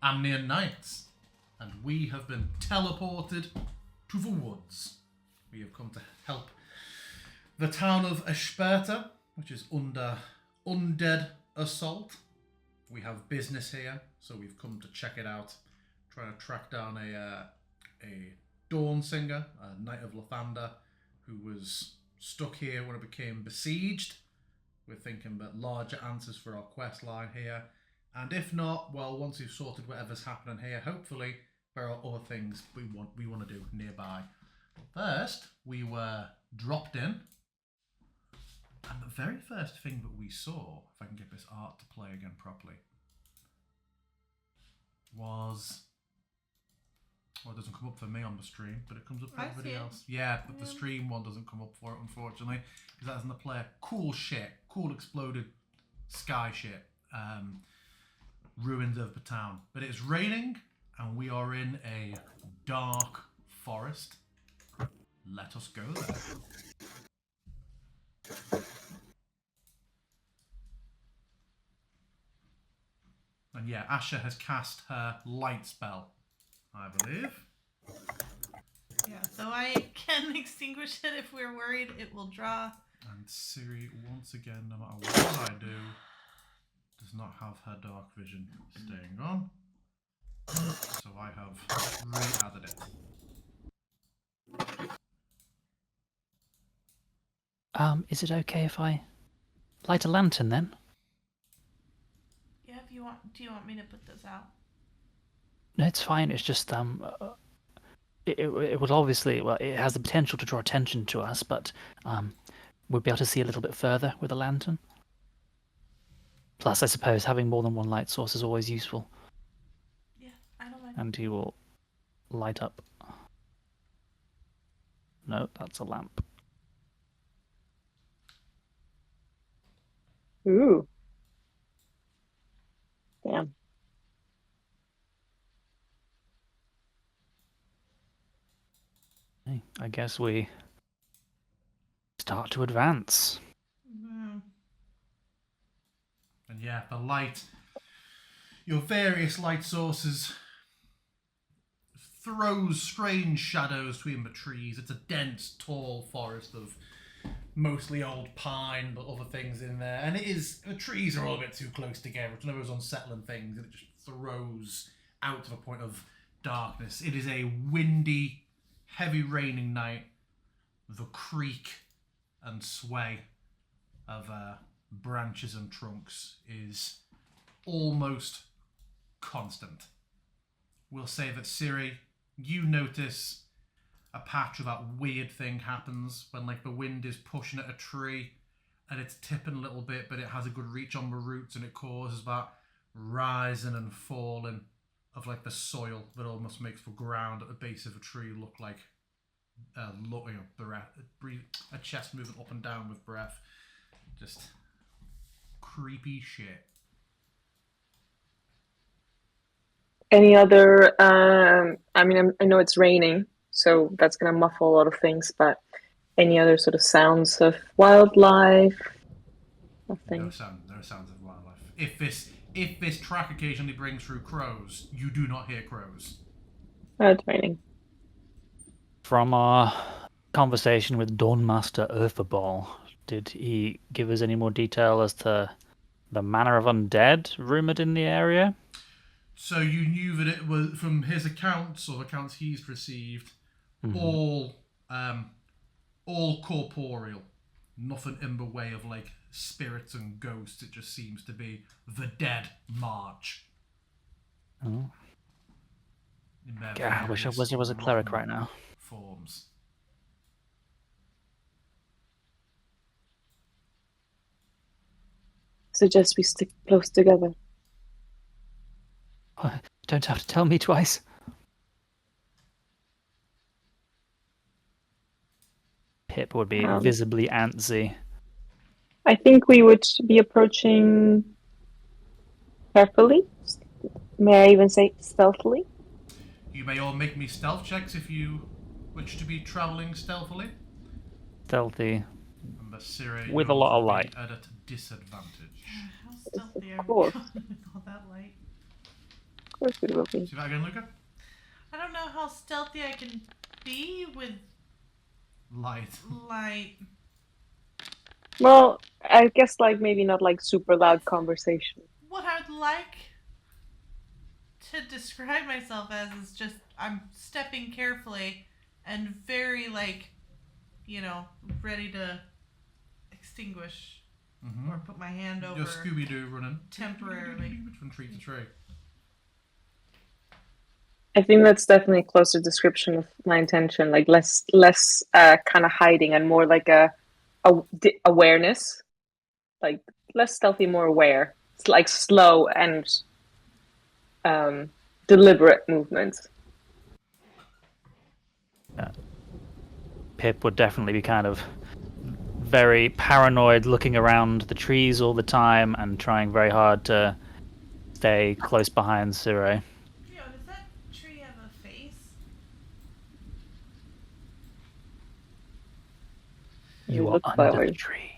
Amnian Nights, and we have been teleported to the woods. We have come to help the town of Esperta, which is under undead assault. We have business here, so we've come to check it out. Trying to track down a Dawn Singer, a Knight of Lathander, who was stuck here when it became besieged. We're thinking about larger answers for our quest line here. And if not, well, once we've sorted whatever's happening here, hopefully there are other things we want to do nearby. First, we were dropped in, and the very first thing that we saw, if I can get this art to play again properly, was... Well, it doesn't come up for me on the stream, but it comes up for everybody else. Yeah, but the stream one doesn't come up for it, unfortunately, because that doesn't play cool shit, cool exploded sky shit, ruins of the town. But it's raining, and we are in a dark forest. Let us go there. And yeah, Asher has cast her light spell, I believe. Yeah, so I can extinguish it if we're worried it will draw. And Siri, once again, no matter what I do, does not have her dark vision staying on. So I have re-added it. Is it okay if I light a lantern then? Yeah, if you want. Do you want me to put this out? No, it's fine. It's just it would obviously, well, it has the potential to draw attention to us, but we'll be able to see a little bit further with a lantern. Plus, I suppose having more than one light source is always useful. Yeah, I don't mind. And he will light up. No, that's a lamp. Ooh. Damn. I guess we start to advance. Mm-hmm. And yeah, the light, your various light sources throws strange shadows between the trees. It's a dense, tall forest of mostly old pine, but other things in there. And it is, the trees are all a bit too close together. It's one of those unsettling things, and it just throws out to the point of darkness. It is a windy, heavy raining night. The creak and sway of branches and trunks is almost constant. We'll say that Siri, you notice a patch of that weird thing happens when like the wind is pushing at a tree and it's tipping a little bit, but it has a good reach on the roots, and it causes that rising and falling of like the soil that almost makes the ground at the base of a tree look like a chest moving up and down with breath. Just creepy shit. Any other, I know it's raining, so that's going to muffle a lot of things, but any other sort of sounds of wildlife? Nothing. No sounds of wildlife. If this track occasionally brings through crows, you do not hear crows. Oh, it's raining. From our conversation with Dawnmaster Eartherball, did he give us any more detail as to the manner of undead rumoured in the area? So you knew that it was, from his accounts, or accounts he's received, all corporeal. Nothing in the way of like spirits and ghosts. It just seems to be the dead march. Oh. I wish I was a cleric right now. Forms. Suggest we stick close together. Don't have to tell me twice. Pip would be visibly antsy. I think we would be approaching carefully. May I even say stealthily? You may all make me stealth checks if you wish to be travelling stealthily. Stealthy. Siri, with a lot of light. At a disadvantage. How stealthy are we course. going with all that light? course it will be. See that again, Luca? I don't know how stealthy I can be with Light. light. Well, I guess like maybe not like super loud conversation. What I'd like to describe myself as is just I'm stepping carefully and very like, ready to extinguish Mm-hmm. or put my hand over Your Scooby-Doo running. temporarily. From tree to tree. I think that's definitely a closer description of my intention. Like less kind of hiding and more like a awareness. Like less stealthy, more aware. It's like slow and deliberate movements. Pip would definitely be kind of very paranoid, looking around the trees all the time and trying very hard to stay close behind Ciro. Yo, does that tree have a face? You are Look under the forward. tree.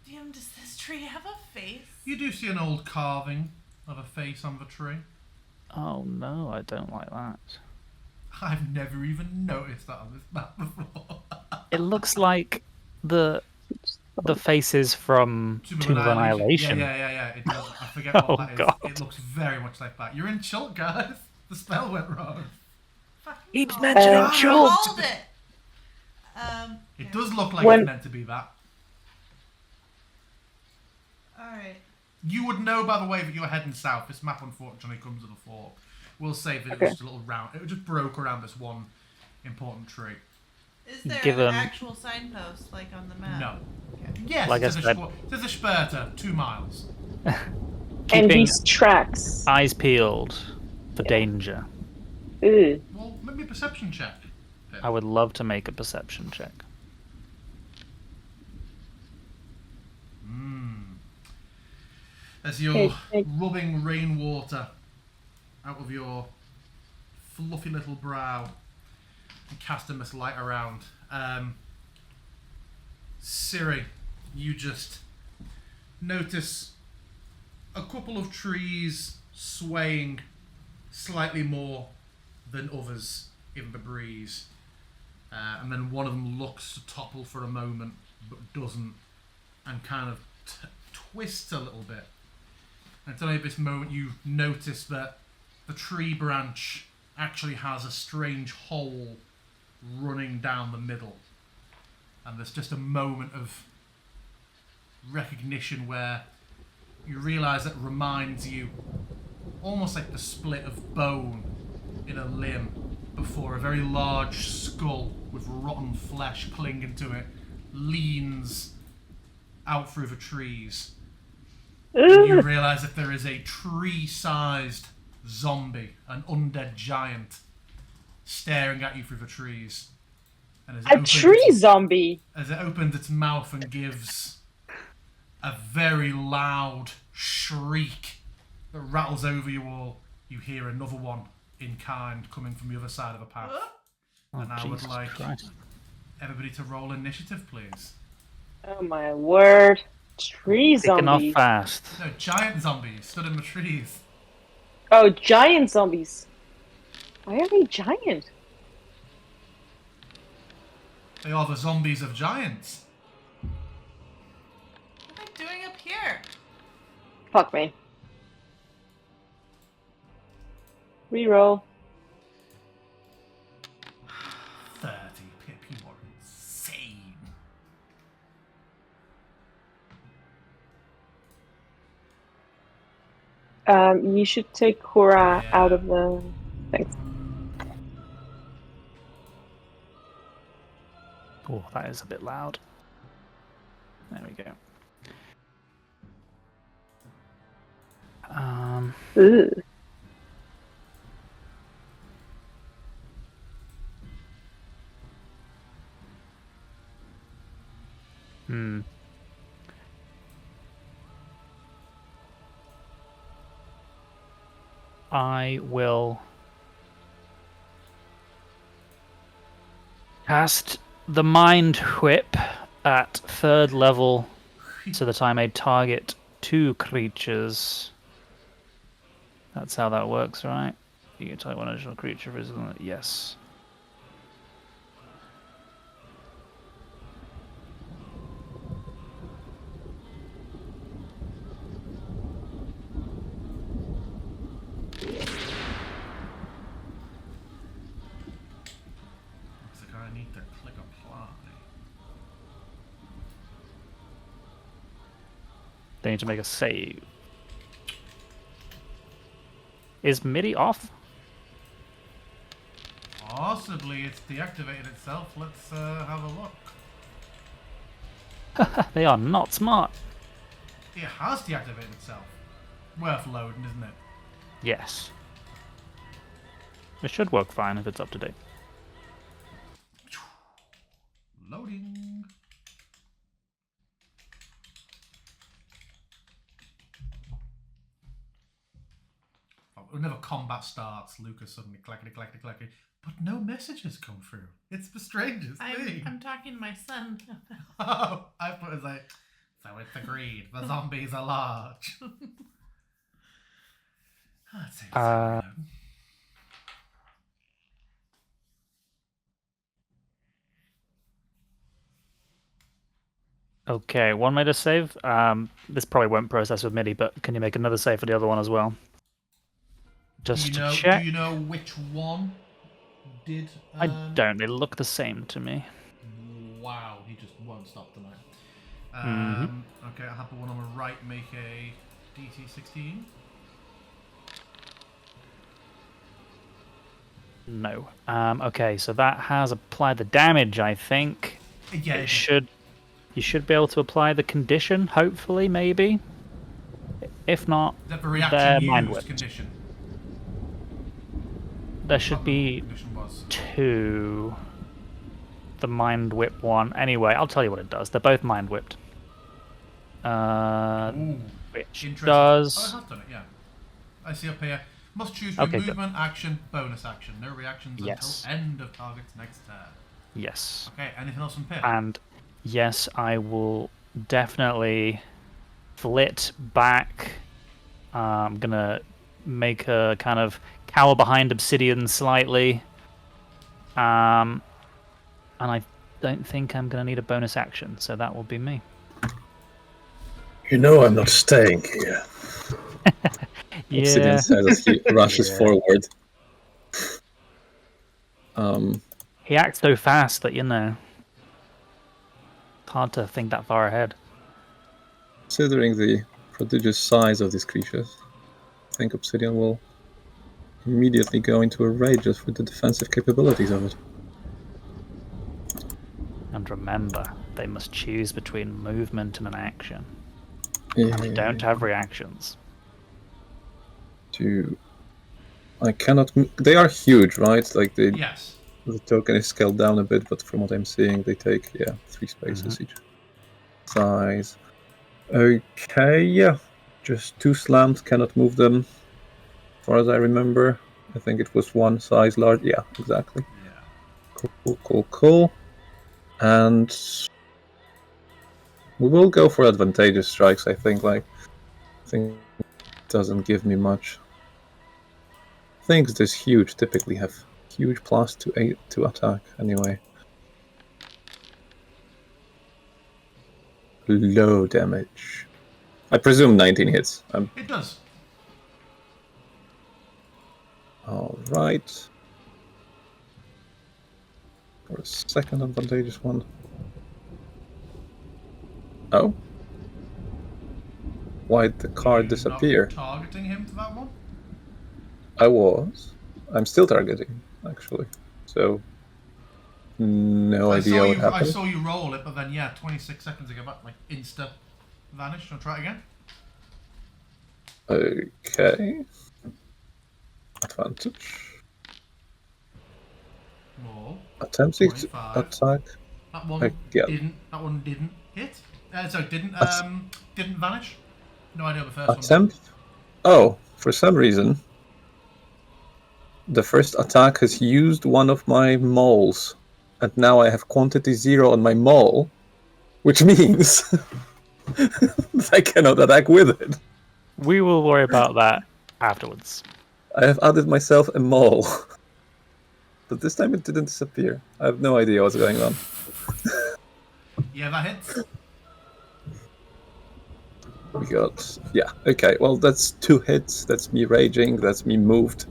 Damn, does this tree have a face? You do see an old carving of a face on the tree. Oh no, I don't like that. I've never even noticed that on this map before. It looks like the faces from Tomb of Annihilation. Yeah. It does. I forget Oh, what that is. God. It looks very much like that. You're in Chult, guys. The spell went wrong. Fucking Keeps called mentioning it. Chult. Called it. It Yeah. does look like When- it's meant to be that. All right. You would know, by the way, that you're heading south. This map, unfortunately, comes at a fork. We'll say that it Okay. was just a little round. It just broke around this one important tree. Is there Given- an actual signpost like on the map? No. Okay. Yes, Like I there's said- a Sperta, 2 miles. And Keeping these tracks. eyes peeled for danger. Ugh. Well, maybe a perception check. I would love to make a perception check. As you're Okay. rubbing rainwater out of your fluffy little brow and casting this light around, Siri, you just notice a couple of trees swaying slightly more than others in the breeze. And then one of them looks to topple for a moment, but doesn't, and kind of twists a little bit. And it's only at this moment you notice that the tree branch actually has a strange hole running down the middle. And there's just a moment of recognition where you realise that reminds you almost like the split of bone in a limb before a very large skull with rotten flesh clinging to it leans out through the trees. And you Ugh. realise that there is a tree-sized zombie, an undead giant, staring at you through the trees. And as it A opens tree its- zombie. as it opens its mouth and gives a very loud shriek that rattles over you all, you hear another one in kind coming from the other side of the path. Oh, And I would Jesus like- Christ. Everybody to roll initiative, please. Oh my word. Tree Picking off zombies. fast. No, giant zombies stood in the trees. Oh, giant zombies. Why are they giant? They are the zombies of giants. What are they doing up here? Fuck me. Reroll. 30, Pip, you are insane. You should take Cora Yeah. out of the. Thanks. Oh, that is a bit loud. There we go. Ugh. Hmm. I will cast the Mind Whip at 3rd level so that I may target 2 creatures That's how that works, right? You can type one additional creature. Yes. Looks like I need to click apply. They need to make a save. Is MIDI off? Possibly it's deactivated itself. Let's have a look. They are not smart. It has deactivated itself. Worth loading, isn't it? Yes. It should work fine if it's up to date. Loading. Whenever combat starts, Lucas suddenly clackety. But no messages come through. It's the strangest thing. I'm talking to my son. Oh, I thought it was like, so it's agreed. The zombies are large. Let's see what's going on. Okay, one made a save. This probably won't process with MIDI, but can you make another save for the other one as well? Just to check. Do you know which one did? I don't. They look the same to me. Wow, he just won't stop tonight. Okay, I'll have the one on the right make a DC 16. No. Okay, so that has applied the damage, I think. Yeah, it should. You should be able to apply the condition, hopefully, maybe. If not, the reaction mind used whipped. condition. There should be 2. The mind whip one. Anyway, I'll tell you what it does. They're both mind whipped. Which does. Oh, I have done it. Yeah, I see up here. Must choose between movement, action, bonus action. No reactions until end of target's next turn. Yes. Okay. Anything else on Pip? And yes, I will definitely flit back. I'm gonna make a kind of cower behind Obsidian slightly. And I don't think I'm gonna need a bonus action, so that will be me. You know I'm not staying here. Yeah. Obsidian says as he rushes forward. He acts so fast that, you know, hard to think that far ahead. Considering the prodigious size of these creatures, I think Obsidian will immediately go into a rage just with the defensive capabilities of it. And remember, they must choose between movement and an action. Yeah. They don't have reactions. I cannot. They are huge, right? Like Yes. The token is scaled down a bit, but from what I'm seeing, they take 3 spaces each. Size. Okay, yeah. Just 2 slams, cannot move them. As far as I remember, I think it was 1 size large. Yeah, exactly. Yeah. Cool. And we will go for advantageous strikes. I think it doesn't give me much. Things this huge typically have huge +8 to attack anyway. Low damage. I presume 19 hits. It does. Alright. For a second advantageous one. Oh? Why'd the card disappear? Not targeting him for that one? I was. I'm still targeting, actually. So, no idea what happened. I saw you roll it, but then 26 seconds ago, like insta vanished. I'll try it again. Okay. Advantage. Roll. Attempt to 25. attack. That one Again. didn't hit. Didn't vanish. No idea what the first Attempt. Oh, for some reason, the first attack has used one of my moles, and now I have quantity 0 on my mole, which means I cannot attack with it. We will worry about that afterwards. I have added myself a mole. But this time it didn't disappear. I have no idea what's going on. Yeah, that hits. We got... Yeah, okay. Well, that's 2 hits. That's me raging. That's me moved.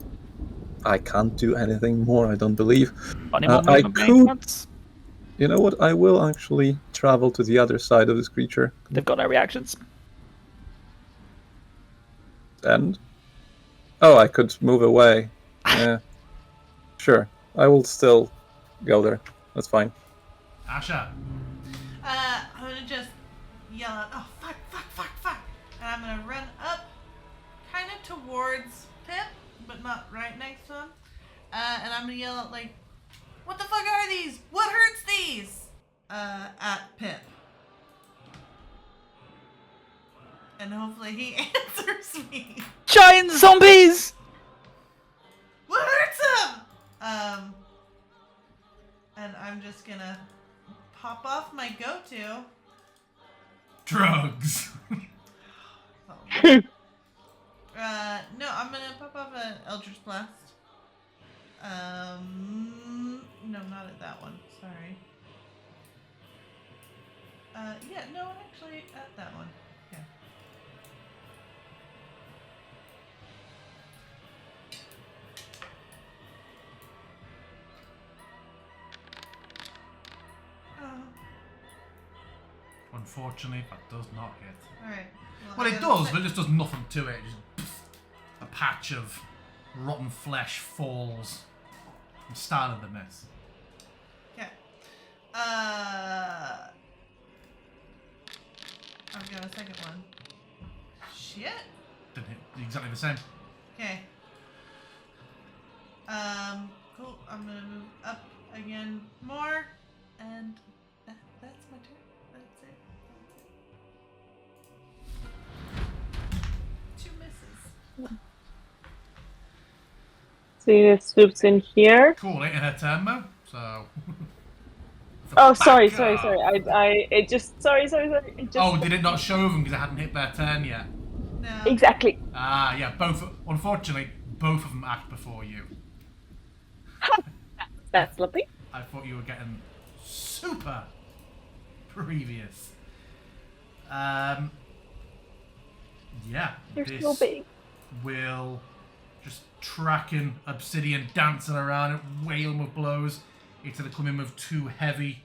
I can't do anything more, I don't believe. Got any more I movement, by any could... chance? You know what? I will actually travel to the other side of this creature. They've got no reactions. And... Oh, I could move away. Yeah. Sure. I will still go there. That's fine. Asha. I'm gonna just yell out, oh, fuck, fuck, fuck, fuck. And I'm gonna run up kind of towards Pip, but not right next to him. And I'm gonna yell out, like, what the fuck are these? What hurts these? At Pip. And hopefully he answers me. Giant zombies! What hurts him? And I'm just gonna pop off my go-to. Drugs. No, I'm gonna pop off an Eldritch Blast. No, not at that one. Sorry. Yeah, no, actually at that one. Okay. Unfortunately, that does not hit. Alright. Well, it does, but it just does nothing to it. Just a patch of rotten flesh falls. I'm styling the miss. Okay. I've got a second one. Shit. Didn't hit exactly the same. Okay. Cool. I'm gonna move up again more, and that's my turn. That's it. Two misses. So he swoops in here. Cool, ain't her turn, Mo. So. Oh, sorry. Back up. It just sorry. It just... Oh, did it not show them because it hadn't hit their turn yet? No. Exactly. Ah, yeah. Both. Unfortunately, both of them act before you. That's lovely. I thought you were getting super previous. Yeah. They're this so big. will just tracking Obsidian, dancing around it, wailing with blows. It's gonna come in with 2 heavy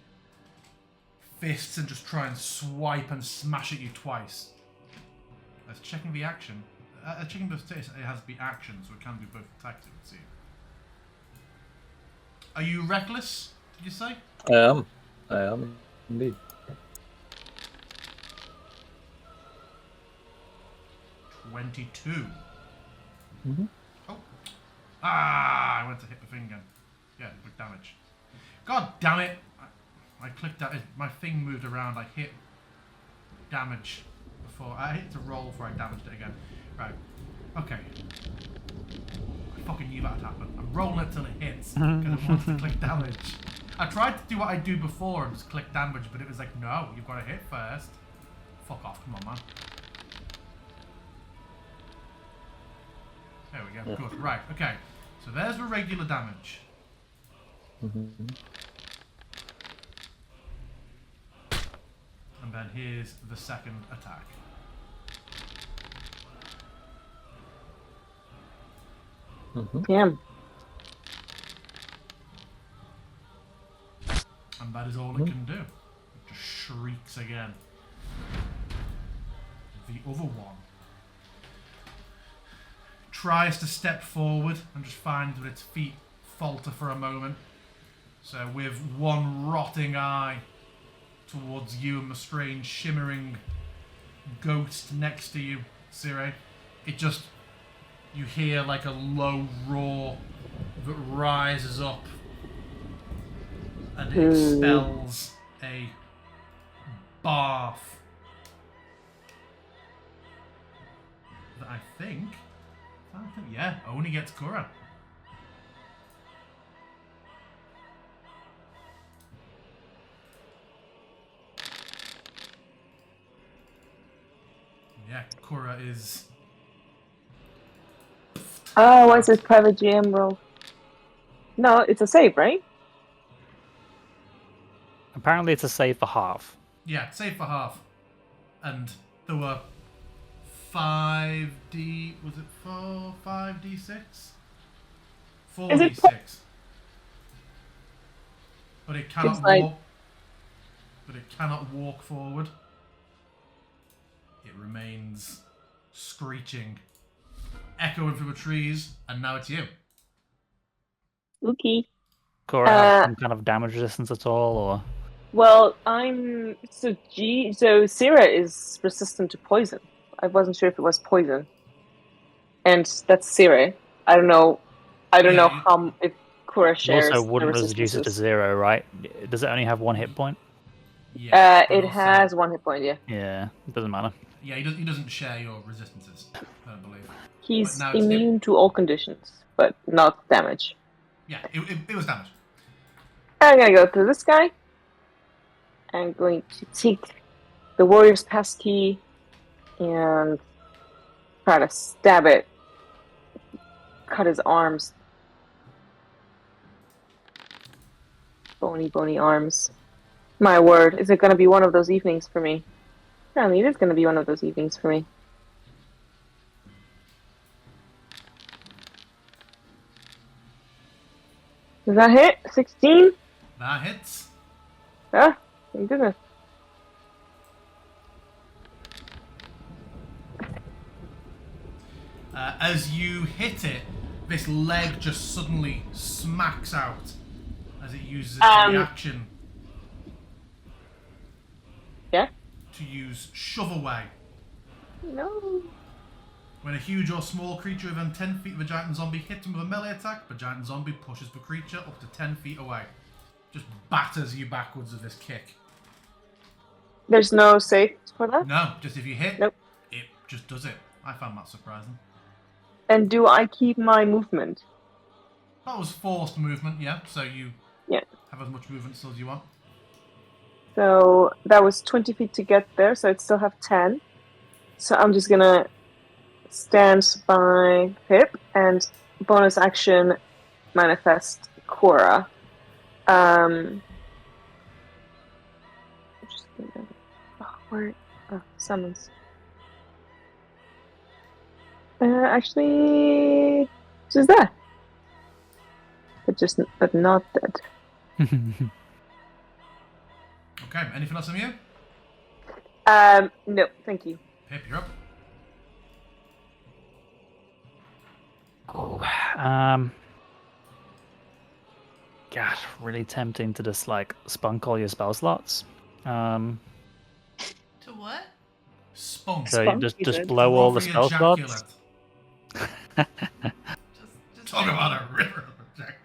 fists and just try and swipe and smash at you twice. That's checking the action. Checking the status, it has the action, so it can do both attacks. You can see. Are you reckless? Did you say? I am indeed. 22. Mm-hmm. Oh. Ah! I went to hit the thing again. Yeah, it took damage. God damn it! I clicked that. My thing moved around. I hit damage before. I hit to roll before I damaged it again. Right. Okay. I fucking knew that would happen. I'm rolling it till it hits because I wanted to click damage. I tried to do what I do before and just click damage, but it was like, no, you've got to hit first. Fuck off, come on, man. There we go. Good. Right. Okay. So there's the regular damage. Mm-hmm. And then here's the second attack. Mm-hmm. Damn. And that is all it can do. It just shrieks again. The other one tries to step forward and just finds that its feet falter for a moment. So with one rotting eye towards you and the strange shimmering ghost next to you, Sire, it just, you hear like a low roar that rises up and it expels a barf that I think, yeah, only gets Kura. Yeah, Kura is Oh, why is it private GM roll? No, it's a save, right? Apparently, it's a save for half. Yeah, save for half. And there were 5d. Was it 5d6? Is it 4d6. But it cannot Seems like- walk. But it cannot walk forward. It remains screeching, echoing through the trees, and now it's you. Okay. Cora have some kind of damage resistance at all, or Well, so Syrah is resistant to poison. I wasn't sure if it was poison. And that's Syrah. I don't know Yeah, how if Cora it shares also the wouldn't reduce it to resistances. 0, right? Does it only have 1 hit point? Yeah. but It also- has 1 hit point, yeah. Yeah, it doesn't matter. Yeah, he doesn't share your resistances, I don't believe. He's But now it's immune to all conditions, but not damage. Yeah, it was damage. I'm gonna go through this guy. I'm going to take the warrior's passkey and try to stab it. Cut his arms. Bony arms. My word, is it gonna be one of those evenings for me? Apparently, it is gonna be one of those evenings for me. Does that hit? 16? That hits. Ah, thank goodness. As you hit it, this leg just suddenly smacks out as it uses its reaction Yeah? to use Shove Away. No. When a huge or small creature within 10 feet of a giant zombie hits him with a melee attack, the giant zombie pushes the creature up to 10 feet away. Just batters you backwards with this kick. There's no save for that? No, just if you hit, Nope. it just does it. I found that surprising. And do I keep my movement? That was forced movement, yeah, so you Yeah. have as much movement still as you want. So that was 20 feet to get there, so I'd still have 10. So I'm just gonna stand by Pip and bonus action manifest Cora. Just gonna, where? Oh, summons. Actually, just that. But not dead. Okay, anything else from you? No, thank you. Pip, you're up. God, really tempting to just like spunk all your spell slots. To what? Spunk. So you Spunk, you just said? blow all the Roughly spell ejaculate. slots. Just Talk about a river of ejaculate.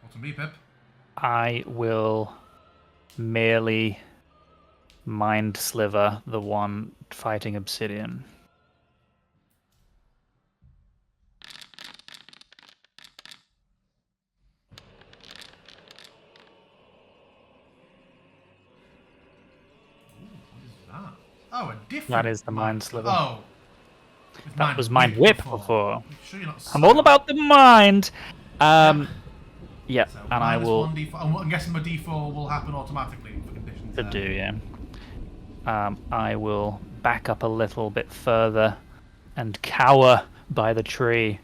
What's me, Pip? I will merely mind sliver the one fighting Obsidian. What is that? Oh, a different. That is the mind sliver. Oh. With That was mind whip before. before. Sure you're not I'm all about the mind. Yeah, So and I minus will 1d4. I'm guessing my d4 will happen automatically for conditions. to there. do. Yeah. I will back up a little bit further and cower by the tree.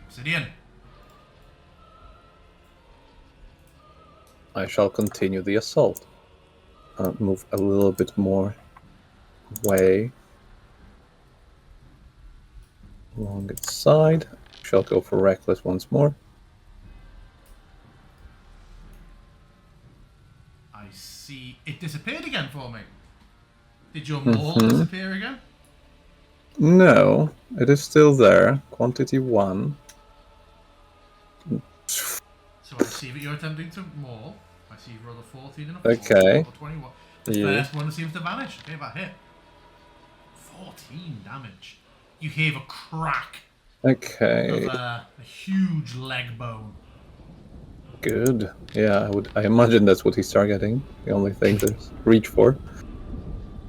Obsidian. I shall continue the assault. Move a little bit more away along its side. Shall go for reckless once more. I see. It disappeared again for me. Did your maul disappear again? No, it is still there. Quantity 1. So I see that you're attempting to maul. I see you roll a 14 and a 4. Okay. Or 21. The Yeah. first one seems to vanish. Okay, that hit. 14 damage. You hear the crack Okay. of a huge leg bone. Good. Yeah, I imagine that's what he's targeting. The only thing to reach for.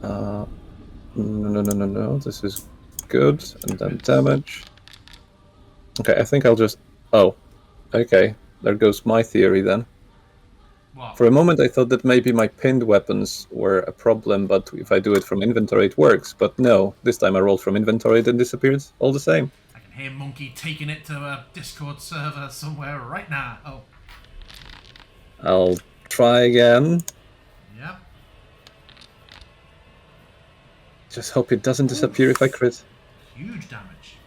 No. This is good. And then damage. Okay, I think I'll just... Oh, okay. There goes my theory then. What? For a moment I thought that maybe my pinned weapons were a problem, but if I do it from inventory it works. But no, this time I rolled from inventory, it disappears all the same. I can hear Monkey taking it to a Discord server somewhere right now. Oh. I'll try again. Yep. Just hope it doesn't disappear if I crit. Huge damage.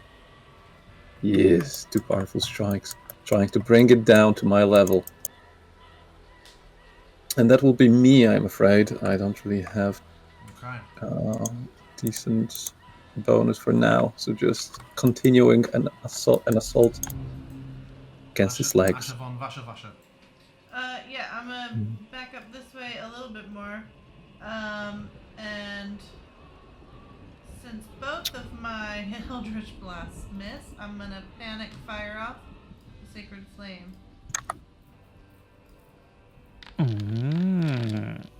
Yes, 2 powerful strikes. Trying to bring it down to my level. And that will be me, I'm afraid. I don't really have Okay. decent bonus for now. So just continuing an assault against his legs. Vasha von Vasha Vasha. Yeah, I'm gonna back up this way a little bit more. And since both of my Eldritch Blasts miss, I'm gonna panic fire off the Sacred Flame.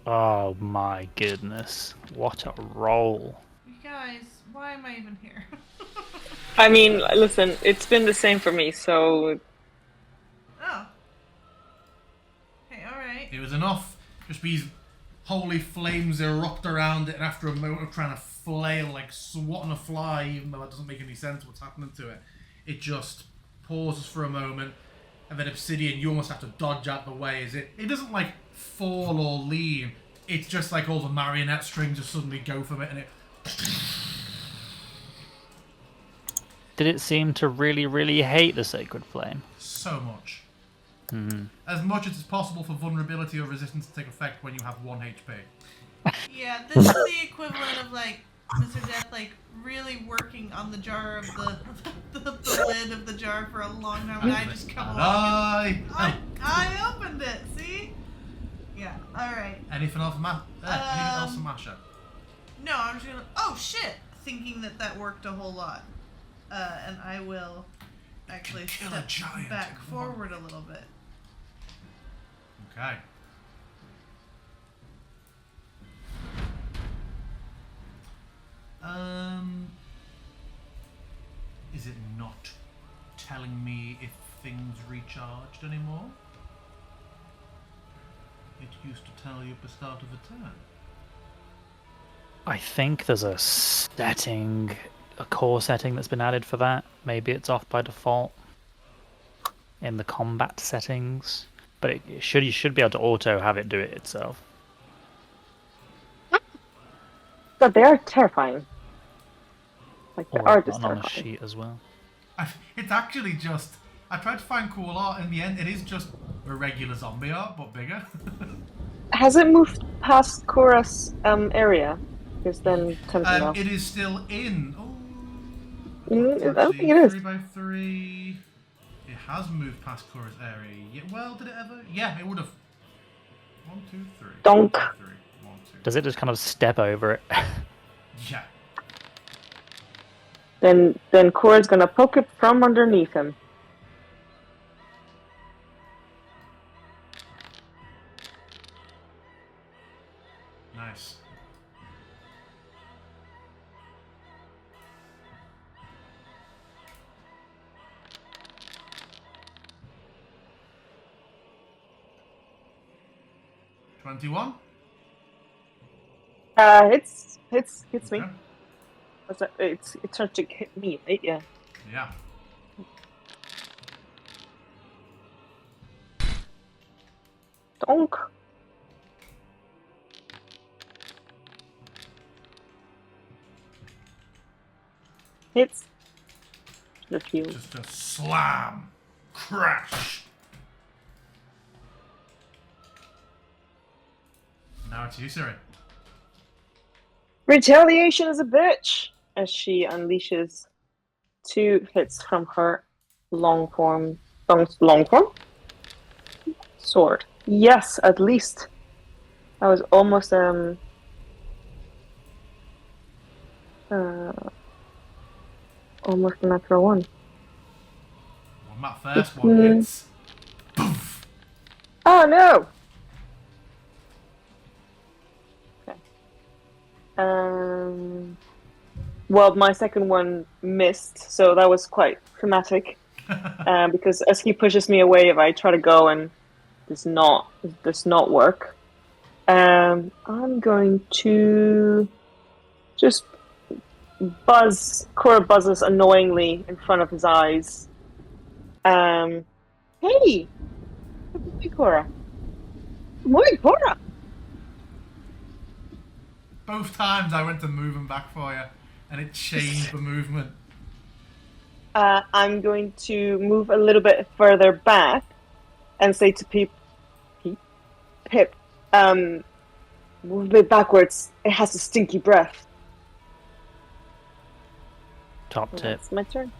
Oh my goodness. What a roll. You guys, why am I even here? I mean, listen, it's been the same for me, so Oh. Hey, alright. It was enough. Just these holy flames erupt around it, and after a moment of trying to flail like swatting a fly, even though that doesn't make any sense what's happening to it, it just pauses for a moment, and then Obsidian, you almost have to dodge out the way. It doesn't like fall or lean. It's just like all the marionette strings just suddenly go from it, and it. Did it seem to really, really hate the Sacred Flame? So much. As much as it's possible for vulnerability or resistance to take effect when you have 1 HP. Yeah, this is the equivalent of like Mr. Death like really working on the jar of the lid of the jar for a long time, and I just come along. I opened it. See? Yeah. All right. Anything else for Masha? No, I'm just gonna. Oh shit! Thinking that worked a whole lot, and I will actually kill a step giant back in one. forward a little bit. Okay. Is it not telling me if things recharged anymore? It used to tell you at the start of a turn. I think there's a setting, a core setting that's been added for that. Maybe it's off by default in the combat settings, but you should be able to auto have it do it itself. but they are terrifying. Like the Or art is on the terrifying. sheet as well. It's actually just. I tried to find cool art. In the end, it is just a regular zombie art, but bigger. Has it moved past Korra's area? Because then something else. It is still in. I don't think it is. 3x3. It has moved past Korra's area. Yeah, well, did it ever? Yeah, it would have. 1, 2, 3. Donk. 1, 2, 3. 1, 2. Does it just kind of step over it? Yeah. Then Korra's gonna poke it from underneath him. Nice. $21. Hits me. Okay. What's that? It's trying to hit me, right? Yeah. Yeah. Donk. Hits. Refuse. Just a slam. Crash. Now it's you, Siri. Retaliation is a bitch! As she unleashes 2 hits from her long form sword. Yes, at least. That was almost almost a natural one. Well, that first one hits. Poof. Oh no! Okay. Well, my second one missed, so that was quite traumatic. Because as he pushes me away, if I try to go and does not work, I'm going to just Cora buzzes annoyingly in front of his eyes. Hey, good morning, Cora. Good morning, Cora. Both times I went to move him back for you, and it changed the movement. I'm going to move a little bit further back and say to Pip, move a bit backwards. It has a stinky breath. Top tip. That's my turn.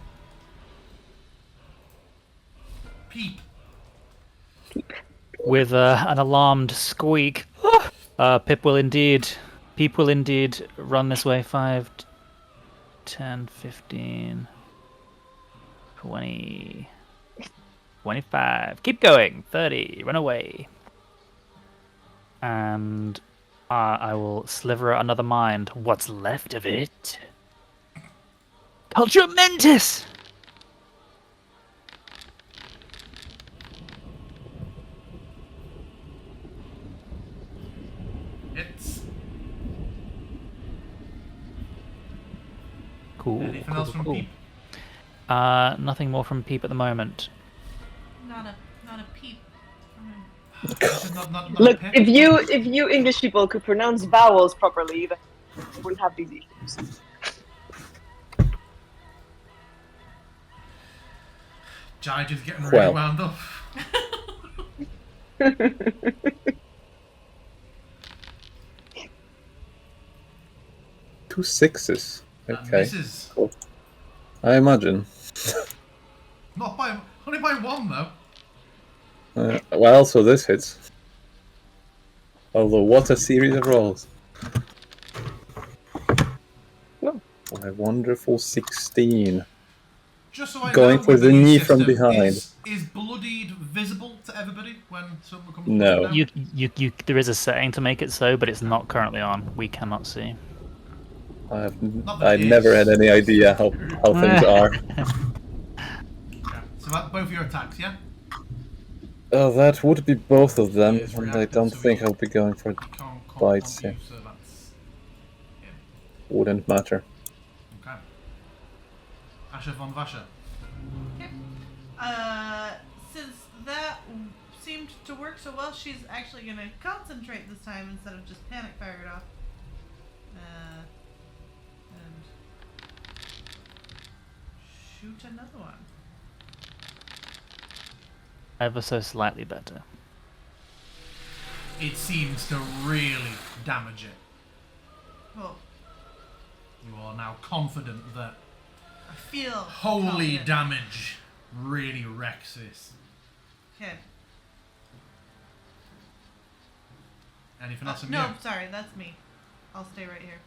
Peep. With an alarmed squeak, Peep will indeed run this way. 5, 10, 15, 20, 25. Keep going. 30. Run away. And I will sliver another mind. What's left of it? Culture Mentis! It's Cool. anything else from Peep? Nothing more from Peep at the moment. Not a peep. Not Look, Pip? if you English people could pronounce vowels properly, then we wouldn't have these issues. Jai just getting really Well. wound up. 2 6s. Okay. Misses. Cool. I imagine. Only by one though. Well, so this hits. Although, what a series of rolls. No. A wonderful 16. Just so I Going know, for with the new knee from system, behind. Is bloodied visible to everybody when someone comes? No. down? You there is a setting to make it so, but it's not currently on. We cannot see. I never had any idea how things are. Yeah. So that both your attacks, yeah. Oh, that would be both of them, It's and I reactive, don't so think we I'll be going for can't comment bites. on Yeah. you, so that's Wouldn't matter. okay. Asher von Vasher. Okay. Since that seemed to work so well, she's actually going to concentrate this time instead of just panic fire it off. And shoot another one. Ever so slightly better. It seems to really damage it. Well, You are now confident that I feel holy confident. damage really wrecks this. Okay. Anything else from No, you? sorry, that's me. I'll stay right here.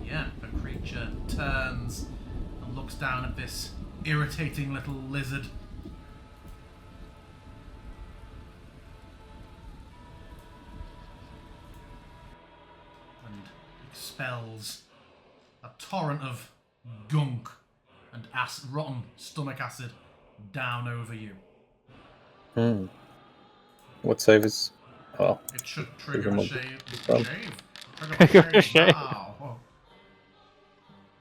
Yeah, the creature turns and looks down at this irritating little lizard. And expels a torrent of gunk and rotten stomach acid down over you. Hmm. What save is... Oh, It should trigger a Presumably. shave. Well. Trigger Trigger a a shave shave. now.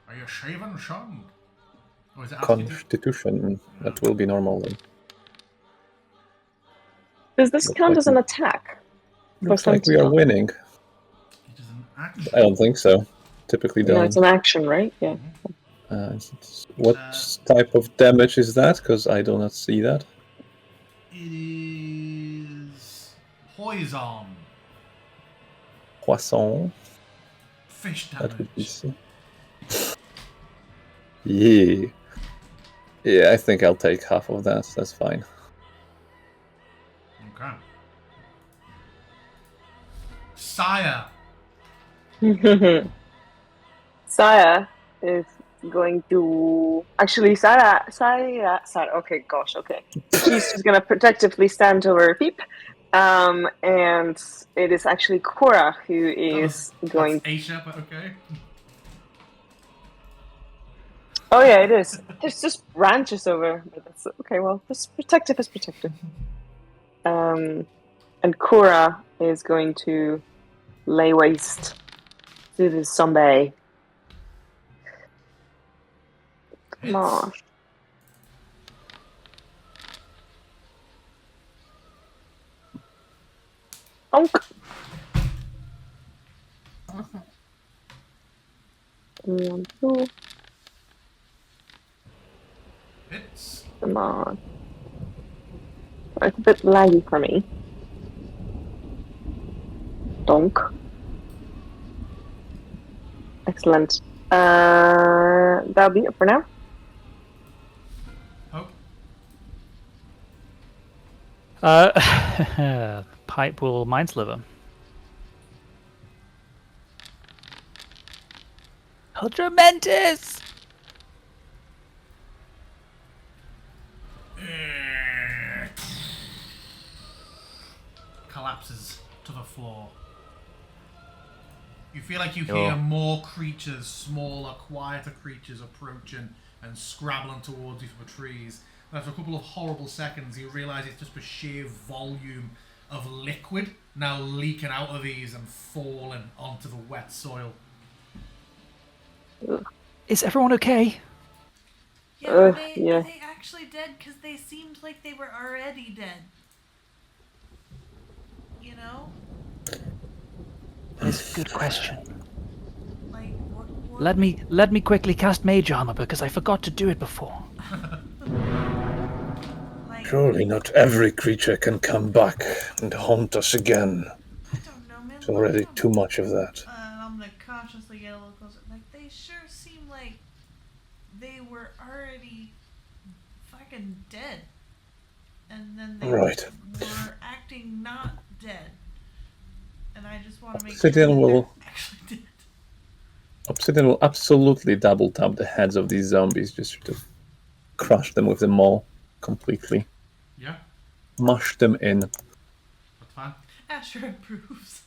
Are you shaven, Sean? Or is it asking you to... Constitution. That will be normal then. Does this Looks count like as an attack? Looks like we are winning. It is an action. I don't think so. Typically No, don't. it's an action, right? Yeah. What type of damage is that? Because I do not see that. It is poison. Poisson. Fish That would be... damage. Yeah. Yeah, I think I'll take half of that. That's fine. Okay. Sire. Saya is going to actually Sarah. Okay, gosh, okay. She's just gonna protectively stand over Peep, and it is actually Cora who is going. That's Aisha, but okay. Oh yeah, it is. There's just branches over, but that's okay. Well, this protective is protective. And Cora is going to lay waste to the zombie. Come on. Onk. 1, 2. Hits. Come on. It's a bit laggy for me. Donk. Excellent. That'll be it for now. Oh. Pipe will mind sliver. Ultramentus! Collapses to the floor. You feel like you hear more creatures, smaller, quieter creatures approaching and scrabbling towards you from the trees. And after a couple of horrible seconds, you realise it's just the sheer volume of liquid now leaking out of these and falling onto the wet soil. Is everyone okay? Yeah, are yeah. they actually dead? Because they seemed like they were already dead. You know? That's a good question. Like, what? Let me quickly cast Mage Armor because I forgot to do it before. Like, Surely not every creature can come back and haunt us again. I don't know, man. It's already too much of that. I'm gonna cautiously get a little closer. Like, they sure seem like they were already fucking dead. And then they Right. were acting not dead. And I just want to make Obsidian sure that will- they're actually dead. Obsidian will absolutely double tap the heads of these zombies just to crush them with the maul completely. Yeah, Mush them in. that's fine. Asher approves.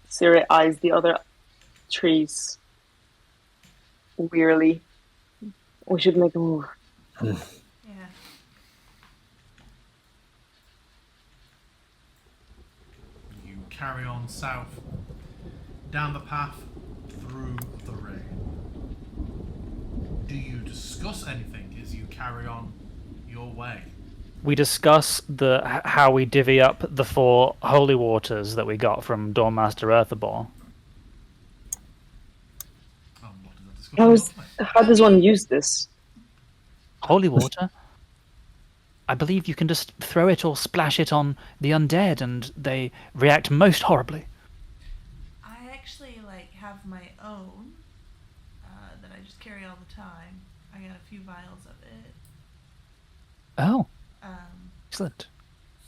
Siri eyes the other trees wearily. We should make a move. Yeah. You carry on south, down the path, through the rain. Do you discuss anything as you carry on your way? We discuss how we divvy up the 4 holy waters that we got from Dawnmaster Eartherball. What does that discussion look like? How does one use this? Holy water? I believe you can just throw it or splash it on the undead and they react most horribly. I actually have my own that I just carry all the time. I got a few vials of it. Oh, Um, excellent.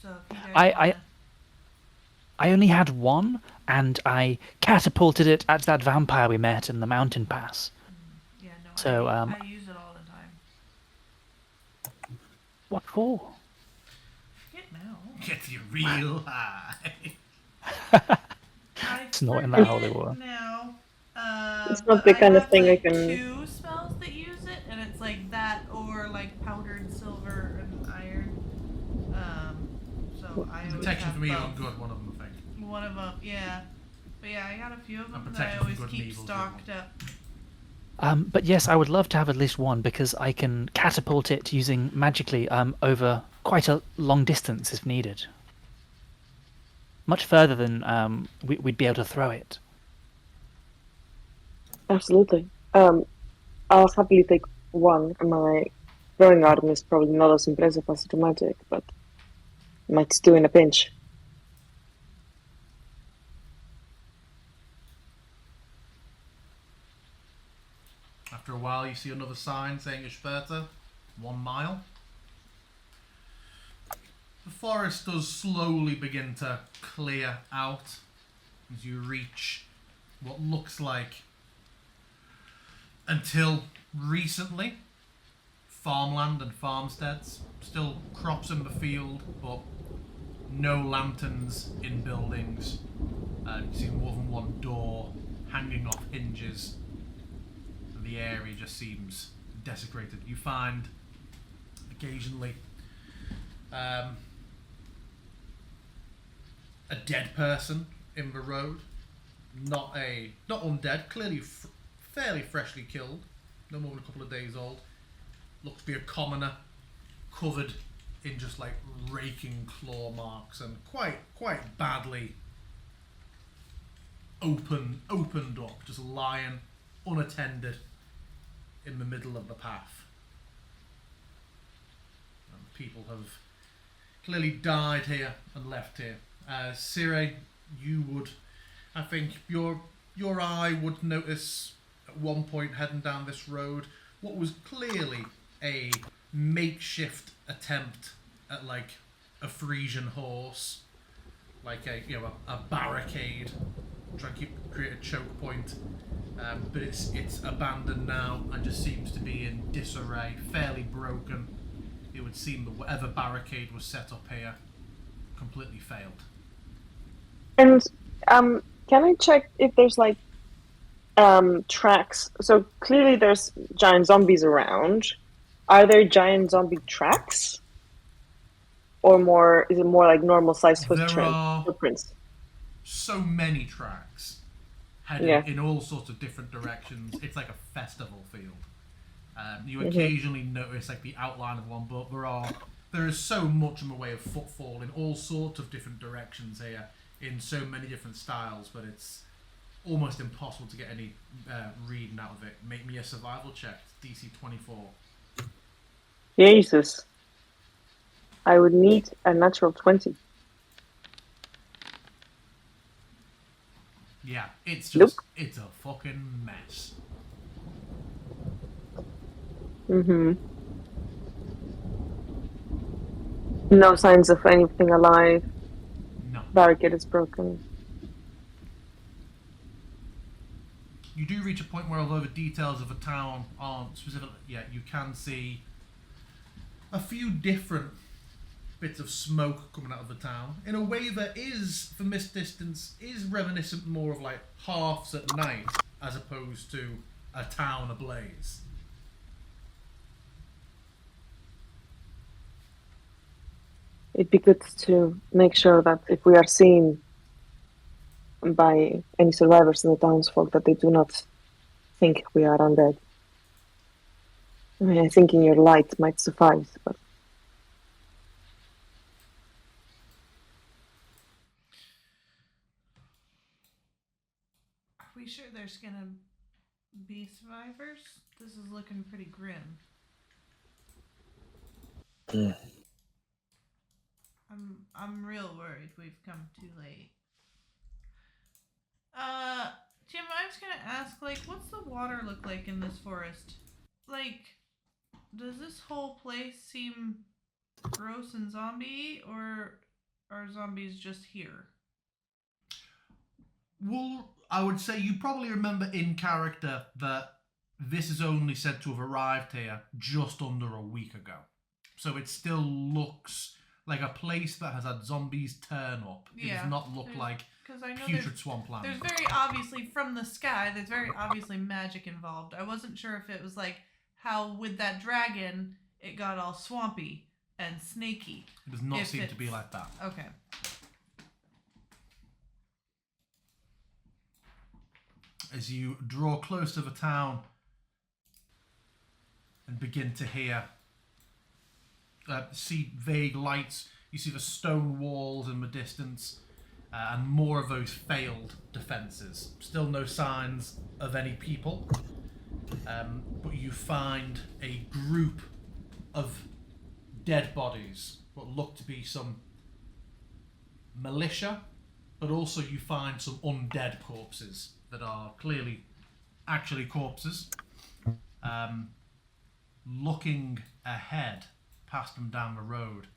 so if you guys I wanna... I only had one, and I catapulted it at that vampire we met in the mountain pass. Yeah, no, So, I use it all the time. What for? Forget now. Get you real high. It's not in that holy forget water. now. It's not but the kind of have, thing I like, can- 2 spells that use it, and it's like that or like powdered silver and iron. So I always Protection have from evil both. and good, one of them, I think. One of them, yeah. But yeah, I got a few of them that I protection from always good and keep evil, stocked up. But yes, I would love to have at least one because I can catapult it using magically over quite a long distance if needed. Much further than we'd be able to throw it. Absolutely. I'll happily take one. My throwing item is probably not as impressive as the magic, but might do in a pinch. After a while, you see another sign saying Ishperta, 1 mile. The forest does slowly begin to clear out as you reach what looks like, until recently, farmland and farmsteads. Still crops in the field, but no lanterns in buildings. You see more than one door hanging off hinges. And the area just seems desecrated. You find occasionally a dead person in the road. Not undead, clearly fairly freshly killed, no more than a couple of days old. Looks to be a commoner, covered in just like raking claw marks and quite badly opened up, just lying unattended in the middle of the path. And people have clearly died here and left here. Sire, you would, I think your eye would notice at one point heading down this road what was clearly a makeshift attempt at like a Frisian horse, like a barricade, try and create a choke point, but it's abandoned now and just seems to be in disarray, fairly broken. It would seem that whatever barricade was set up here completely failed. And can I check if there's like tracks? So clearly there's giant zombies around. Are there giant zombie tracks? Or more, is it more like normal sized footprints? So many tracks heading in all sorts of different directions. It's like a festival field. You occasionally notice like the outline of one, but there is so much in the way of footfall in all sorts of different directions here, in so many different styles, but it's almost impossible to get any reading out of it. Make me a survival check. DC 24. Jesus. I would need a natural 20. Yeah, it's just, it's a fucking mess. No signs of anything alive. No. Barricade is broken. You do reach a point where, although the details of the town aren't specific yet, you can see a few different bits of smoke coming out of the town in a way that is, from this distance, is reminiscent more of like hearths at night as opposed to a town ablaze. It'd be good to make sure that if we are seen by any survivors in the townsfolk, that they do not think we are undead. I mean, I think in your light might suffice, but... Are we sure there's gonna be survivors? This is looking pretty grim. I'm real worried we've come too late. Jim, I was gonna ask, like, what's the water look like in this forest? Like, does this whole place seem gross and zombie, or are zombies just here? Well, I would say you probably remember in character that this is only said to have arrived here just under a week ago. So it still looks like a place that has had zombies turn up. It does not look like putrid swampland. There's very obviously, from the sky, there's very obviously magic involved. I wasn't sure if it was like how with that dragon, it got all swampy and snaky. It does not seem to be like that. Okay. As you draw close to the town and begin to see vague lights, you see the stone walls in the distance and more of those failed defences. Still no signs of any people, but you find a group of dead bodies, what look to be some militia, but also you find some undead corpses that are clearly actually corpses. Looking ahead, past them down the road,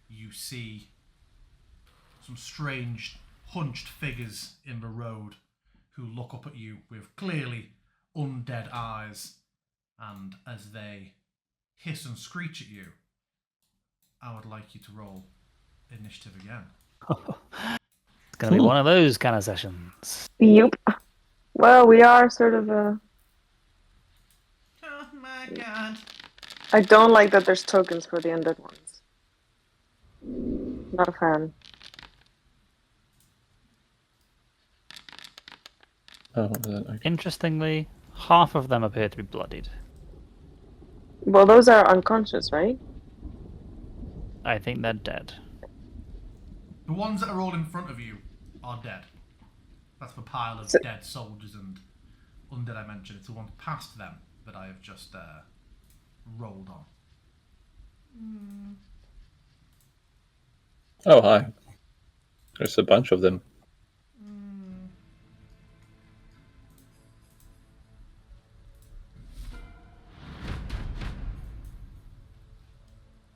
you see some strange hunched figures in the road who look up at you with clearly undead eyes, and as they hiss and screech at you, I would like you to roll initiative again. It's going to be one of those kind of sessions. Yep. Well, we are sort of Oh my god. I don't like that there's tokens for the undead ones. Not a fan. Oh, okay. Interestingly, half of them appear to be bloodied. Well, those are unconscious, right? I think they're dead. The ones that are all in front of you are dead. That's the pile of dead soldiers and undead I mentioned. It's the ones past them that I have just rolled on. Oh, hi. There's a bunch of them.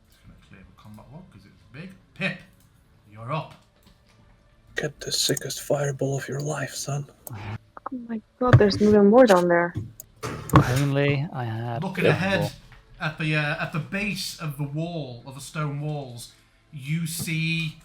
Just going to clear the combat log because it's big. Pip, you're up. Get the sickest fireball of your life, son. Oh my god, there's even more down there. Only I had. Looking ahead at the base of the wall, of the stone walls, you see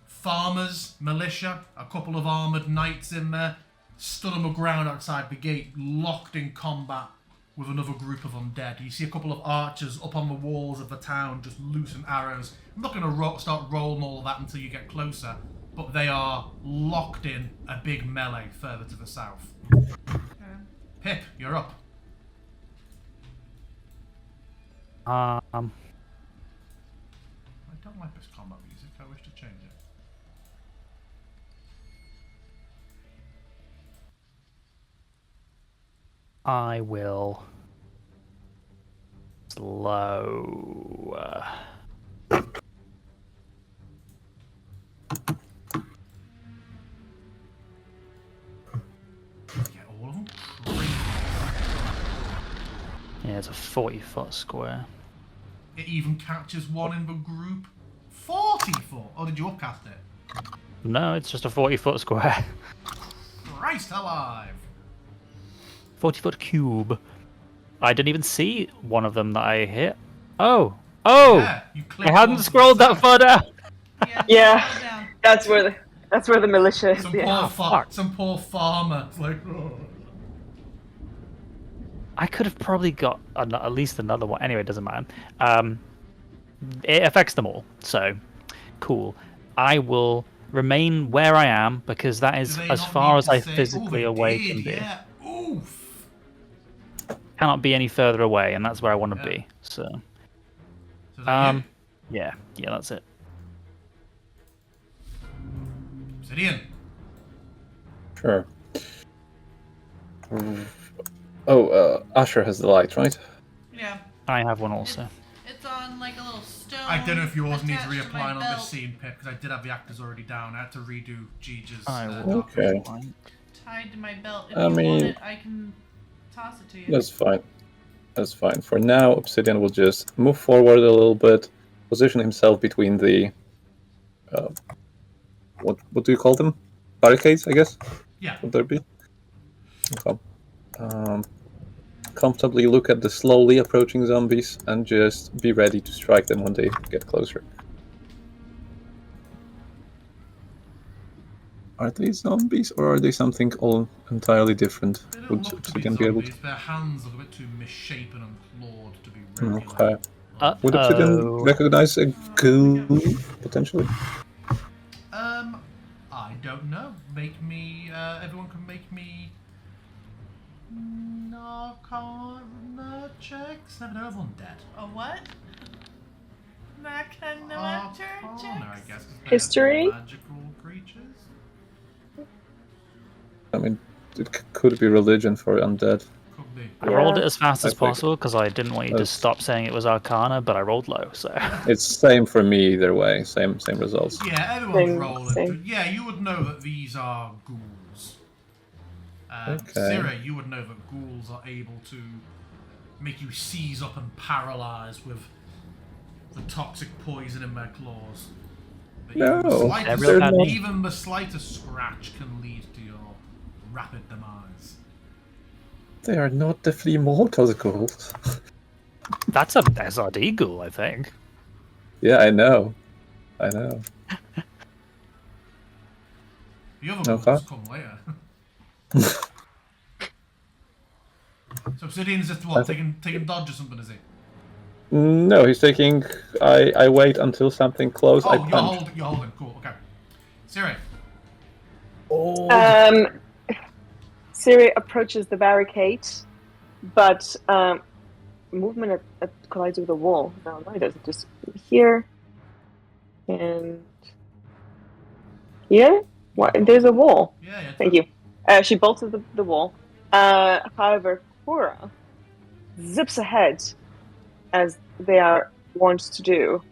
farmers, militia, a couple of armoured knights in there, stood on the ground outside the gate, locked in combat with another group of undead. You see a couple of archers up on the walls of the town, just loosing arrows. I'm not going to start rolling all of that until you get closer, but they are locked in a big melee further to the south. Pip, you're up. Um, I don't like this combat music. I wish to change it. I will slow. Get all of them. Crazy. Yeah, it's a 40-foot square. It even catches one in the group. 40 foot. Oh, did you upcast it? No, it's just a 40-foot square. Christ alive. 40-foot cube. I didn't even see one of them that I hit. Oh! Oh! Yeah, you clicked I hadn't onto the scrolled that south. far down! Yeah. Yeah. Down. That's where the militia is. Yeah. Some poor farmer. It's like, oh. I could have probably got at least another one. Anyway, it doesn't matter. It affects them all, so cool. I will remain where I am because that Do is they as not far need as to I say- physically they away did, can be. Yeah. Oof. Cannot be any further away, and that's where I want to Yeah. be. So, So is that you? yeah, that's it. Obsidian. Sure. Oh, Asher has the light, right? Yeah. I have one also. It's on like a little stone. I don't know if yours needs attached to my reapplying on belt. this scene, Pip, because I did have the actors already down. I had to redo Gigi's. I will. Okay. Tied to my belt. If I you want mean- it, I can toss it to you. That's fine. That's fine. For now, Obsidian will just move forward a little bit, position himself between the... what do you call them? Barricades, I guess? Yeah. Would there be? Okay. Comfortably look at the slowly approaching zombies and just be ready to strike them when they get closer. Are they zombies or are they something all entirely different? They don't Would look to be Obsidian be able zombies. Their hands look a bit too misshapen and clawed to be to... regular. Okay. Would Obsidian recognize a ghoul, potentially? I don't know. Make me. Everyone can make me. Arcana checks. Never know of undead. A what? Arcana, I guess. 'Cause they're History? Magical creatures. I mean, it could be religion for undead. Could be. I rolled Yeah. it as fast I as think- possible because I didn't want you to That's- stop saying it was Arcana, but I rolled low, so. It's same for me either way. Same results. Yeah, everyone's Same- rolling. same. Yeah, you would know that these are ghouls. Okay. Sire, you would know that ghouls are able to make you seize up and paralyze with the toxic poison in their claws. That No, they're real bad. even the slightest scratch can lead to your rapid demise. They are not the Flea Mortals goals. That's a SRD goal, I think. Yeah, I know. I know. The other Okay. goals come later. So Obsidian's just what, taking dodge or something, is he? No, he's taking. I wait until something close. I Oh, punch. you're holding. Cool. Okay. Siri. Oh. Siri approaches the barricade, but movement collides with the wall. No, it doesn't. Just here and here. What? There's a wall. Yeah. Thank you. She bolts to the wall. However, Cora zips ahead, as they are wont to do,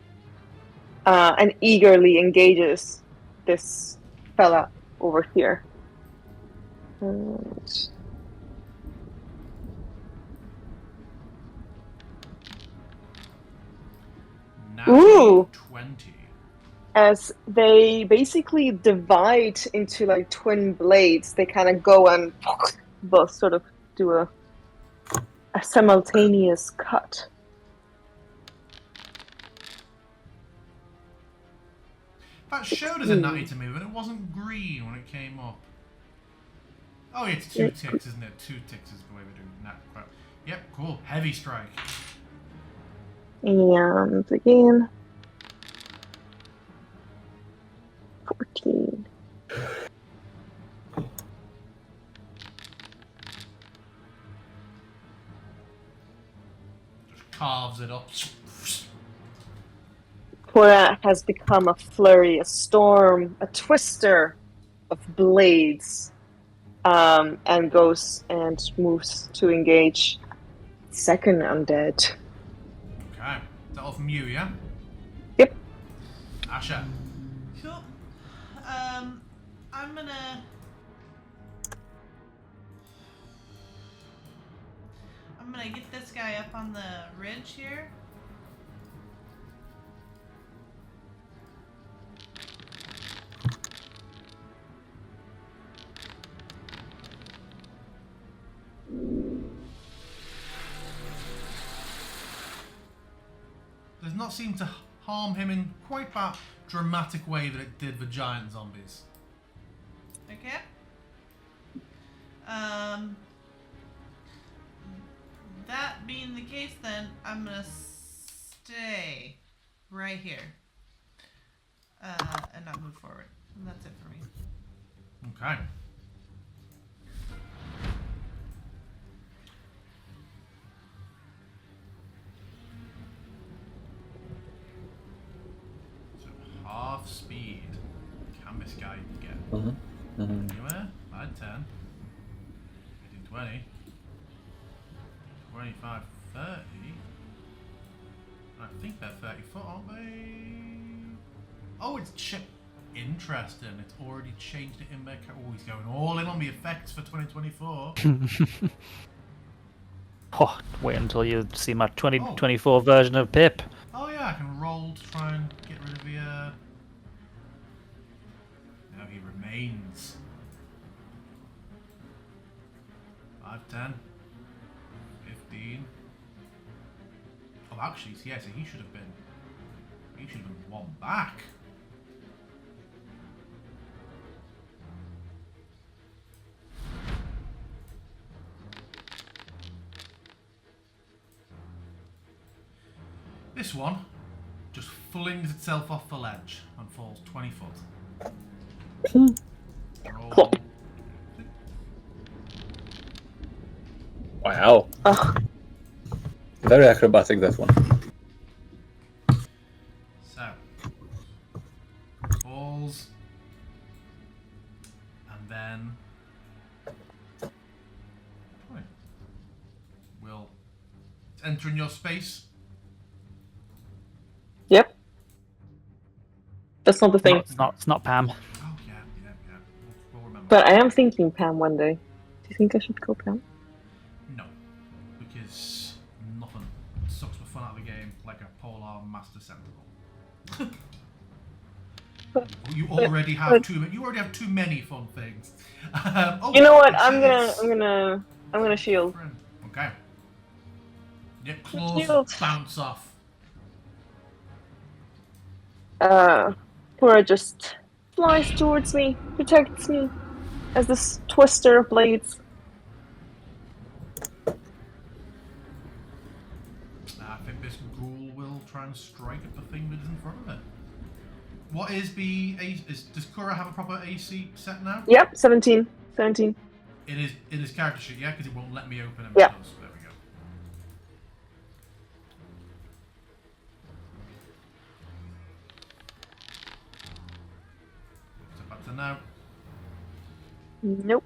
and eagerly engages this fella over here. And Ooh. 20. As they basically divide into like twin blades, they kind of go and both sort of do a simultaneous cut. That showed as a natty to me, but it wasn't green when it came up. Oh, it's 2 ticks, isn't it? 2 ticks is the way we do nat crap. Yep, cool. Heavy strike. And again, 14. Just carves it up. Cora has become a flurry, a storm, a twister of blades, and goes and moves to engage second undead. Okay. Is that off Mew, yeah? Yep. Asha. Cool. I'm gonna get this guy up on the ridge here. Does not seem to harm him in quite that dramatic way that it did the giant zombies. Okay. That being the case, then I'm gonna stay right here, and not move forward. And that's it for me. Okay. So half speed. Can this guy get anywhere? I'd 10. 15, 20. 25, 30. I think they're 30 foot, aren't they? Oh, it's interesting. It's already changed it in their. Oh, he's going all in on the effects for 2024. Oh, wait until you see my 2024 version of Pip. Oh yeah, I can roll to try and get rid of the. No, he remains. 5, 10, 15. Oh, actually, yeah, so he should have been. He should have been 1 back. This one just flings itself off the ledge and falls 20 foot. Roll. Wow. Very acrobatic, that one. So, falls, and then will enter in your space. Yep. That's not the thing. It's not Pam. Oh yeah. We'll remember. But I am thinking Pam one day. Do you think I should go Pam? No, because nothing sucks the fun out of the game like a polar master sentinel. You already have too many fun things. You know what? it's- I'm gonna shield. Okay. Yeah, claws Shield. bounce off. Cora just flies towards me, protects me as this twister of blades. I think this ghoul will try and strike at the thing that is in front of it. What is the does Kura have a proper AC set now? Yep, 17. 17. It is character sheet, yeah, because it won't let me open it. Yeah. Because, there we go. Step back to now. Nope.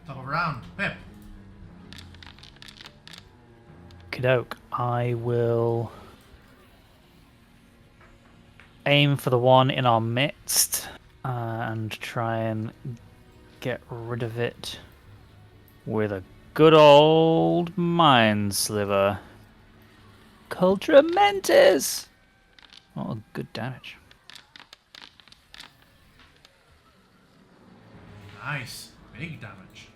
Top of round. Pip. Kadoke, I will aim for the one in our midst and try and get rid of it with a good old mind sliver. Cultura Mentis! Oh, good damage. Nice. Big damage.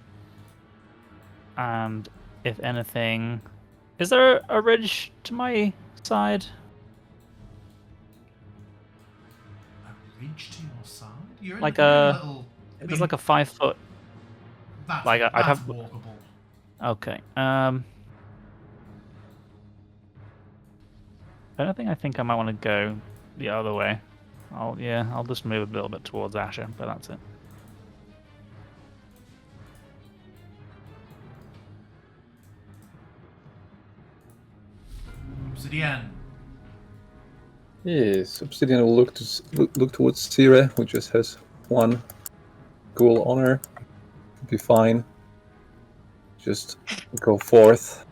And if anything, is there a ridge to my side? A ridge to your side? You're in Like you're in a- little. There's like a 5 foot. That's, like I'd that's have- walkable. Okay. I think I might want to go the other way. I'll just move a little bit towards Asher, but that's it. Obsidian. Yes, Obsidian will look towards Sire, who just has one ghoul on her. Be fine. Just go forth.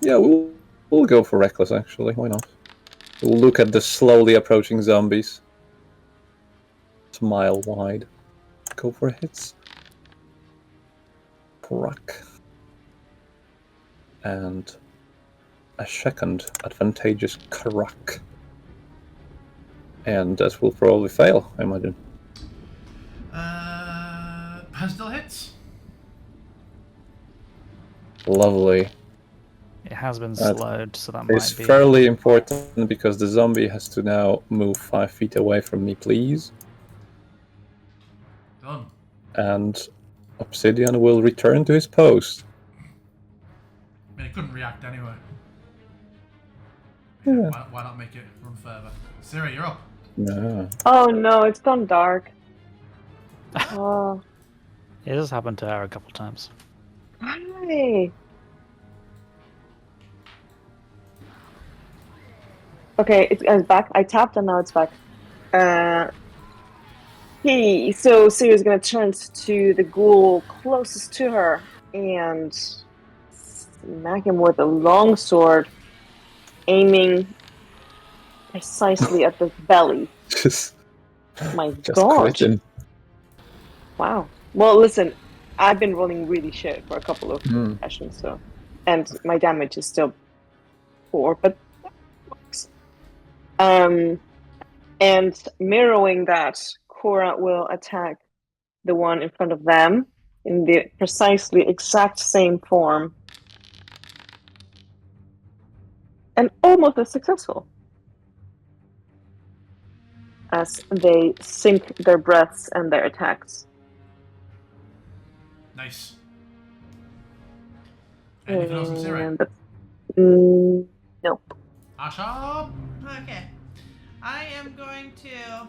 Yeah, we'll go for reckless. Actually, why not? We'll look at the slowly approaching zombies. It's a mile wide. Go for hits. Crack. And a second advantageous crack. And that will probably fail, I imagine. Still hits. Lovely. It has been That slowed, so that It's might be. fairly important because the zombie has to now move 5 feet away from me, please. Done. And Obsidian will return to his post. I mean, it couldn't react anyway. Yeah. Why not make it run further? Siri, you're up. No. Oh no, it's gone dark. Oh, It has happened to her a couple times. why? Okay, it's back. I tapped and now it's back. So Siri's gonna turn to the ghoul closest to her and smack him with a longsword, aiming precisely at the belly. Just My quit God! him. Wow. Well, listen, I've been rolling really shit for a couple of sessions, so, and my damage is still 4, but that works. And mirroring that, Cora will attack the one in front of them in the precisely exact same form, and almost as successful as they sync their breaths and their attacks. Nice. Anything else in Siri? Nope. Asha. Okay. I am going to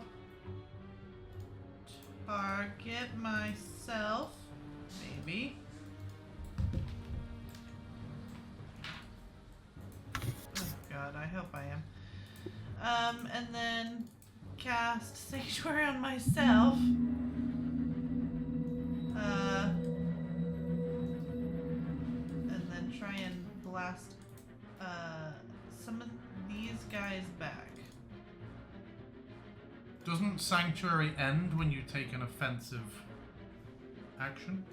target myself, maybe. Oh God, I hope I am. And then cast Sanctuary on myself. And then try and blast some of these guys back. Doesn't Sanctuary end when you take an offensive action?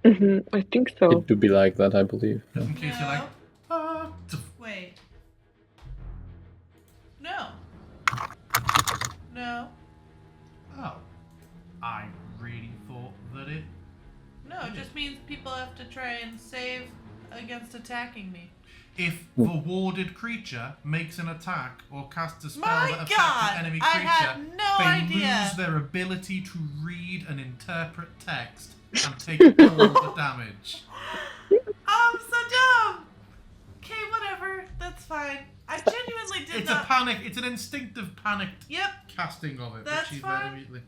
I think so. It do be like that, I believe. Just in case you're like, No. No. Oh. I really thought that it... No, it just means people have to try and save against attacking me. If the warded creature makes an attack or casts a spell My that affects God! an enemy I creature, had no they idea. lose their ability to read and interpret text and take all the damage. I'm so dumb! Okay, whatever. That's fine. I genuinely did It's not... a panic. It's an instinctive panicked Yep. casting of it. That's that she's fine. immediately.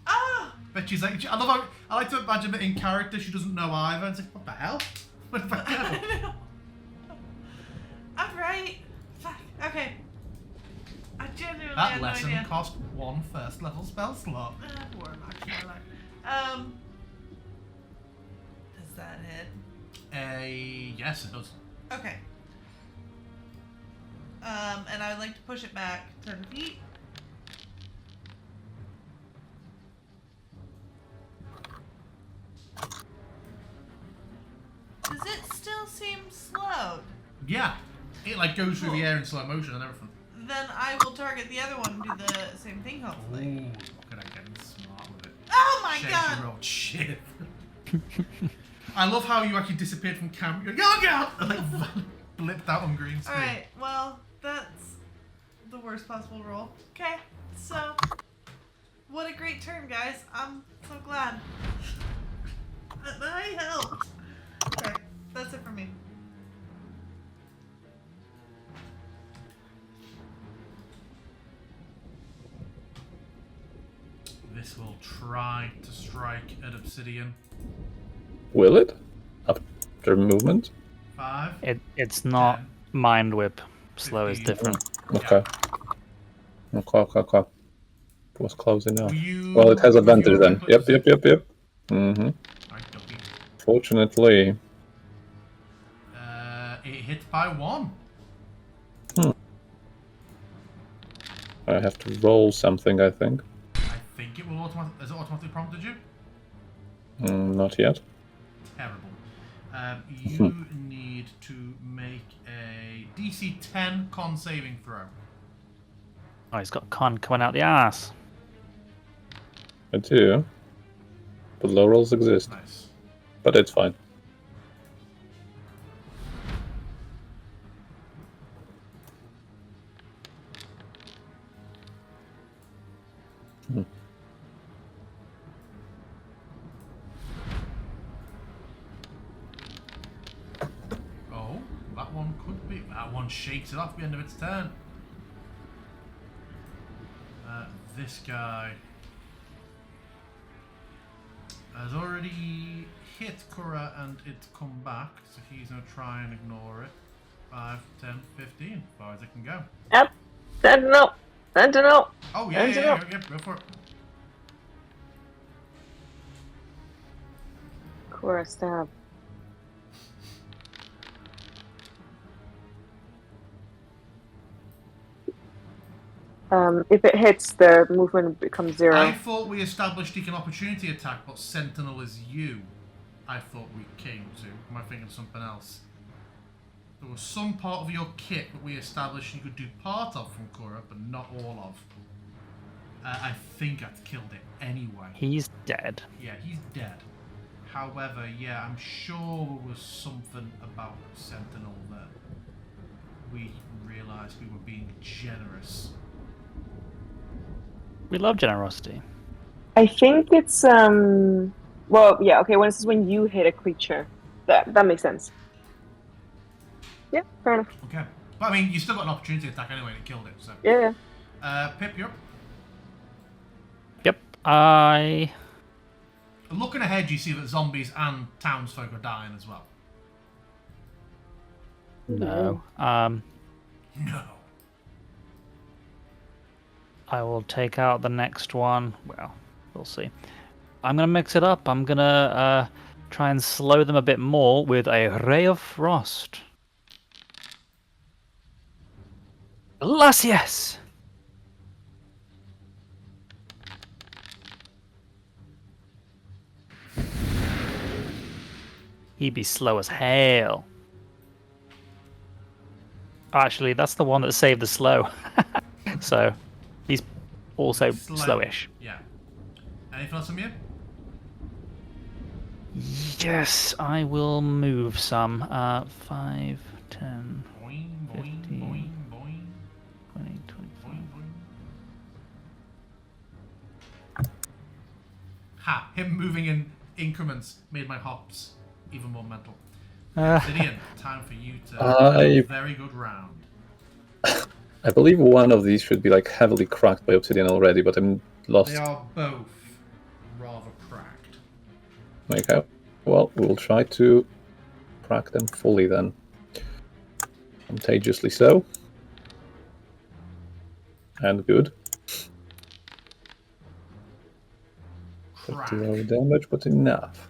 Ah! But she's like, I love how, I like to imagine that in character she doesn't know either. It's like, what the hell? What if I know? I'm right. Fuck. Okay. I genuinely That had no lesson idea. cost 1 first level spell slot. Warlock. Does that hit? Yes, it does. Okay. And I would like to push it back 10 feet. Does it still seem slowed? Yeah, it like goes through Cool. the air in slow motion and everything. Then I will target the other one and do the same thing, hopefully. Ooh, look at that getting smart with it. Oh my Shaky god! rolled shit. I love how you actually disappeared from camp. You're like, oh god! And like blipped out on green screen. Alright, well, that's the worst possible roll. Okay, so what a great turn, guys. I'm so glad. that I helped. Okay, that's it for me. This will try to strike at Obsidian. Will it? After movement? 5. It's not 10. mind whip. Slow is 15. different. Okay. Okay. It was close enough. You, Well, it has you advantage were then. right, Yep. Right, okay. Fortunately. It hit by 1. I have to roll something, I think. I think it will automatically. Has it automatically prompted you? Not yet. Terrible. You need to make a DC 10 con saving throw. Oh, he's got con coming out the ass. I do. But low rolls exist. Nice. But it's fine. Oh, that one could be. That one shakes it off at the end of its turn. This guy has already hit Kura and it's come back, so he's going to try and ignore it. 5, 10, 15, as far as it can go. Yep. Sentinel. Sentinel. Oh, yeah, Sentinel. go for it. Cora stab. If it hits, the movement becomes 0. I thought we established he can opportunity attack, but Sentinel is you. I thought we came to. Am I thinking of something else? There was some part of your kit that we established you could do part of from Kura, but not all of. I think I'd killed it anyway. He's dead. Yeah, he's dead. However, yeah, I'm sure there was something about Sentinel that we realised we were being generous. We love generosity. I think it's well, yeah, okay, when it says when you hit a creature. That makes sense. Yeah, fair enough. Okay. But I mean, you still got an opportunity attack anyway and it killed it, so. Yeah. Pip, you're up. Yep. I Looking ahead, you see that zombies and townsfolk are dying as well. no. No. I will take out the next one. Well, we'll see. I'm gonna mix it up. I'm gonna try and slow them a bit more with a ray of frost. Gracias. He'd be slow as hell. Actually, that's the one that saved the slow. So, he's also Slightly. slowish. Yeah. Anything else from you? Yes, I will move some. 5, 10, Boing, boing, 15, boing, boing, 20, 25. boing, boing. Ha! Him moving in increments made my hops even more mental. Obsidian, time for you to have a very good round. I believe one of these should be like heavily cracked by obsidian already, but I'm lost. They are both rather cracked. Okay. Well, we'll try to crack them fully then. Contagiously so. And good. Crack. 0 damage, but enough.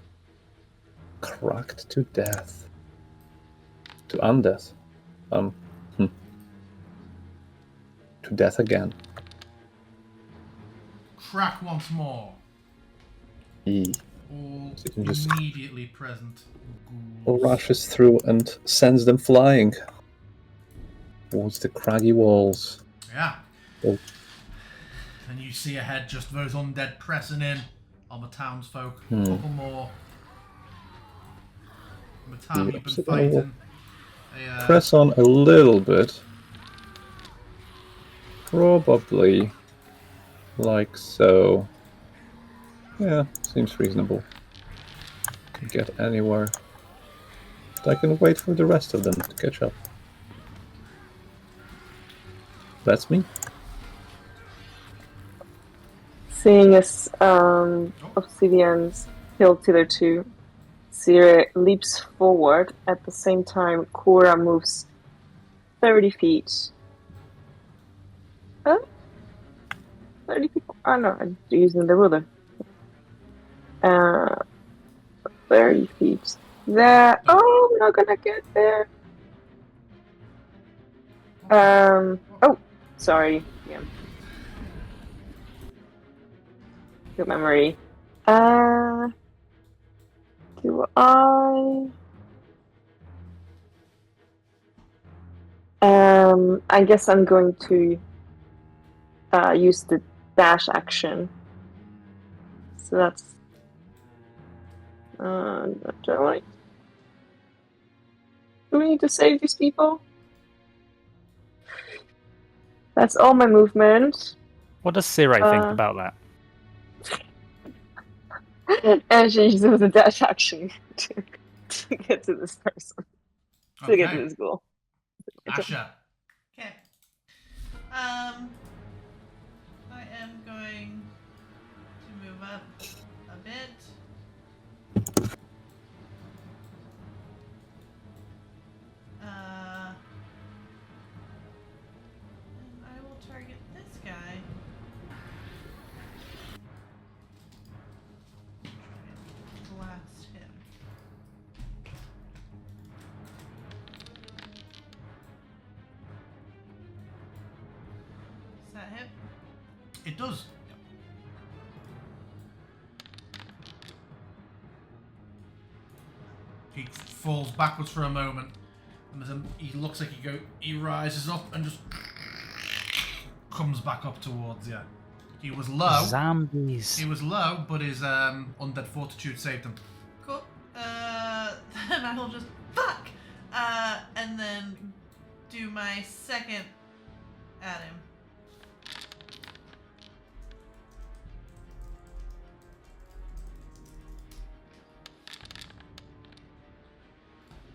Cracked to death. To undeath. To death again. Crack once more. He All So you can just- immediately present ghouls. rushes through and sends them flying towards the craggy walls. Yeah. Oh. And you see ahead just those undead pressing in on the townsfolk. A Hmm. couple more. From the time The you've been obsidian will fighting. Press on a little bit. Probably like so. Yeah, seems reasonable. Can get anywhere. But I can wait for the rest of them to catch up. That's me. Seeing as Obsidian's killed the other two, Sire leaps forward. At the same time, Cora moves 30 feet. 30 feet? Oh no, I'm using the ruler. 30 feet. There. Oh, I'm not gonna get there. Oh, sorry. Yeah. Good memory. Do I guess I'm going to use the dash action. So that's do we need to save these people? That's all my movement. What does Sirai think about that? And she uses the dash action to get to this person. To get to this goal. Asha. Okay. I am going to move up a bit. And I will target this guy. Blast him. Does that hit? It does. He falls backwards for a moment, and he looks like he rises up and just comes back up towards you. He was low. Zombies. He was low, but his undead fortitude saved him. Cool. Then I will just fuck, and then do my second at him.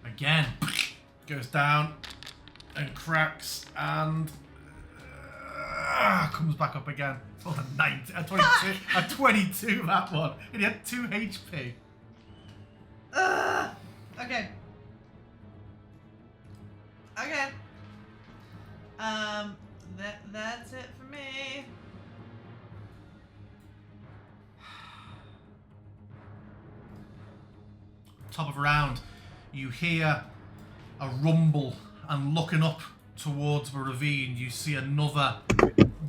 Again, goes down and cracks and comes back up again. Oh, a 90, a 22, a 22 that one. And he had 2 HP. Okay. Okay. That's it for me. Top of a round, you hear a rumble, and looking up towards the ravine, you see another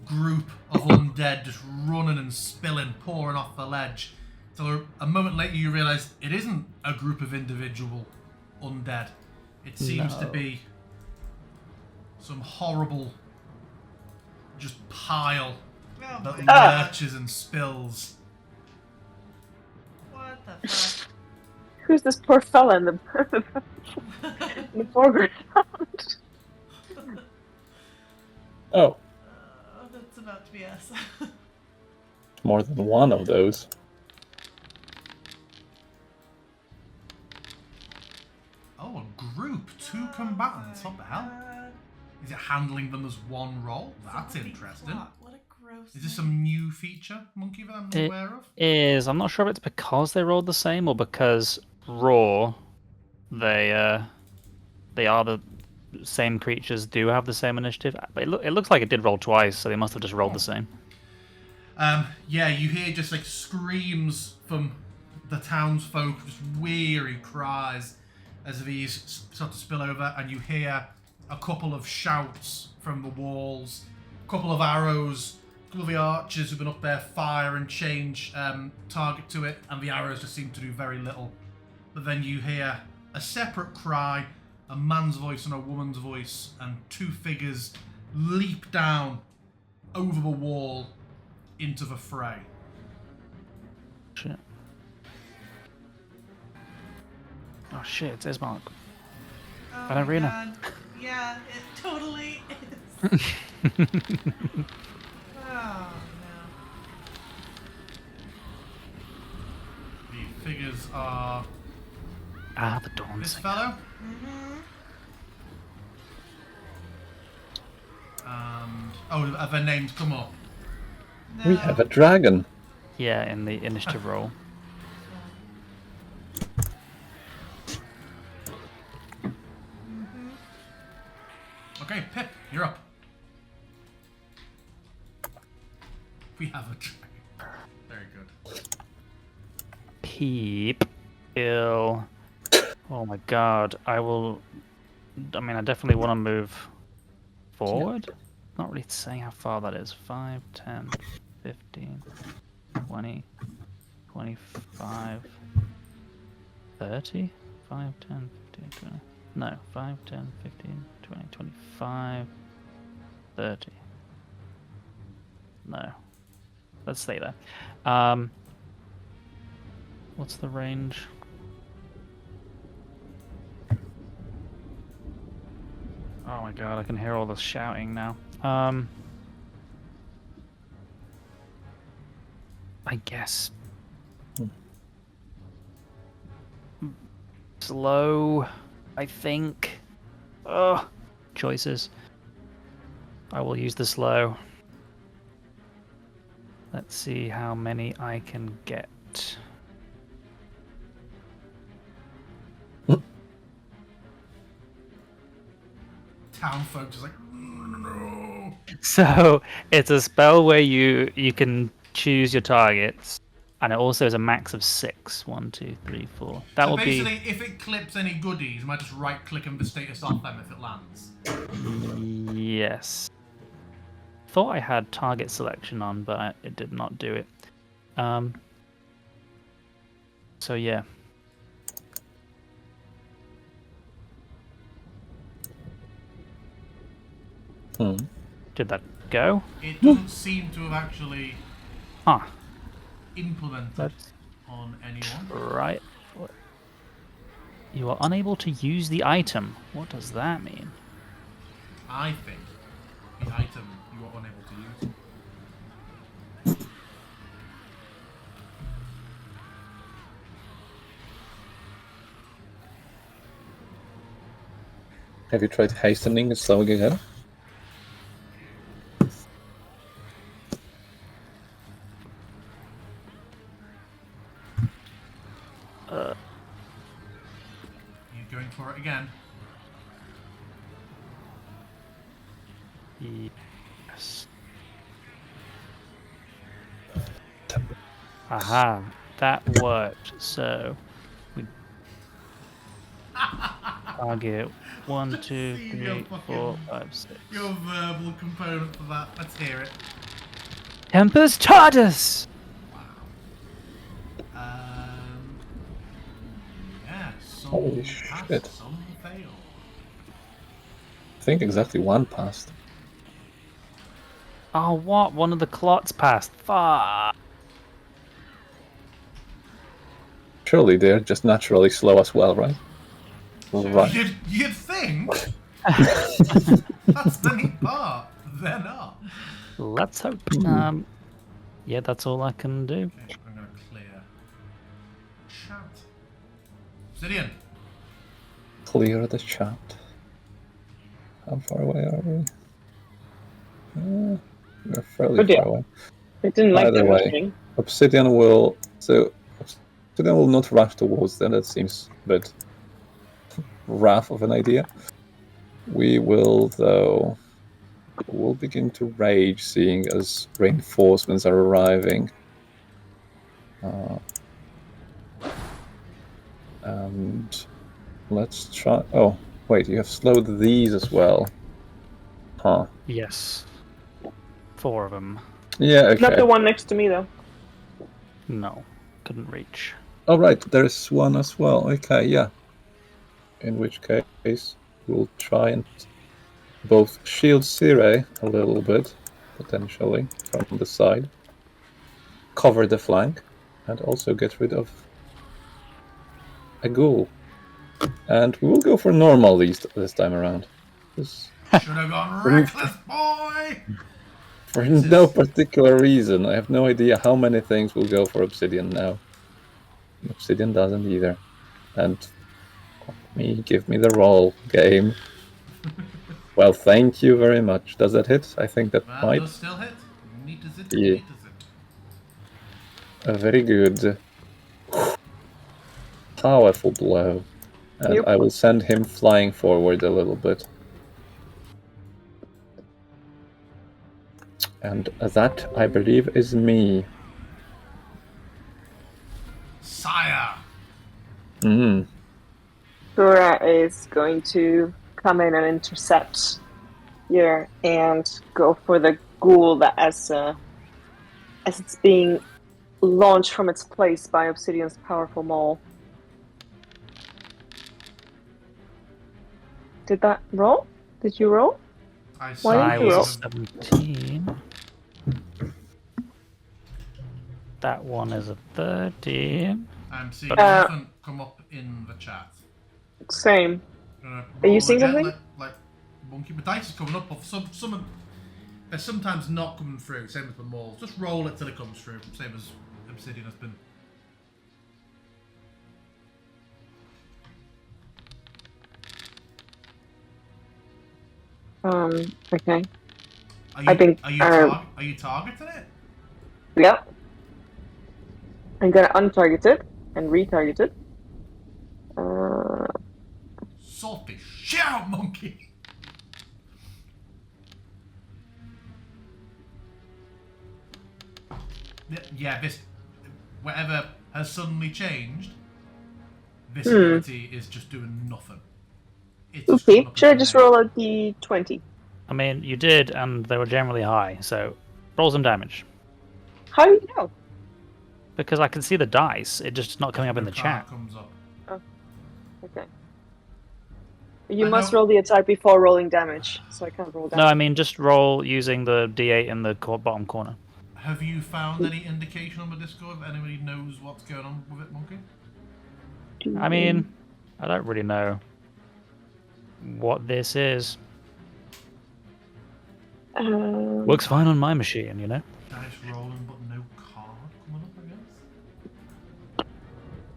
group of undead just running and spilling, pouring off the ledge. So a moment later, you realise it isn't a group of individual undead. It seems to be some horrible, just pile Oh that my lurches and spills. What the fuck? Who's this poor fella in the in the foreground? Oh, That's about to be us. more than one of those. Oh, a group, 2 combatants. What the hell? God. Is it handling them as one role? That's Zombie interesting. plot. What a gross. Is this name. some new feature, Monkey, that I'm It- aware of? I'm not sure if it's because they rolled the same or because Raw, they are the same creatures, do have the same initiative. But it looks like it did roll twice, so they must have just rolled the same. Yeah, you hear just like screams from the townsfolk, just weary cries as these start to spill over, and you hear a couple of shouts from the walls, a couple of arrows, a couple of the archers who've been up there fire and change target to it, and the arrows just seem to do very little. But then you hear a separate cry, a man's voice and a woman's voice, and 2 figures leap down over the wall into the fray. Shit. Oh shit, it's Ismark. Oh An my arena. God. Yeah, it totally is. Oh no. The figures are Ah, the dawn this singer. fellow, Mm-hmm. and have their names come up? No. We have a dragon. Yeah, in the initiative roll. Okay, Pip, you're up. We have a dragon. Very good. Peep. Ill. Oh my god. I definitely want to move forward. Not really saying how far that is. 5, 10, 15, 20, 25, 30? 5, 10, 15, 20. No, 5, 10, 15, 20, 25, 30. No. Let's stay there. What's the range? Oh my god, I can hear all the shouting now. I guess. Slow, I think. Ugh. Choices. I will use the slow. Let's see how many I can get. Town folks is like, no. So it's a spell where you can choose your targets, and it also is a max of 6. 1, 2, 3, 4. That So will basically, if it clips any goodies, you might just right click and the status off them if it lands. be yes. Thought I had target selection on, but it did not do it. So yeah. Did that go? It doesn't seem to have actually Huh. implemented That's on anyone. right. You are unable to use the item. What does that mean? I think the item you are unable to use. Have you tried hastening and slowing again? You going for it again? Yes. Aha, that worked. So we target 1, 2, See your 3, fucking- 4, 5, 6. Your verbal component for that. Let's hear it. Tempest Tardis! Yeah, some Holy pass, shit. some fail. I think exactly one passed. Oh, what? One of the clots passed. Fuck. Surely they're just naturally slow as well, right? Right. You'd think. That's the neat part. They're not. Let's hope. Yeah, that's all I can do. Okay, I'm gonna clear chat. Obsidian. Clear the chat. How far away are we? We're fairly far away. I didn't like Either that way. machine. Obsidian will not rush towards them. That seems a bit rough of an idea. We will, though, we'll begin to rage, seeing as reinforcements are arriving. And let's try. Oh, wait, you have slowed these as well. Huh. Yes. 4 of them. Yeah, okay. Not the one next to me, though. No, couldn't reach. Oh, right, there's one as well. Okay, yeah. In which case, we'll try and both shield Sire a little bit, potentially, from the side, cover the flank, and also get rid of a ghoul. And we will go for normal this time around. Should have gone reckless, boy! For no particular reason. I have no idea how many things will go for Obsidian now. Obsidian doesn't either. And give me the roll, game. Well, thank you very much. Does that hit? I think that Well, might. does still hit. Neat as it. Yeah. Neat as it. Very good. Powerful blow. And Yep. I will send him flying forward a little bit. And that, I believe, is me. Sire! Mm. Dora is going to come in and intercept here and go for the ghoul that as it's being launched from its place by Obsidian's powerful maul. Did that roll? Did you roll? I Why I didn't you roll? was 17. That one is a 13. I'm seeing Uh, nothing come up in the chat. Same. Gonna Are you roll seeing again, anything? like monkey, but dice is coming up, but they're sometimes not coming through. Same as the mauls. Just roll it till it comes through. Same as Obsidian has been. Okay. Are you, I think, are you targeting it? Yep. I'm gonna untarget it and retarget it. Sort this shit out, monkey! Yeah, this whatever has suddenly changed. This ability is just doing nothing. It's just Okay. coming up Should I with just a name. roll a d20? I mean, you did, and they were generally high, so roll some damage. How do you know? Because I can see the dice, it's just not coming up in the card chat. comes up. Okay. You I must know- roll the attack before rolling damage, so I can't roll No, damage. I mean, just roll using the d8 in the bottom corner. Have you found any indication on the Discord if anybody knows what's going on with it, monkey? I mean, I don't really know what this is. Works fine on my machine, you know? Dice rolling, but no card coming up, I guess.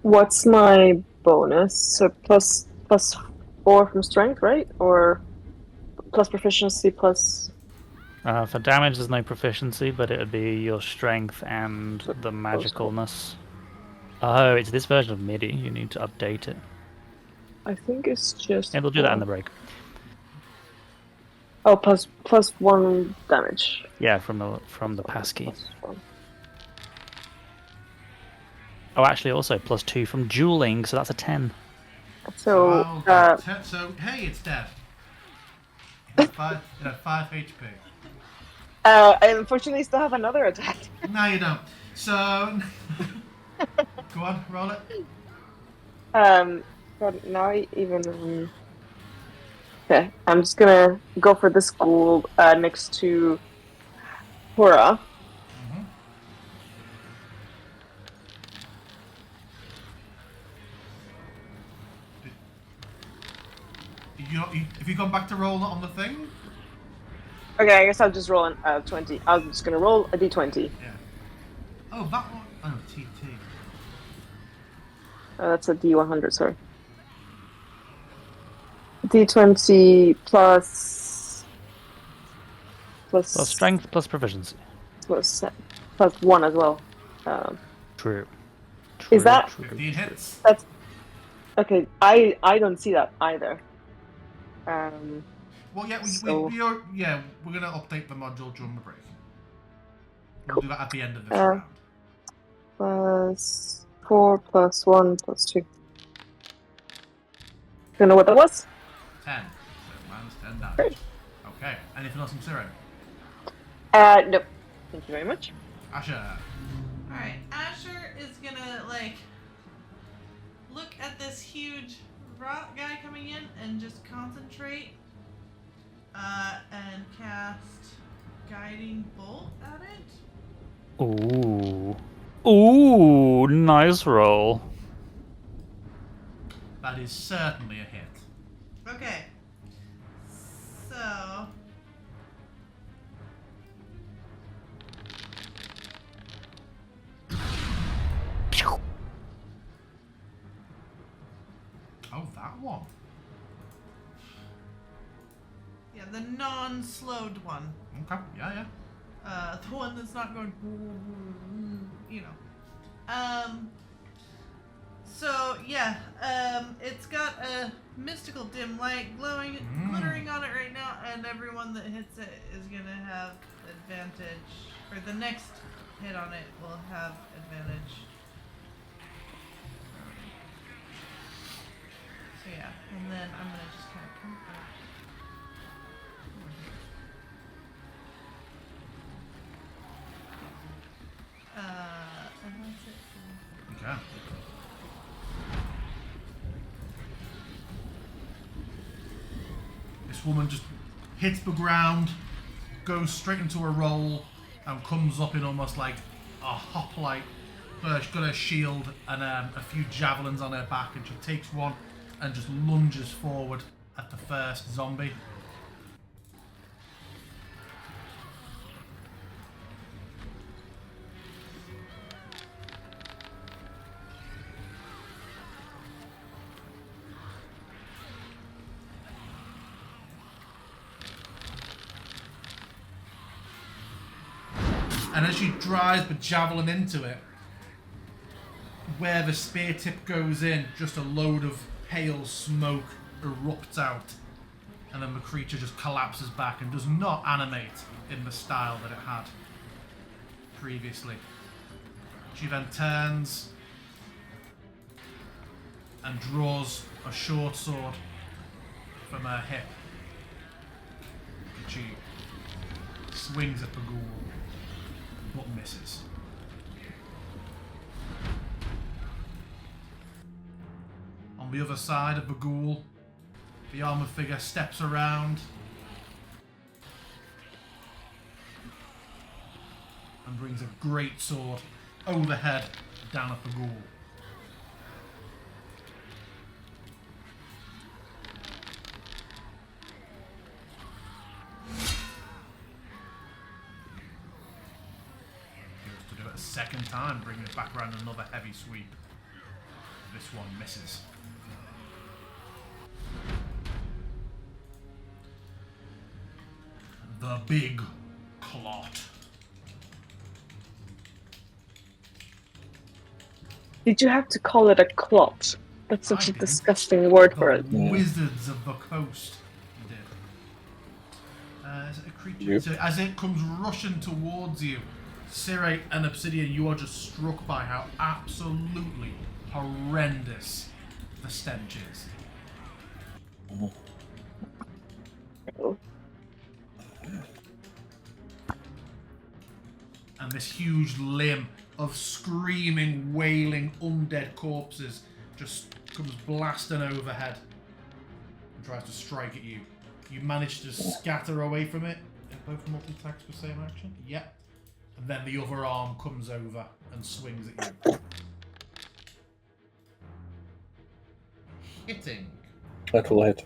What's my bonus? So plus 4 from strength, right? Or plus proficiency plus. For damage, there's no proficiency, but it would be your strength and the magicalness. Oh, it's this version of MIDI. You need to update it. I think it's just. And we'll do that in the break. Oh, plus 1 damage. Yeah, from the passkey. Plus 1. Oh, actually, also plus 2 from dueling, so that's a 10. So, So hey, it's dead. It had 5 HP. I unfortunately still have another attack. No, you don't. So go on, roll it. But now I even. Okay, I'm just gonna go for this ghoul next to Hurrah. Have you gone back to roll on the thing? Okay, I guess I'll just roll a 20. I'm just gonna roll a d20. Yeah. Oh, that one. Oh, TT. That's a d100, sorry. d20 plus Plus strength, plus proficiency. plus 1 as well. True. Is that- 15 hits. That's okay. I don't see that either. Well, yeah, So- we're gonna update the module during the break. We'll do that at the end of this Uh, round. plus 4 plus 1 plus 2. Don't know what that was? 10. So minus 10 damage. Great. Okay. Anything else from Cyril? No. Thank you very much. Asher. Alright, Asher is gonna, like, look at this huge rock guy coming in and just concentrate and cast Guiding Bolt at it. Ooh. Ooh, nice roll. That is certainly a hit. Okay. So. Oh, that one. Yeah, the non-slowed one. Okay. Yeah. The one that's not going, you know. So yeah, it's got a mystical dim light glittering on it right now, and everyone that hits it is gonna have advantage, or the next hit on it will have advantage. So yeah, and then I'm gonna just kind of come back. And that's it. Okay. This woman just hits the ground, goes straight into a roll, and comes up in almost like a hoplite. She's got her shield and a few javelins on her back, and she takes one and just lunges forward at the first zombie. And as she drives the javelin into it, where the spear tip goes in, just a load of pale smoke erupts out. And then the creature just collapses back and does not animate in the style that it had previously. She then turns and draws a short sword from her hip. And she swings at the ghoul, but misses. On the other side of the ghoul, the armored figure steps around and brings a great sword overhead down at the ghoul. Goes to do it a second time, bringing it back around another heavy sweep. This one misses. The big clot. Did you have to call it a clot? That's such I a didn't. disgusting word for The it. wizards of the coast did. Is it a creature? Yep. So as it comes rushing towards you, Cirate and Obsidian, you are just struck by how absolutely horrendous the stench is. Oh. And this huge limb of screaming, wailing, undead corpses just comes blasting overhead and tries to strike at you. You manage to scatter away from it in both multi-attacks for same action. Yep. and then the other arm comes over and swings at you. Hitting. That will hit.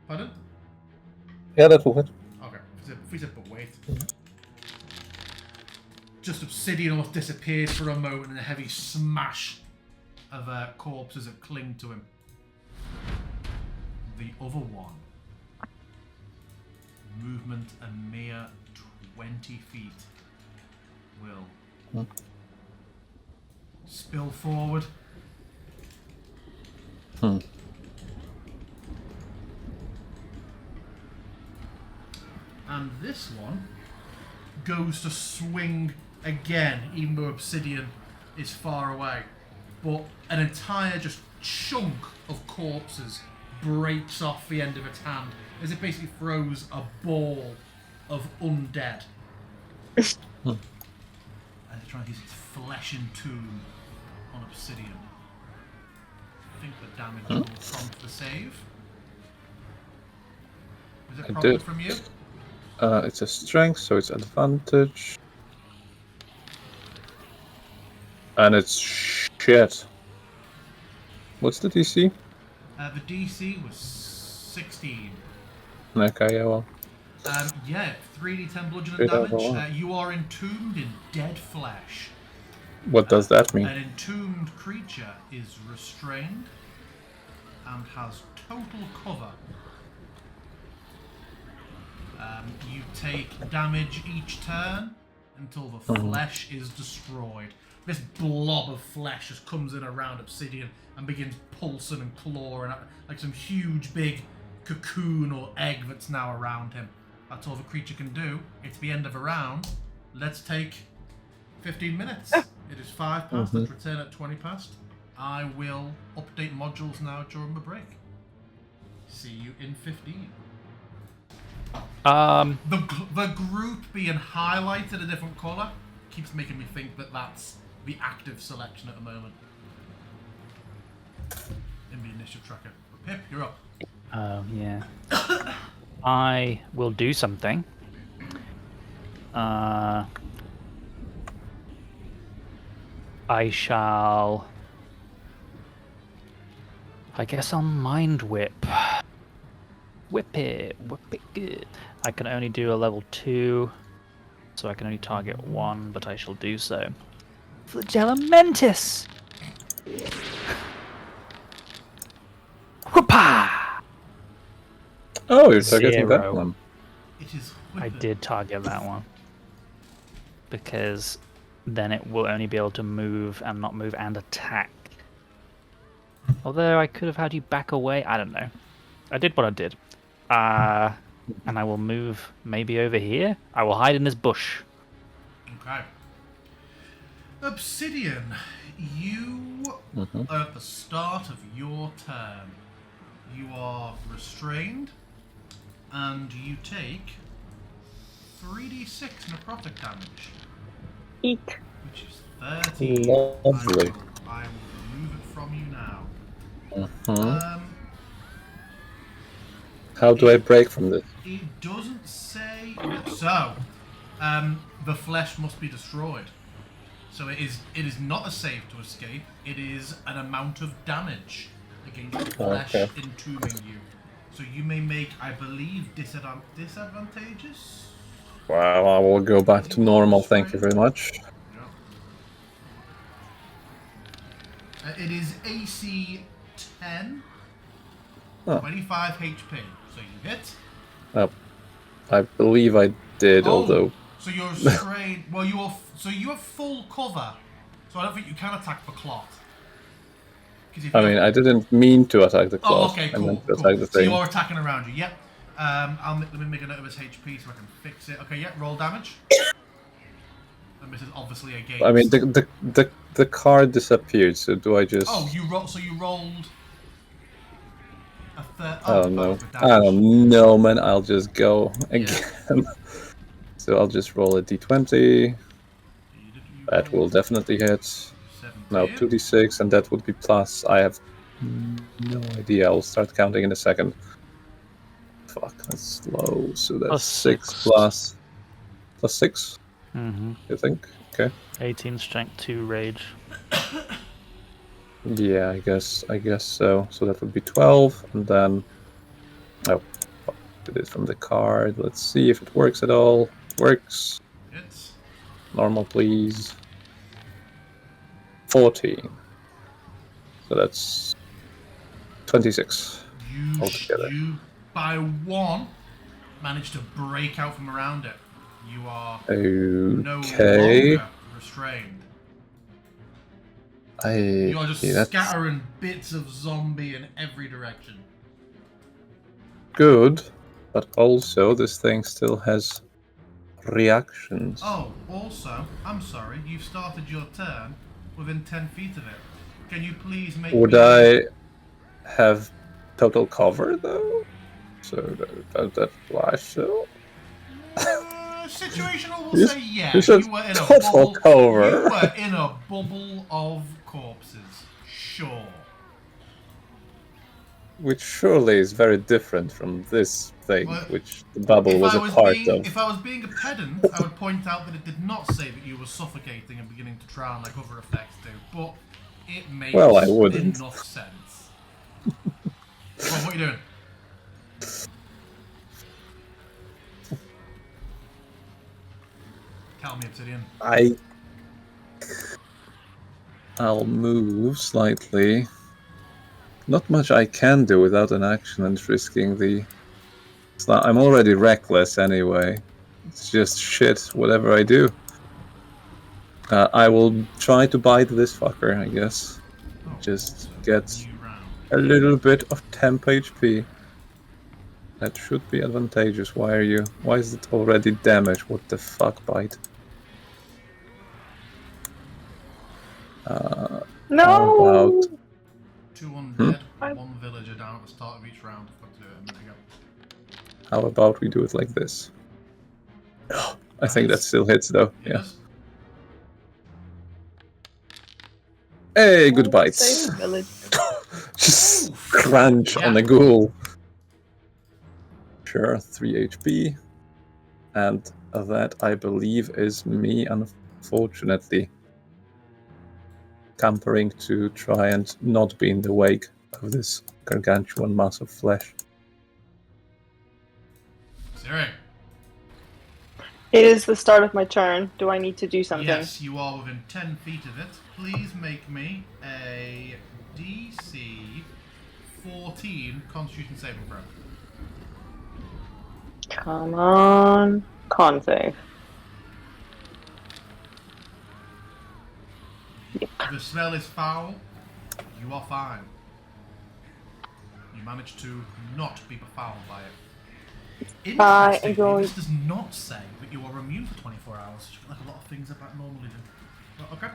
Pardon? Yeah, that will hit. Okay, if we said but wait. Just Obsidian almost disappeared for a moment in a heavy smash of corpses that cling to him. The other one. Movement a mere 20 feet. Will spill forward. And this one goes to swing again, even though Obsidian is far away. But an entire just chunk of corpses breaks off the end of its hand as it basically throws a ball of undead. As it tries to use its flesh entomb on Obsidian. I think the damage will prompt the save. Is it prompted from you? It's a strength, so it's advantage. And it's shit. What's the DC? The DC was 16. Okay, yeah, well. Yeah, 3d10 bludgeoning Straight out of the damage. You are entombed in dead flesh. What does that mean? An entombed creature is restrained and has total cover. You take damage each turn until the flesh is destroyed. This blob of flesh just comes in around Obsidian and begins pulsing and clawing like some huge big cocoon or egg that's now around him. That's all the creature can do. It's the end of a round. Let's take 15 minutes. It is 5 past. Let's return at 20 past. I will update modules now during the break. See you in 15. The group being highlighted a different colour keeps making me think that that's the active selection at the moment in the initiative tracker. Pip, you're up. Yeah. I will do something. I shall... I guess I'll Mind Whip. Whip it good. I can only do a level 2, so I can only target 1, but I shall do so. Flagellamentis! Whoopah! Oh, you're targeting that 0. one. It is I did target that one. Because then it will only be able to move and not move and attack. Although I could have had you back away. I don't know. I did what I did. And I will move maybe over here. I will hide in this bush. Okay. Obsidian, you are at the start of your turn. You are restrained, and you take 3d6 necrotic damage, Eek. which is 13. Lovely. I will remove it from you now. How do I break from this? It doesn't say so. The flesh must be destroyed. So it is not a save to escape. It is an amount of damage against the flesh entombing you. So you may make, I believe, disadvantages. Well, I will go back to normal, thank you very much. It is AC 10, Oh. 25 HP. So you hit. I believe I did, although... So you're restrained. Well, you have full cover. So I don't think you can attack the cloth. I didn't mean to attack the cloth. Oh, okay, I cool. meant to attack the So thing. you are attacking around you. Yep. Let me make a note of his HP so I can fix it. Okay, yeah. Roll damage. And this is obviously against. I mean, the card disappeared. So do I just? Oh, you roll. So you rolled a third. Oh no! I don't know, man. I'll just go again. So I'll just roll a d20. That will definitely hit. 17. Now 2d6, and that would be plus. I have no idea. I'll start counting in a second. Fuck, that's slow. So that's Plus 6 6. plus 6. Mm-hmm. You think? Okay. 18 strength, 2 rage. Yeah, I guess so. So that would be 12, and then it is from the card. Let's see if it works at all. Works. Hits. Normal, please. 14. So that's 26 altogether. You by one manage to break out from around it. You are no Okay. longer restrained. I You are just that's scattering bits of zombie in every direction. good, but also this thing still has reactions. Oh, also, I'm sorry, you've started your turn within 10 feet of it. Can you please make Would me... I have total cover though? So that apply still? Situational will You say yeah. you said You were in a total bubble. cover. You were in a bubble of corpses. Sure. Which surely is very different from this thing, Well, which the bubble was a part of. If I was being a pedant, I would point out that it did not say that you were suffocating and beginning to drown like other effects do, but it makes Well, I wouldn't. enough sense. Well, what are you doing? Tell me, Obsidian. I'll move slightly. Not much I can do without an action and risking the... I'm already reckless anyway. It's just shit, whatever I do. I will try to bite this fucker, I guess. Oh, Just also, get new round. a little bit of temp HP. That should be advantageous. Why is it already damaged? What the fuck, bite? No. How about 2 undead, I'm- 1 villager down at the start of each round. Fuck to do it a minute ago. how about we do it like this? I think that Nice. still hits though. It Yeah. does. Hey, good Save bites. the village. Just Oof. crunch Yeah. on the ghoul. Sure, 3 HP. And that, I believe, is me, unfortunately, campering to try and not be in the wake of this gargantuan mass of flesh. Siri. It is the start of my turn. Do I need to do something? Yes, you are within 10 feet of it. Please make me a DC 14 Constitution saving throw. Come on. Con save. If the smell is foul, you are fine. You managed to not be befouled by it. I Interestingly, enjoy- this does not say that you are immune for 24 hours, like a lot of things that normally do. But okay.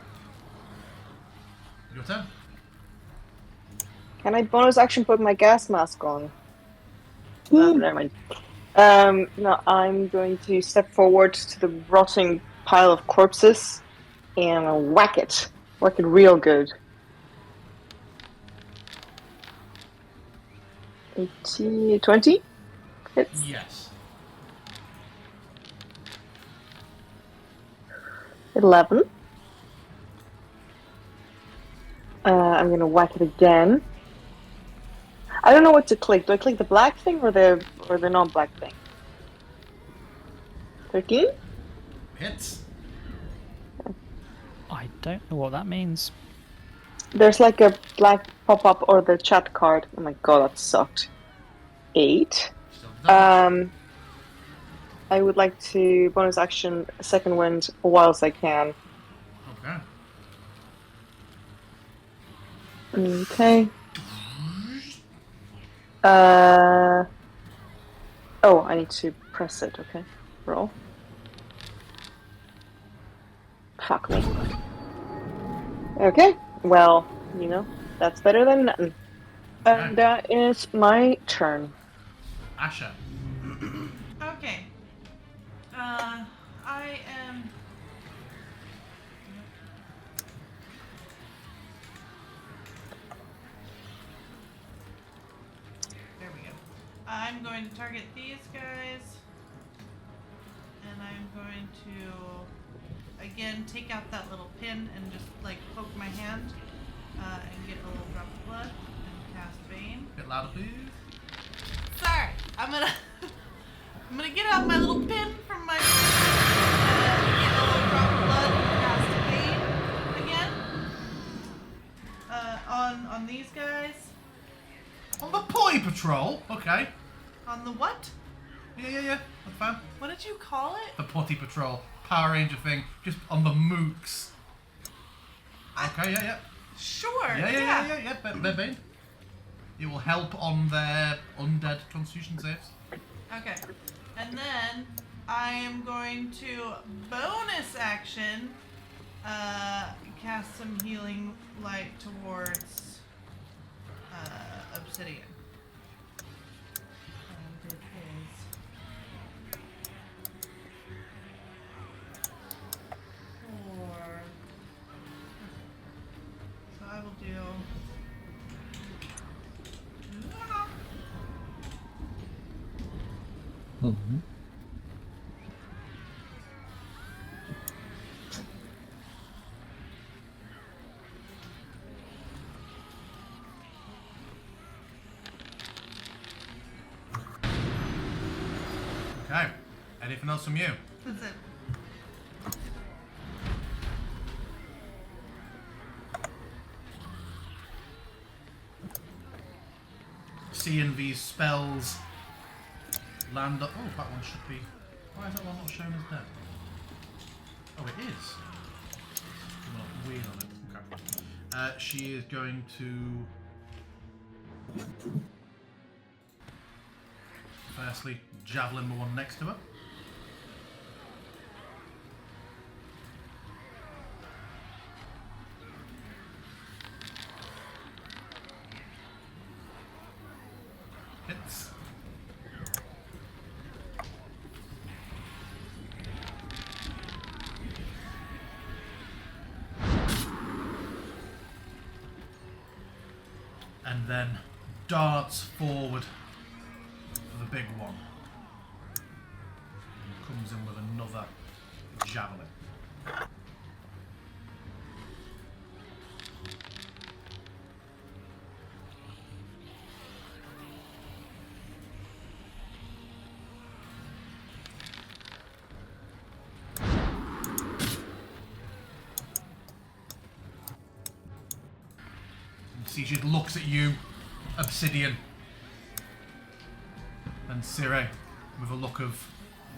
Your turn. Can I bonus action put my gas mask on? Never mind. No, I'm going to step forward to the rotting pile of corpses and whack it. Whack it real good. 18, 20? Hits. Yes. 11. I'm gonna whack it again. I don't know what to click. Do I click the black thing or the non-black thing? 13? Hits. I don't know what that means. There's like a black pop-up or the chat card. Oh my god, that sucked. 8. Still done. I would like to bonus action second wind whilst I can. Okay. Okay. Oh, I need to press it. Okay. Roll. Fuck me. Okay. Well, that's better than nothing. And that is my turn. Asha. Okay. I am. There we go. I'm going to target these guys, and I'm going to again, take out that little pin and just like poke my hand and get a little drop of blood and cast Bane. Bit louder, please. Sorry, I'm gonna get out my little pin from my get a little drop of blood and cast Bane again. On these guys. On the Poi Patrol? Okay. On the what? Yeah. That's fine. What did you call it? The Potty Patrol. Power Ranger thing. Just on the mooks. Okay, yeah. Sure. Yeah. They're Bane. It will help on their undead constitution saves. Okay. And then I am going to bonus action cast some healing light towards Obsidian. And it is 4. So I will do. Mm-hmm. Okay. Anything else from you? That's it. Seeing these spells land up. Oh, that one should be. Why is that one not shown as dead? Oh, it is. Well, weird on it. Okay. She is going to. Firstly, javelin the one next to her. Hits. And then darts forward for the big one. And comes in with another javelin. See, she looks at you, Obsidian, and Sire with a look of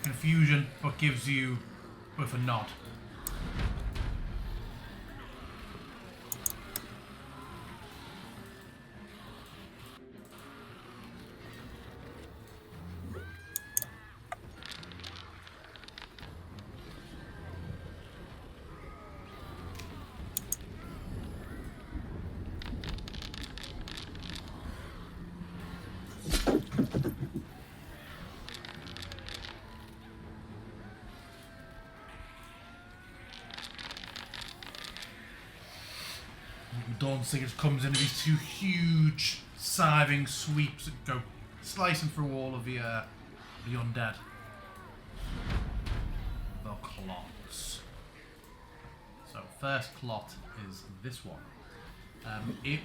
confusion, but gives you both a nod. Dawn Singers comes in with these two huge scything sweeps that go slicing through all of the undead. The clots. So first clot is this one. It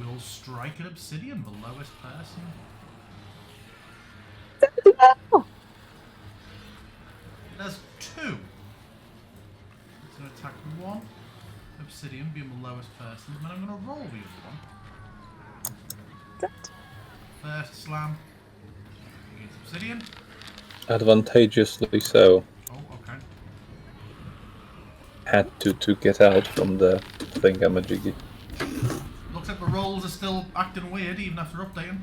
will strike an Obsidian, the lowest person. There's two. It's going to attack one Obsidian, being the lowest person, and then I'm going to roll the other one. First slam against Obsidian. Advantageously so. Oh, okay. Had to get out from the thingamajiggy. Looks like the rolls are still acting weird even after updating.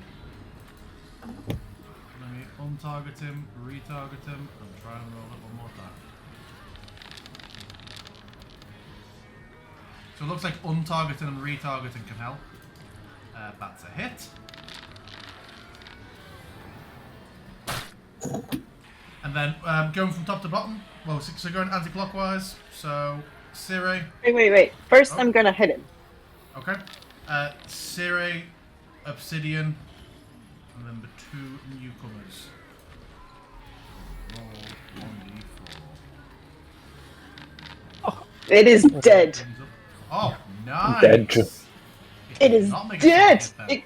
Let me untarget him, retarget him, and try and roll it one more time. So it looks like untargeting and retargeting can help. That's a hit. And then going from top to bottom, well, so going anti-clockwise, so Sire. Wait. First, Oh. I'm gonna hit him. Okay. Sire, Obsidian, and then the two newcomers. It is dead. Oh, nice. Dead. It is Not make a dead. hit then.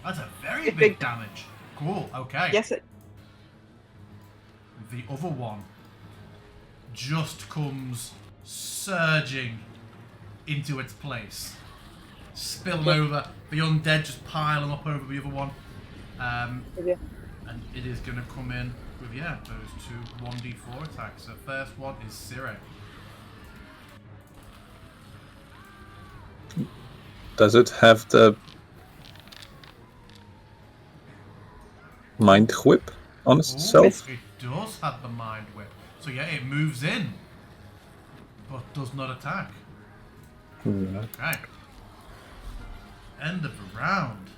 That's a very It's big big. damage. Cool. Okay. Yes, it. The other one just comes surging into its place, spilling over. The undead just piling up over the other one, and it is going to come in with those two 1d4 attacks. So first one is Sire. Does it have the mind whip on itself? It does have the mind whip. So it moves in, but does not attack. Okay. End of the round.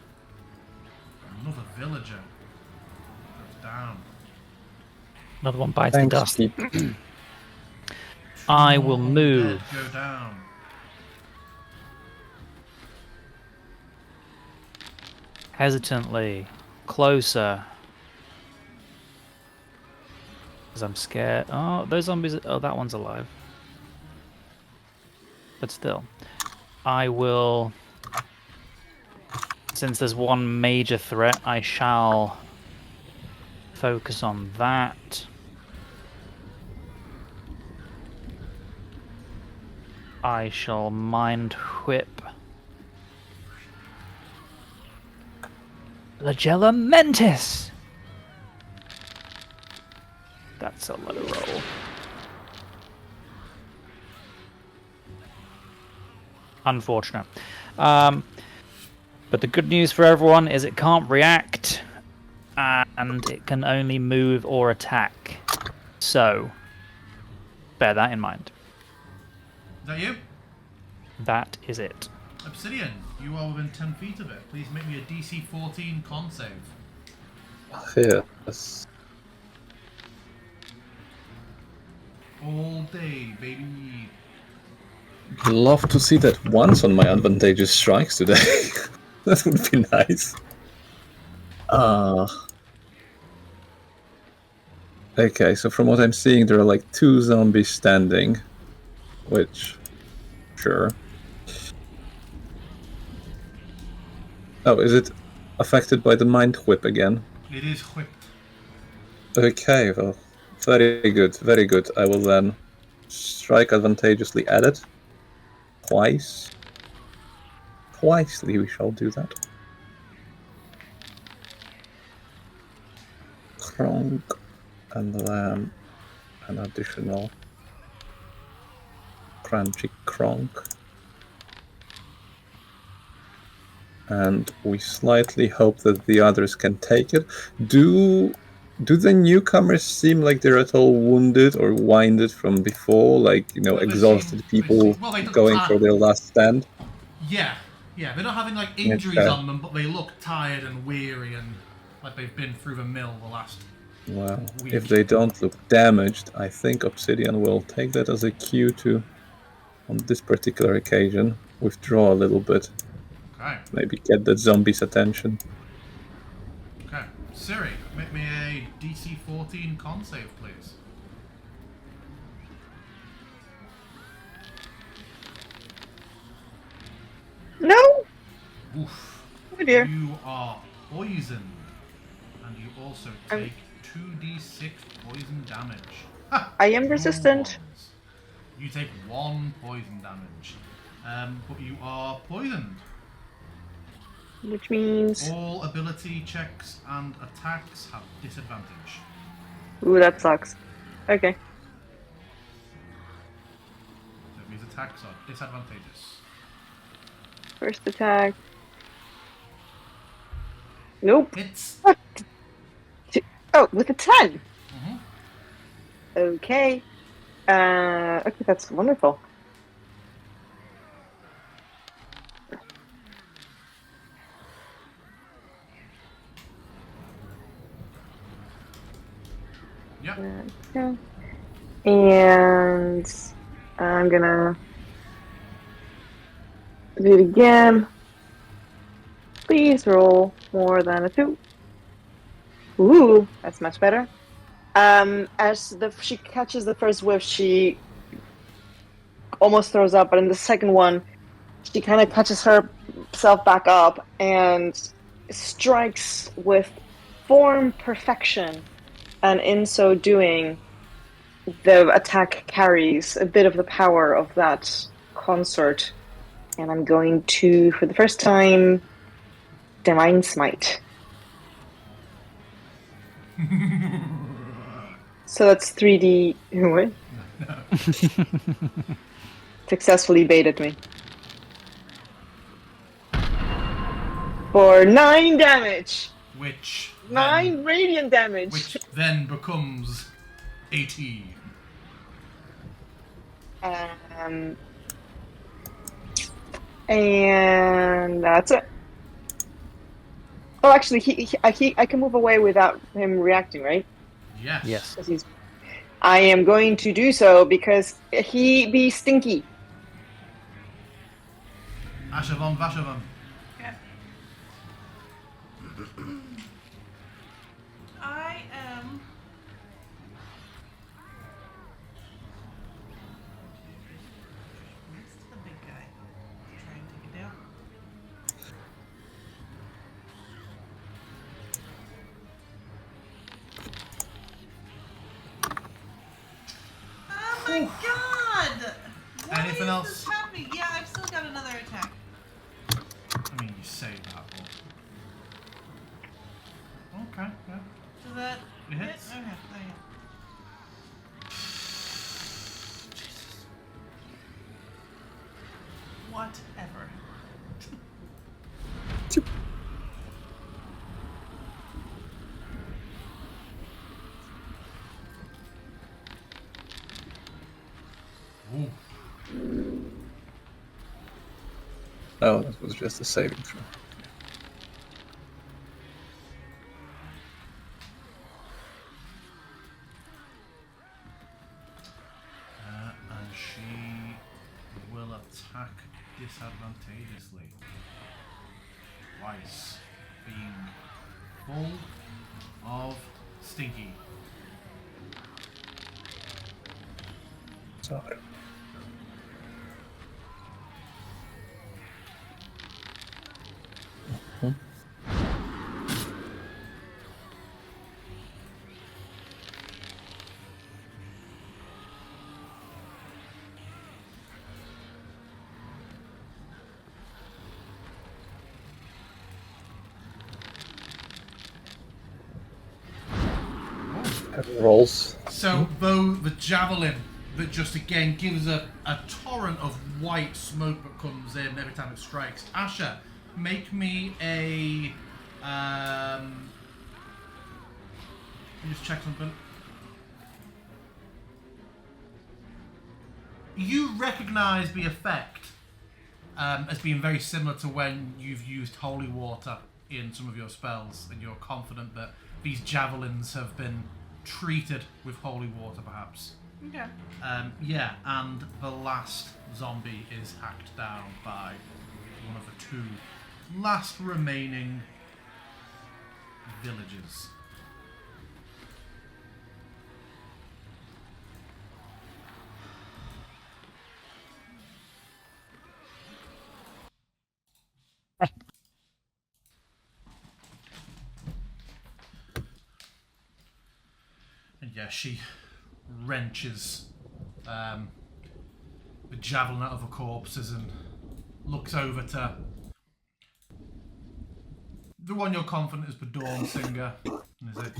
Another villager goes down. Another one bites Thanks, the dust. Pete. I will Two move. undead go down. Hesitantly, closer. Because I'm scared. Oh, those zombies. Oh, that one's alive. But still. I will. Since there's one major threat, I shall focus on that. I shall mind whip Flagella Mentis. That's a low roll. Unfortunate. But the good news for everyone is it can't react, and it can only move or attack. So, bear that in mind. Is that you? That is it. Obsidian, you are within 10 feet of it. Please make me a DC 14 con save. Yes. All day, baby. Love to see that once on my advantageous strikes today. That would be nice. Okay, so from what I'm seeing, there are like 2 zombies standing. Which... Sure. Oh, is it affected by the mind whip again? It is whipped. Okay, well, very good, very good. I will then strike advantageously at it. Twice. Twicely we shall do that. Kronk, and then an additional crunchy kronk. And we slightly hope that the others can take it. Do the newcomers seem like they're at all wounded or winded from before? Like, you know, Well, they exhausted seem- people well, they look going tired. for their last stand? Yeah, they're not having like injuries Okay. on them, but they look tired and weary and like they've been through the mill the last. Well, Weak. if they don't look damaged, I think Obsidian will take that as a cue to, on this particular occasion, withdraw a little bit. Okay, Maybe get that zombie's attention. okay. Siri, make me a DC 14 con save, please. No. Oof. Oh dear. You are poisoned, and you also take 2d6 poison damage. Ha! I am Your resistant. ones. You take 1 poison damage, but you are poisoned. Which means, All ability checks and attacks have disadvantage. ooh, that sucks. Okay. So it means attacks are disadvantageous. First attack. Nope. Hits. Oh, with a 10. Mhm. Okay. Okay, that's wonderful. Yep. Okay. And I'm gonna do it again. Please roll more than a 2. Ooh, that's much better. As she catches the first whiff, she almost throws up, but in the second one, she kind of catches herself back up and strikes with form perfection. And in so doing, the attack carries a bit of the power of that consort. And I'm going to, for the first time, Divine Smite. So that's 3D. What? Successfully baited me. For 9 damage! Which 9 radiant damage! which then becomes 18. And that's it. Oh, actually, I can move away without him reacting, right? Yes. Yes. 'Cause I am going to do so because he be stinky. Ashavan Vashavan. Okay. I am. Next to the big guy. Try and take it down. Oh my god! What Anything is else? this happening? Yeah, I've still got another attack. I mean, you say that, but... Okay, yeah. Does that It hit? hits. Okay, there you go. Whatever. Ooh. Oh, that was just a saving throw. And she will attack disadvantageously. Twice. Being full of stinky. Sorry. Rolls. So, though the javelin that just again gives a torrent of white smoke that comes in every time it strikes. Asha, make me a. Let me just check something. You recognise the effect as being very similar to when you've used holy water in some of your spells, and you're confident that these javelins have been treated with holy water, perhaps. Okay. Yeah, and the last zombie is hacked down by one of the two last remaining villagers. And yeah, she wrenches the javelin out of the corpses and looks over to the one you're confident is the Dawn Singer. And is it?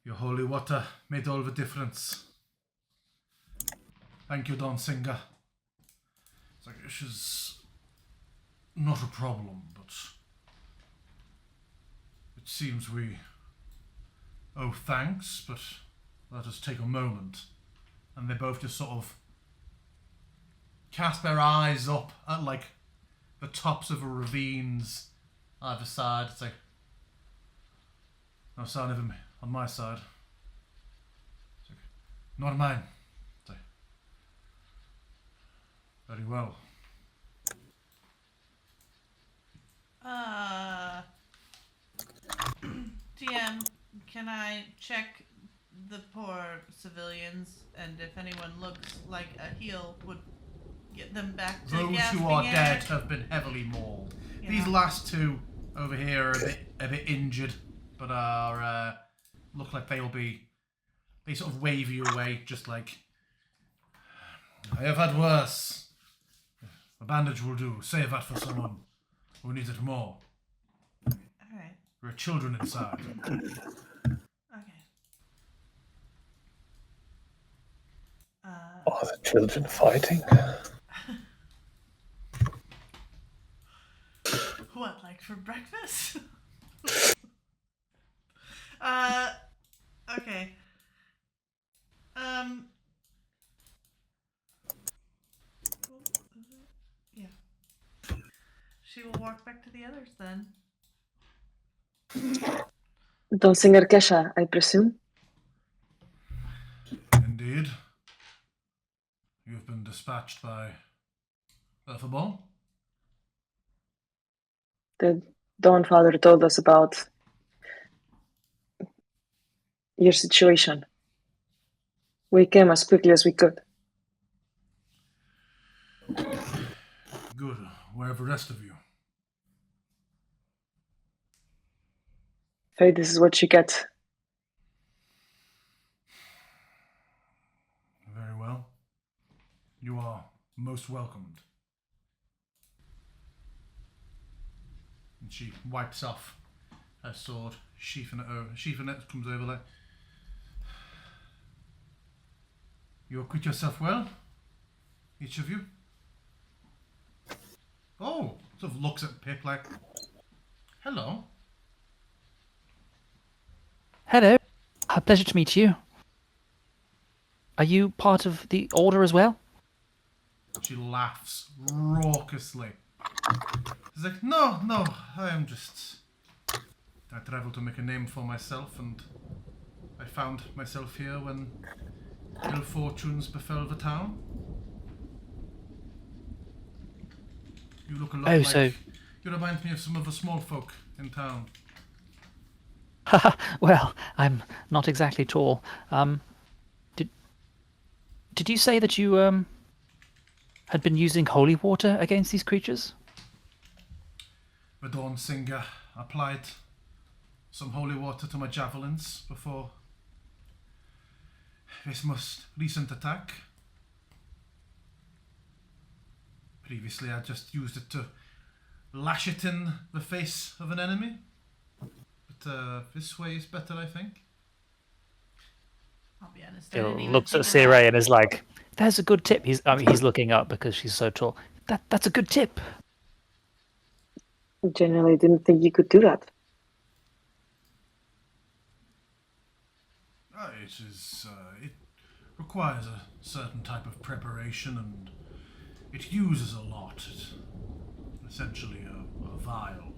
Your holy water made all the difference. Thank you, Dawn Singer. It's like, this is not a problem, but it seems we owe thanks, but let us take a moment. And they both just sort of cast their eyes up at like the tops of the ravines either side. It's like, no sign of him on my side. It's like, not on mine. It's like, very well. DM, can I check the poor civilians, and if anyone looks like a heal would get them back to Those gasping who are air. dead have been heavily mauled. You These know. last two over here are a bit injured, but are look like they sort of wave you away, just like, I have had worse. A bandage will do. Save that for someone who needs it more. Alright. There are children inside. Okay. Are the children fighting? What, like for breakfast? Okay. Yeah. She will walk back to the others then. Donsinger Kesha, I presume. Indeed. You've been dispatched by Earthaball? The Dawn Father told us about your situation. We came as quickly as we could. Good. Where are the rest of you? Faye, this is what you get. Very well. You are most welcomed. And she wipes off her sword, sheathing it over. Sheathing it comes over like, you acquit yourself well, each of you. Oh, sort of looks at Pip like, hello. Hello. A pleasure to meet you. Are you part of the Order as well? She laughs raucously. She's like, no, I traveled to make a name for myself, and I found myself here when ill fortunes befell the town. You look a lot you remind me of some of the small folk in town. Well, I'm not exactly tall. Did you say that you had been using holy water against these creatures? The Dawn Singer applied some holy water to my javelins before this most recent attack. Previously, I just used it to lash it in the face of an enemy. But this way is better, I think. I'll be honest. I He didn't even looks at think of that. Sirey and is like, "That's a good tip." He's looking up because she's so tall. That's a good tip. I genuinely didn't think you could do that. It requires a certain type of preparation, and it uses a lot. It's essentially a vial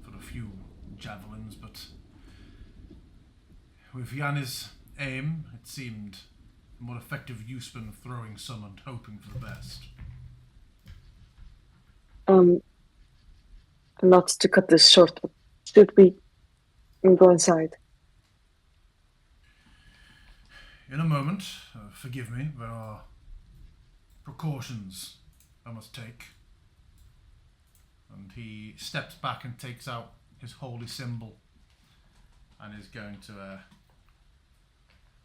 for a few javelins, but with Yanni's aim, it seemed a more effective use than throwing some and hoping for the best. Not to cut this short, but should we go inside? In a moment, forgive me, there are precautions I must take. And he steps back and takes out his holy symbol and is going to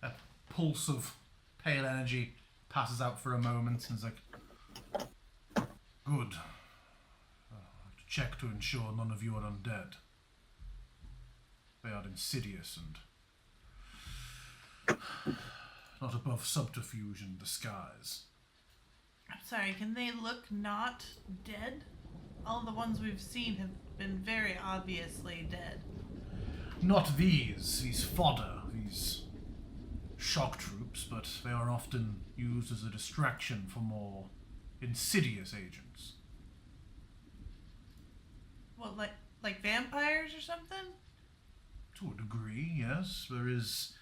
a pulse of pale energy passes out for a moment and is like, good. Check to ensure none of you are undead. They are insidious and not above subterfuge and disguise. I'm sorry, can they look not dead? All the ones we've seen have been very obviously dead. Not these fodder, these shock troops, but they are often used as a distraction for more insidious agents. What, like vampires or something? To a degree, yes. There is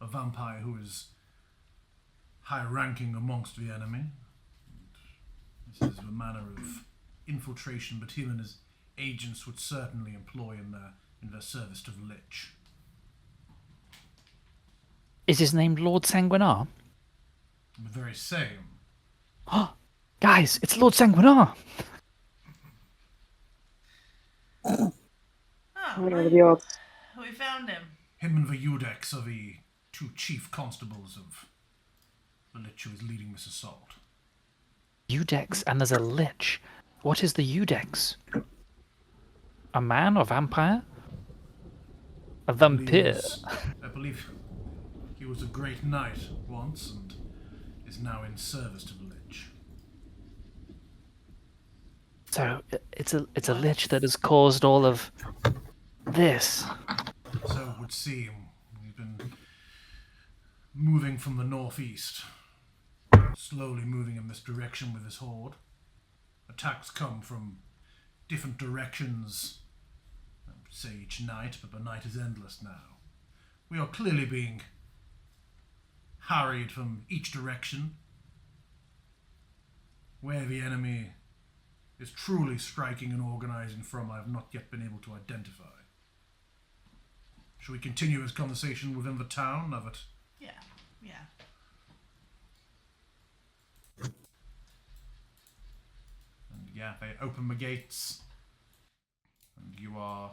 a vampire who is high-ranking amongst the enemy. This is the manner of infiltration that him and his agents would certainly employ in their service to the Lich. Is his name Lord Sanguinar? The very same. Guys, it's Lord Sanguinar! Oh, What are the odds? we found him. Him and the Udex are the two chief constables of the Lich who is leading this assault. Udex, and there's a lich. What is the Udex? A man or vampire? A vampire. I believe he was a great knight once and is now in service to the Lich. So it's a lich that has caused all of this. So it would seem. He's been moving from the northeast, slowly moving in this direction with his horde. Attacks come from different directions, I would say each night, but the night is endless now. We are clearly being harried from each direction. Where the enemy is truly striking and organizing from, I have not yet been able to identify. Shall we continue this conversation within the town now that... Yeah. And yeah, they open the gates. And you are...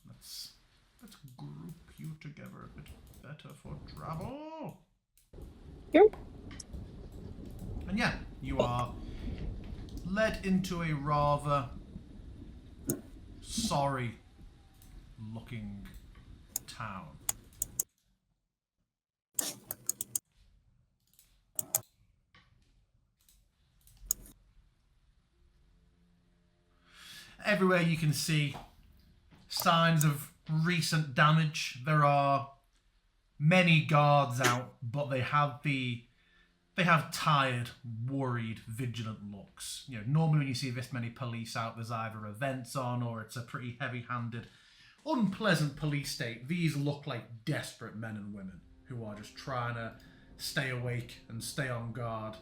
Let's group you together a bit better for travel. Yep. And yeah, you are led into a rather sorry looking town. Everywhere you can see signs of recent damage. There are many guards out, but they have tired, worried, vigilant looks. You know, normally when you see this many police out, there's either events on or it's a pretty heavy-handed, unpleasant police state. These look like desperate men and women who are just trying to stay awake and stay on guard.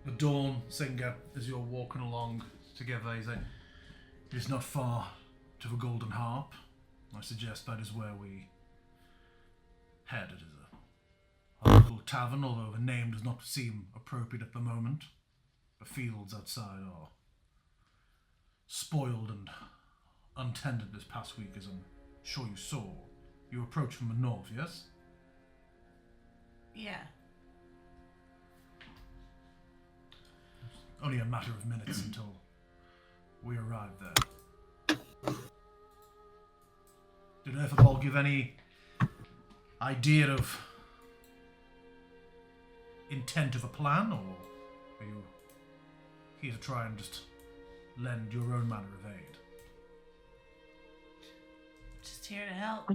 The Dawn Singer, as you're walking along together, he's like, "It is not far to the Golden Harp. I suggest that is where we head. It is a local tavern, although the name does not seem appropriate at the moment. The fields outside are spoiled and untended this past week, as I'm sure you saw. You approached from the north, yes?" Yeah. Only a matter of minutes until we arrive there. Did Earthball give any idea of intent of a plan, or are you here to try and just lend your own manner of aid? Just here to help.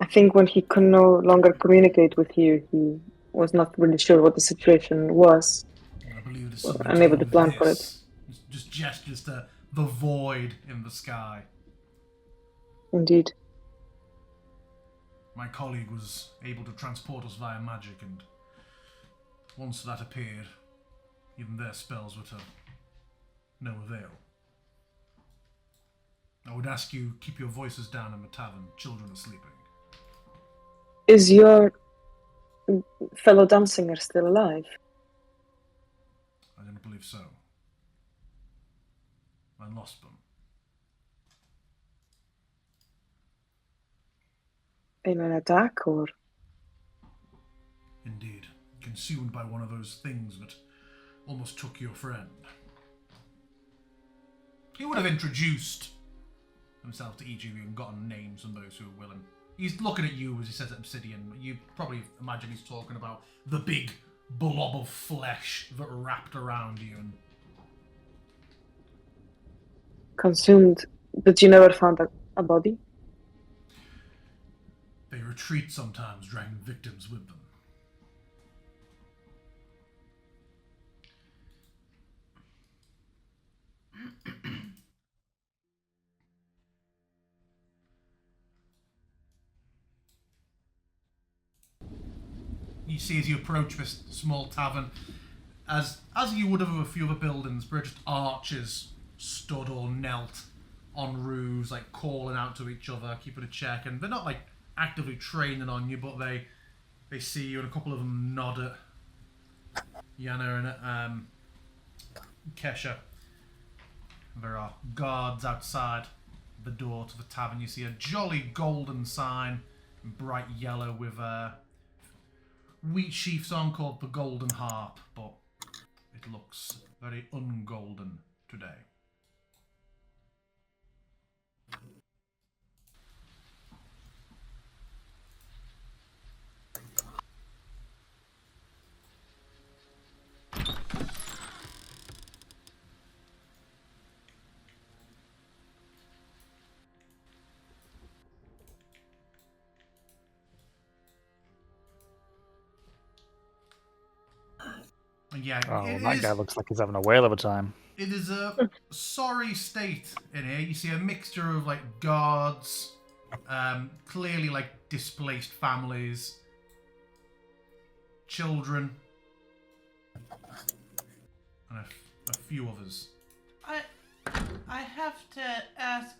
I think when he could no longer communicate with you, he was not really sure what the situation was. I believe it is something Unable to do with plan for this. Just gestures to the void in the sky. Indeed. My colleague was able to transport us via magic, and once that appeared, even their spells were to no avail. I would ask you keep your voices down in the tavern. Children are sleeping. Is your fellow Dansinger still alive? I don't believe so. I lost them. In an attack, or? Indeed. Consumed by one of those things that almost took your friend. He would have introduced himself to each of you and gotten names from those who were willing. He's looking at you as he says obsidian. You probably imagine he's talking about the big blob of flesh that wrapped around you. And Consumed, but you never found a body? they retreat sometimes, dragging victims with them. You see as you approach this small tavern, as you would have with a few other buildings, there are just arches stood or knelt on roofs, like calling out to each other, keeping a check, and they're not like actively training on you, but they see you, and a couple of them nod at Yana and Kesha. There are guards outside the door to the tavern. You see a jolly golden sign, in bright yellow, with wheat sheafs on, called the Golden Harp, but it looks very ungolden today. Yeah, Oh, that guy looks like he's having a whale of a time. It is a sorry state in here. You see a mixture of like guards, clearly like displaced families, children, and a few others. I have to ask,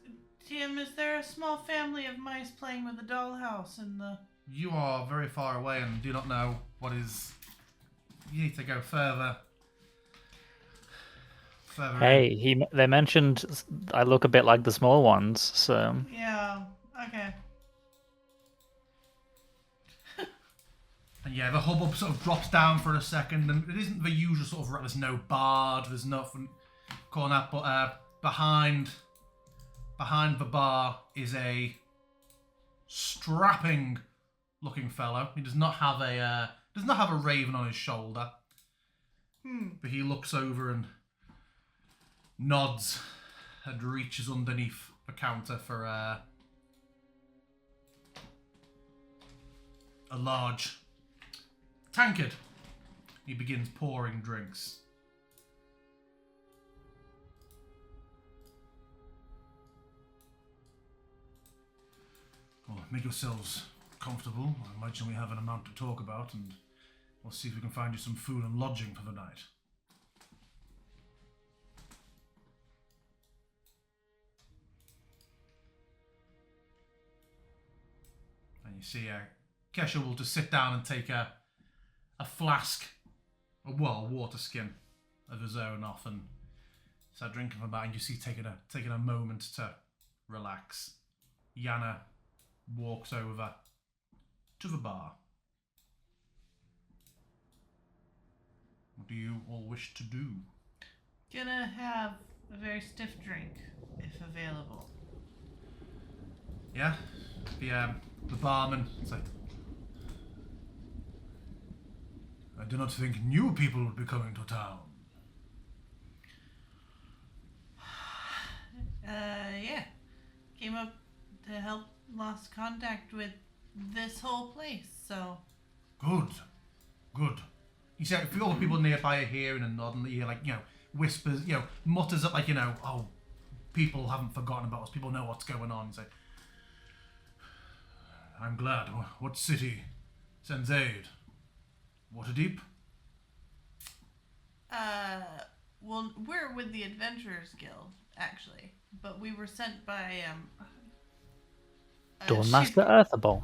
Tim, is there a small family of mice playing with a dollhouse in the... You are very far away and do not know what is... You need to go further. Hey, they mentioned I look a bit like the small ones, so... Yeah, okay. And yeah, the hubbub sort of drops down for a second, and it isn't the usual sort of, there's no bard, there's nothing calling out, but behind the bar is a strapping looking fellow. He does not have a raven on his shoulder. But he looks over and nods and reaches underneath the counter for a large tankard. He begins pouring drinks. Well, make yourselves comfortable. I imagine we have an amount to talk about, and we'll see if we can find you some food and lodging for the night. And you see Kesha will just sit down and take a flask, a water skin of his own off and start drinking from that, and you see taking a moment to relax. Yana walks over to the bar. What do you all wish to do? Gonna have a very stiff drink, if available. Yeah? The barman is like, I do not think new people would be coming to town. Yeah. Came up to help, lost contact with this whole place, so... Good. You see, if all the people nearby are hearing and nodding, you hear, like, whispers, mutters that, like, oh, people haven't forgotten about us, people know what's going on. You say, I'm glad. What city sends aid? Waterdeep? Well, we're with the Adventurers Guild, actually, but we were sent by, Dawnmaster Earthaball.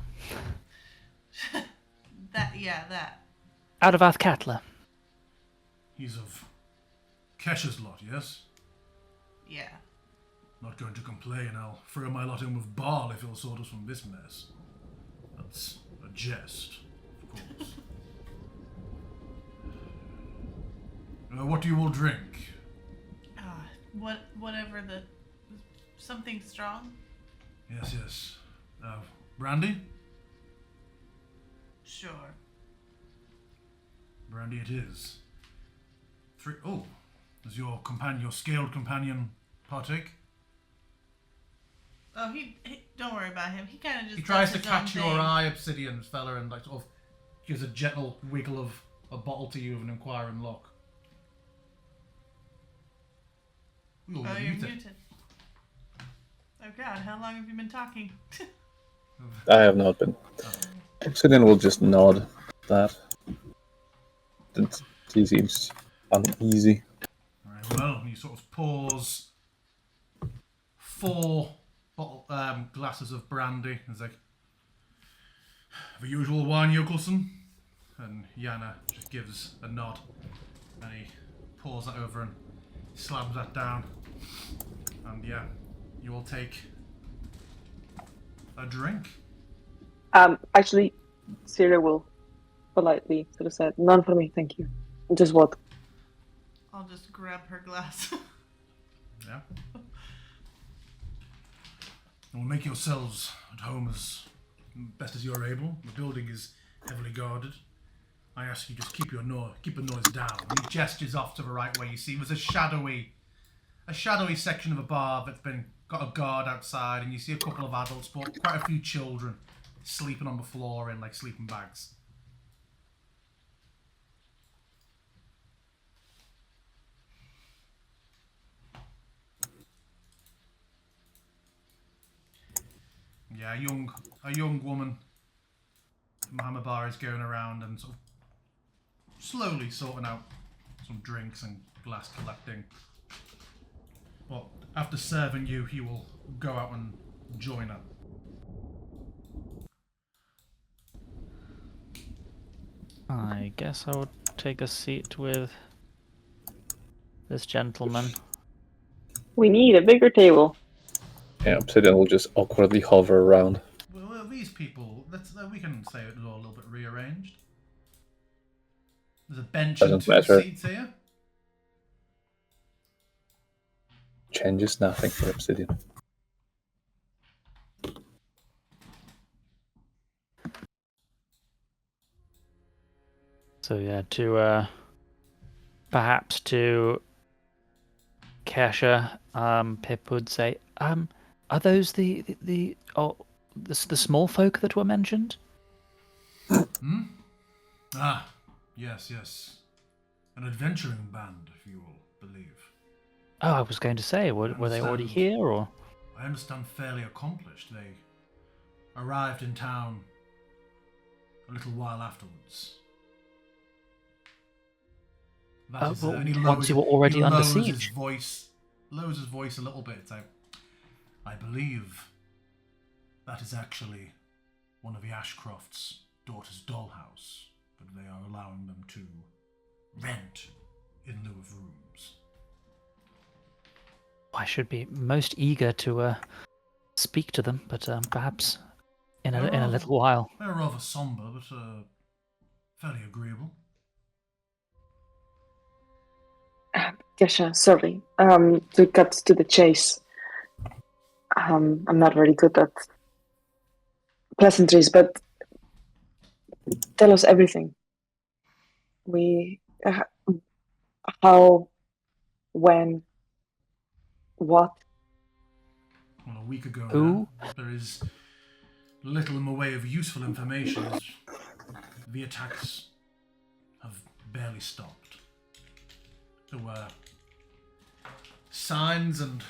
that. Out of Athkatla. He's of Kesha's lot, yes? Yeah. Not going to complain. I'll throw my lot in with Baal if he'll sort us from this mess. That's a jest, of course. What do you all drink? Whatever something strong? Yes. Brandy? Sure. Brandy it is. Does your scaled companion partake? Oh, he don't worry about him. He kind of just... He tries to does his own catch your thing. eye, Obsidian fella, and like sort of gives a gentle wiggle of a bottle to you with an inquiring look. Ooh, Oh, you're muted. Oh god, how long have you been talking? I have not been. Obsidian will just nod at that. He seems uneasy. Alright, well, he sort of pours 4 glasses of brandy. He's like, the usual wine, Yokelson? And Yana just gives a nod. And he pours that over and slams that down. And yeah, you will take a drink. Actually, Syria will politely sort of say, "None for me, thank you. Just what?" I'll just grab her glass. Yeah. And will make yourselves at home as best as you're able. The building is heavily guarded. I ask you just keep the noise down. He gestures off to the right where you see there's a shadowy section of a bar that's got a guard outside, and you see a couple of adults, but quite a few children sleeping on the floor in like sleeping bags. Yeah, a young woman, Mohammed Bar, is going around and sort of slowly sorting out some drinks and glass collecting. Well, after serving you, he will go out and join her. I guess I would take a seat with this gentleman. We need a bigger table. Yeah, Obsidian will just awkwardly hover around. Well, these people, we can say it was all a little bit rearranged. There's a bench and Doesn't 2 matter. seats here. Changes nothing for Obsidian. So yeah, perhaps to Kesha, Pip would say, are those the small folk that were mentioned? Hmm? Ah, yes. An adventuring band, if you will believe. Oh, I was going to say, were they already understand. here, or? I understand fairly accomplished. They arrived in town a little while afterwards. That is, and he once you were already under lowers siege. Lowers his voice a little bit. It's like, I believe that is actually one of the Ashcroft's daughter's dollhouse, but they are allowing them to rent in lieu of rooms. I should be most eager to speak to them, but perhaps in a little while. They're rather somber, but fairly agreeable. Kesha, sorry. To cut to the chase. I'm not very good at pleasantries, but tell us everything. How, when, what? Well, a week ago Who? now, there is little in the way of useful information as the attacks have barely stopped. There were signs and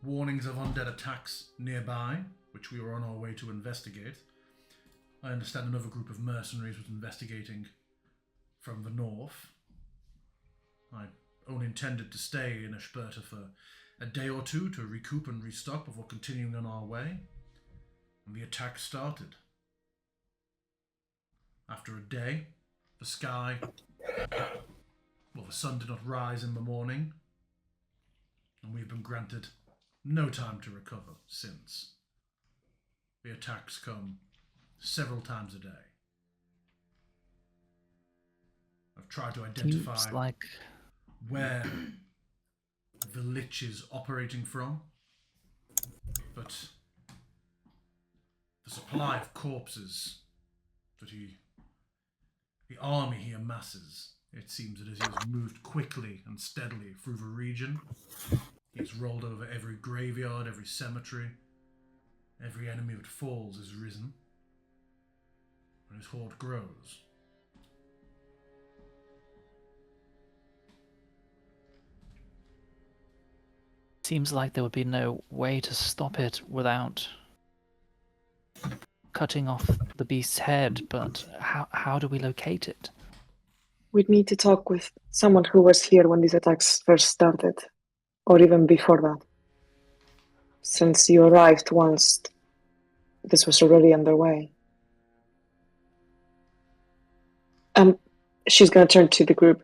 warnings of undead attacks nearby, which we were on our way to investigate. I understand another group of mercenaries was investigating from the north. I only intended to stay in Ashburta for a day or two to recoup and restock before continuing on our way, and the attack started. After a day, the sun did not rise in the morning, and we've been granted no time to recover since. The attacks come several times a day. I've tried to identify Seems like where the Lich is operating from, but the supply of corpses that the army he amasses, it seems that as he has moved quickly and steadily through the region, he's rolled over every graveyard, every cemetery, every enemy that falls is risen, and his horde grows. seems like there would be no way to stop it without cutting off the beast's head, but how do we locate it? We'd need to talk with someone who was here when these attacks first started, or even before that. since you arrived once this was already underway. She's gonna turn to the group.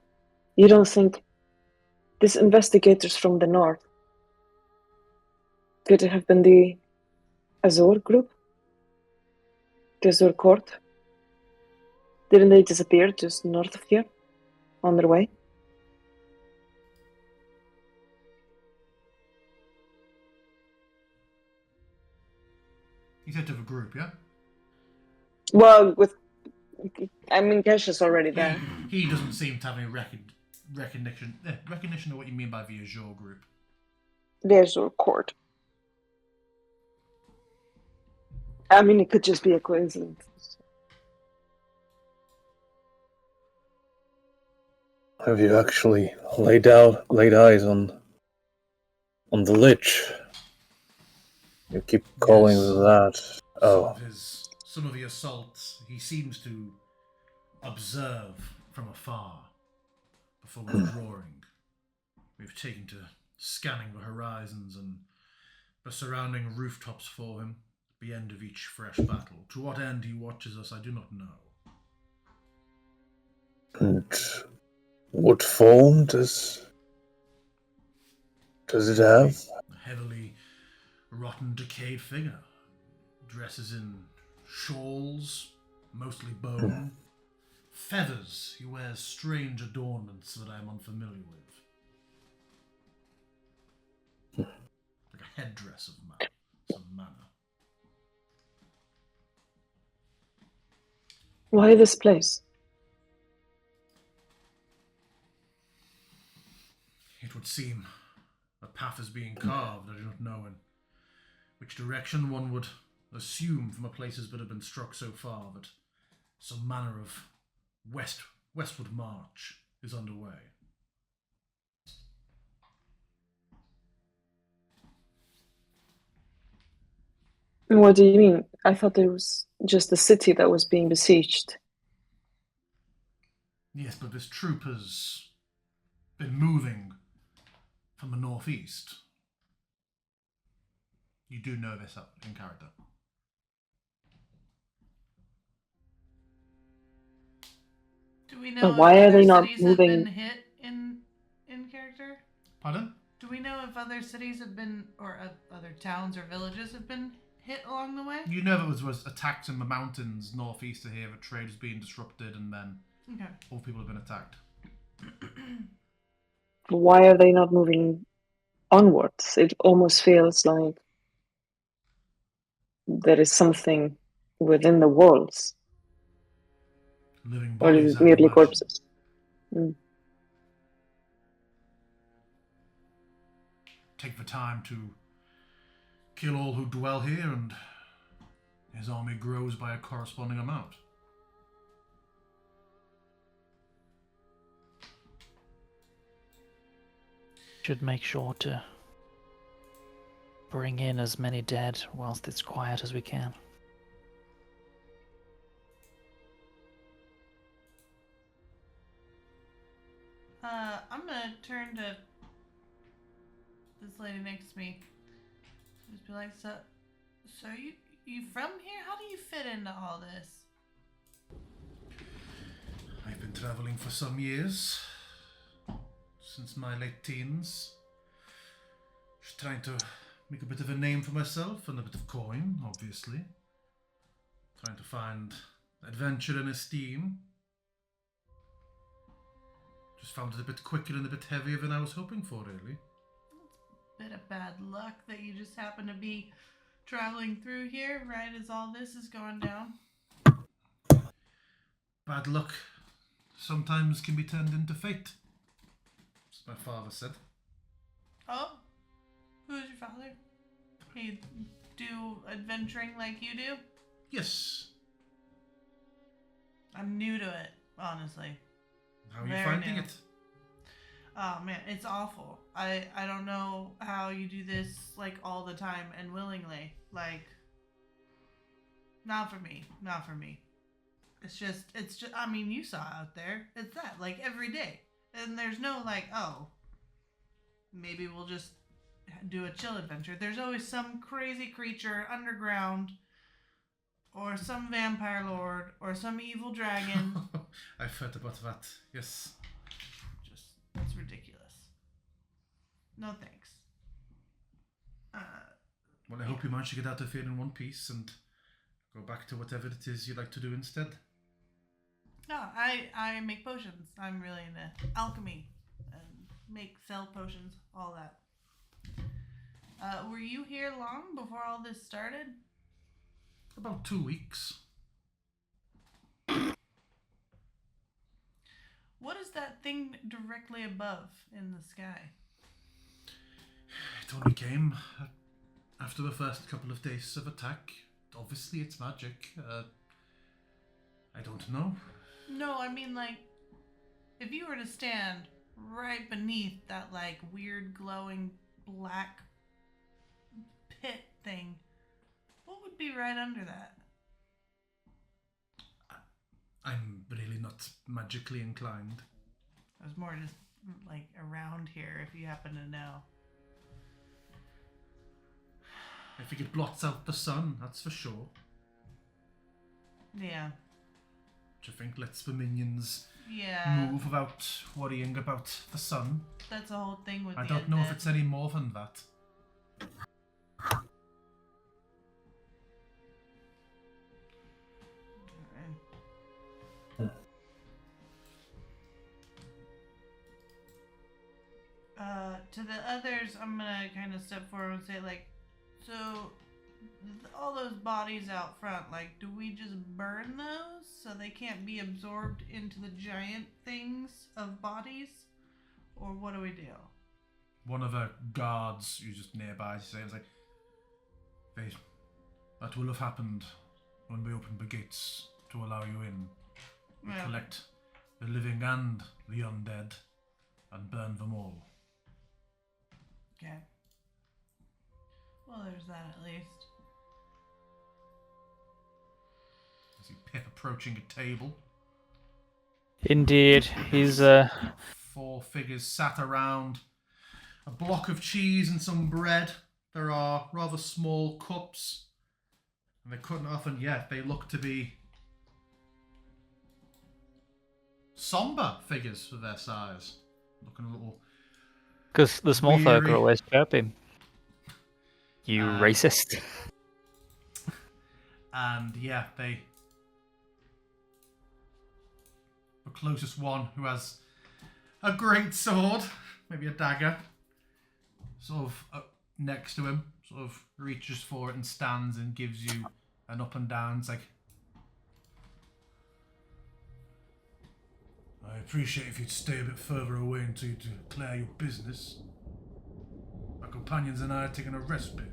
You don't think these investigators from the north could it have been the Azor group? The Azor court? Didn't they disappear just north of here? On their way? He said to the group, yeah? Well, Kesha's already there. He doesn't seem to have any recognition of what you mean by the Azure group. The Azor court. I mean, it could just be a coincidence. Have you actually laid eyes on the Lich? You keep calling Yes. that. Oh. Some of the assaults, he seems to observe from afar before withdrawing. We've taken to scanning the horizons and the surrounding rooftops for him at the end of each fresh battle. To what end he watches us, I do not know. And what form does it have? A heavily rotten, decayed figure. Dresses in shawls, mostly bone. Feathers. He wears strange adornments that I am unfamiliar with. Like a headdress of some manner. Why this place? It would seem a path is being carved. I do not know in which direction. One would assume from the places that have been struck so far that some manner of westward march is underway. What do you mean? I thought it was just the city that was being besieged. Yes, but this troop has been moving from the northeast. You do know this in character. Do we know Why if are other they not cities moving? have been hit in character? Pardon? Do we know if other cities have been, or other towns or villages have been hit along the way? You know there was attacks in the mountains northeast of here. The trade was being disrupted, and then Okay. all people have been attacked. Why are they not moving onwards? It almost feels like there is something within the walls, Living or bodies, is it I would merely imagine. corpses? Take the time to kill all who dwell here, and his army grows by a corresponding amount. Should make sure to bring in as many dead whilst it's quiet as we can. I'm gonna turn to this lady next to me. Just be like, so you from here? How do you fit into all this? I've been traveling for some years, since my late teens. Just trying to make a bit of a name for myself and a bit of coin, obviously. Trying to find adventure and esteem. Just found it a bit quicker and a bit heavier than I was hoping for, really. Bit of bad luck that you just happen to be traveling through here right as all this is going down. Bad luck sometimes can be turned into fate, as my father said. Oh? Who's your father? He do adventuring like you do? Yes. I'm new to it, honestly. How are you Very finding new. it? Oh man, it's awful. I don't know how you do this like all the time and willingly. Like, not for me. Not for me. It's just, I mean, you saw out there. It's that, like, every day. And there's no, like, oh, maybe we'll just do a chill adventure, there's always some crazy creature underground, or some vampire lord, or some evil dragon. I've heard about that. Yes. Just, it's ridiculous. No thanks. Well, I hope you manage to get out of here in one piece and go back to whatever it is you'd like to do instead. No, I make potions. I'm really into alchemy and sell potions, all that. Were you here long before all this started? About 2 weeks. What is that thing directly above in the sky? It only came after the first couple of days of attack. Obviously, it's magic. I don't know. No, I mean, like, if you were to stand right beneath that, like, weird glowing black pit thing, what would be right under that? I'm really not magically inclined. I was more just, like, around here, if you happen to know. I think it blots out the sun, that's for sure. Yeah. Which I think lets the minions Yeah. move without worrying about the sun. That's the whole thing with I the don't know if undead. it's any more than that. To the others, I'm gonna kind of step forward and say, like, so all those bodies out front, like, do we just burn those so they can't be absorbed into the giant things of bodies? Or what do we do? One of the guards who's just nearby says, like, that will have happened when we opened the gates to allow you in. We Yeah. collect the living and the undead and burn them all. Okay. Well, there's that at least. I see Pip approaching a table. Indeed, he's 4 figures sat around a block of cheese and some bread. There are rather small cups, and they're cut off, and yet they look to be somber figures for their size. Looking a little. because the small folk Weary. are always chirping. You racist. And yeah, the closest one who has a great sword, maybe a dagger, sort of next to him, sort of reaches for it and stands and gives you an up and down. It's like, I appreciate if you'd stay a bit further away until you declare your business. My companions and I are taking a respite.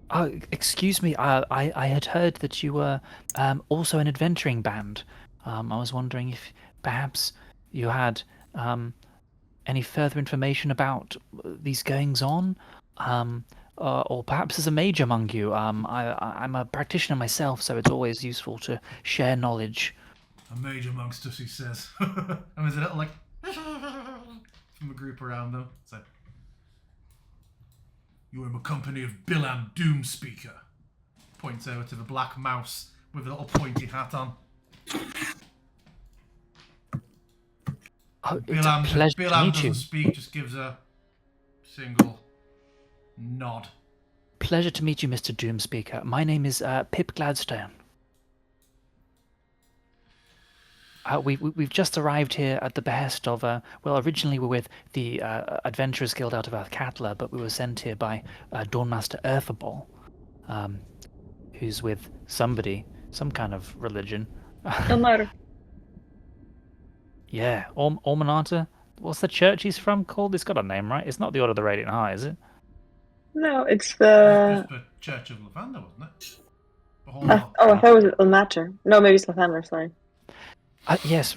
Oh, excuse me. I had heard that you were also an adventuring band. I was wondering if perhaps you had any further information about these goings on, or perhaps there's a mage among you. I'm a practitioner myself, so it's always useful to share knowledge. A mage amongst us, he says. And there's a little, like, from a group around them. It's like, you're in the company of Bilam Doomspeaker. Points over to the black mouse with a little pointy hat on. Oh, it's a Bilam pleasure to meet doesn't you. speak, just gives a single nod. Pleasure to meet you, Mr. Doomspeaker. My name is Pip Gladstone. We've just arrived here at the behest of, well, originally we were with the Adventurers Guild out of Athkatla, but we were sent here by Dawnmaster Earthball, who's with somebody, some kind of religion. Ilmar. Yeah, Ormanata. What's the church he's from called? It's got a name, right? It's not the Order of the Radiant High, is it? No, it's It's the. the Church of Lavender, wasn't it? The whole Oh, I thought it was Ilmater. No, maybe it's Lathander, sorry. Yes,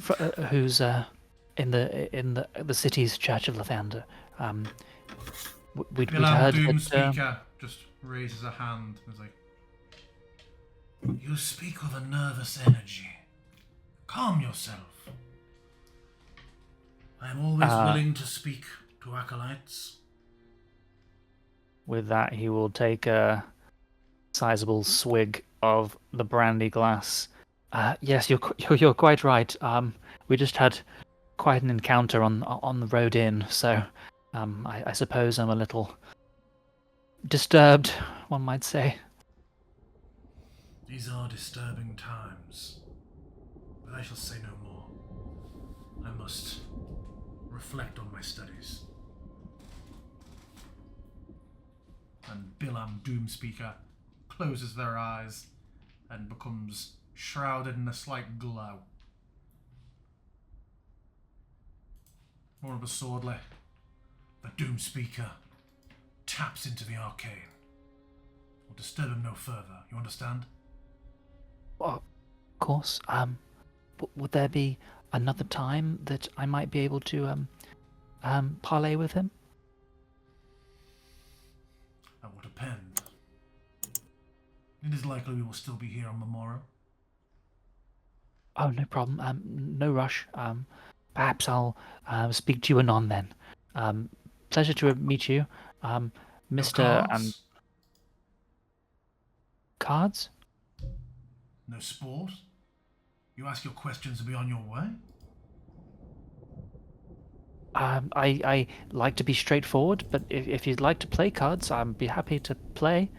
who's in the city's Church of Lathander. We'd Bilam heard that. Doomspeaker just raises a hand and is like, you speak with a nervous energy. Calm yourself. I am always willing to speak to acolytes. With that, he will take a sizable swig of the brandy glass. Yes, you're quite right. We just had quite an encounter on the road in, so I suppose I'm a little disturbed, one might say. These are disturbing times, but I shall say no more. I must reflect on my studies. And Bilam Doomspeaker closes their eyes and becomes shrouded in a slight glow. More of a swordly, the Doomspeaker taps into the arcane. We'll disturb him no further, you understand? Well, of course. Would there be another time that I might be able to parley with him? That will depend. It is likely we will still be here on the morrow. Oh, no problem. No rush. Perhaps I'll speak to you anon then. Pleasure to meet you, No Mr. cards? Cards? No sport? You ask your questions and be on your way? I like to be straightforward, but if you'd like to play cards, I'd be happy to play.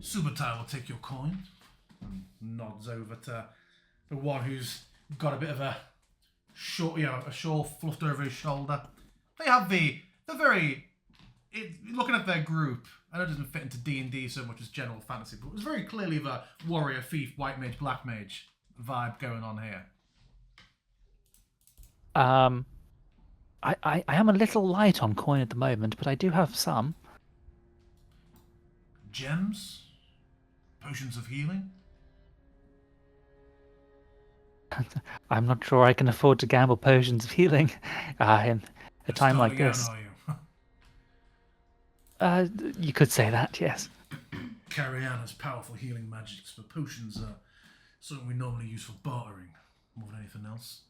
Subotai will take your coin and nods over to the one who's got a bit of a short, a shawl fluffed over his shoulder. They have looking at their group, I know it doesn't fit into D&D so much as general fantasy, but it was very clearly the warrior, thief, white mage, black mage vibe going on here. I am a little light on coin at the moment, but I do have some. Gems? Potions of healing? I'm not sure I can afford to gamble potions of healing in a time like Starting out, this. are you? You could say that, yes. Carian has powerful healing magics, but potions are something we normally use for bartering more than anything else.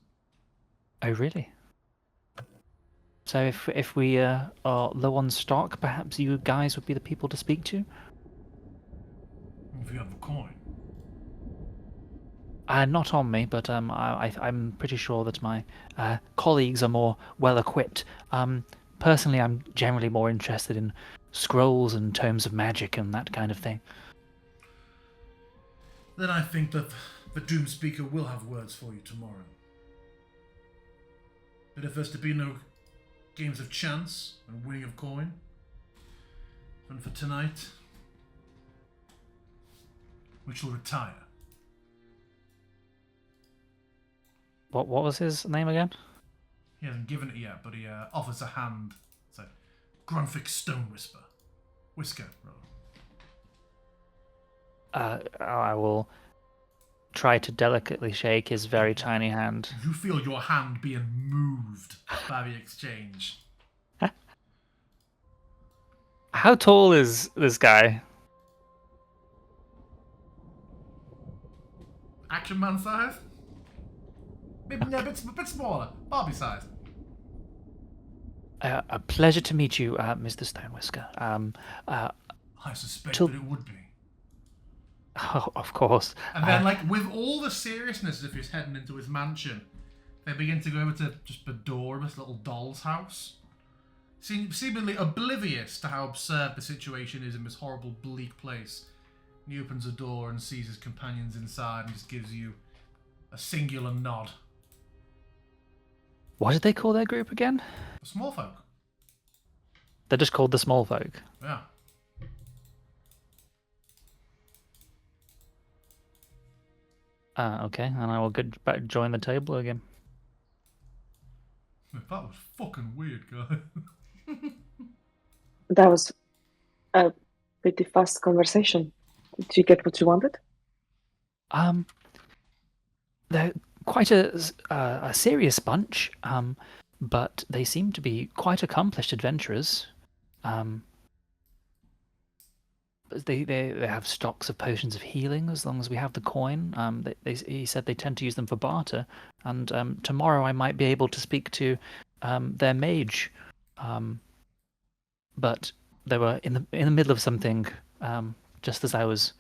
Oh, really? So if we are low on stock, perhaps you guys would be the people to speak to? If you have the coin. Not on me, but I'm pretty sure that my colleagues are more well equipped. Personally, I'm generally more interested in scrolls and tomes of magic and that kind of thing. Then I think that the Doomspeaker will have words for you tomorrow. But if there's to be no games of chance and winning of coin, then for tonight, we shall retire. What was his name again? He hasn't given it yet, but he offers a hand. So, Grunfic Stone Whisker, rather. I will try to delicately shake his very tiny hand. You feel your hand being moved by the exchange. How tall is this guy? Action Man size? Maybe a bit smaller. Barbie size. A pleasure to meet you, Mr. Stonewhisker. I suspect that it would be. Oh, of course. And then, with all the seriousness of his heading into his mansion, they begin to go over to just the door of this little doll's house. Seemingly oblivious to how absurd the situation is in this horrible, bleak place. And he opens the door and sees his companions inside and just gives you a singular nod. What did they call their group again? The small folk. They're just called the Small Folk. Yeah. Okay, and I will get back, join the table again. That was fucking weird, guy. That was a pretty fast conversation. Did you get what you wanted? They're quite a serious bunch, but they seem to be quite accomplished adventurers. They have stocks of potions of healing as long as we have the coin. He said they tend to use them for barter, and tomorrow I might be able to speak to their mage. But they were in the middle of something, just as I was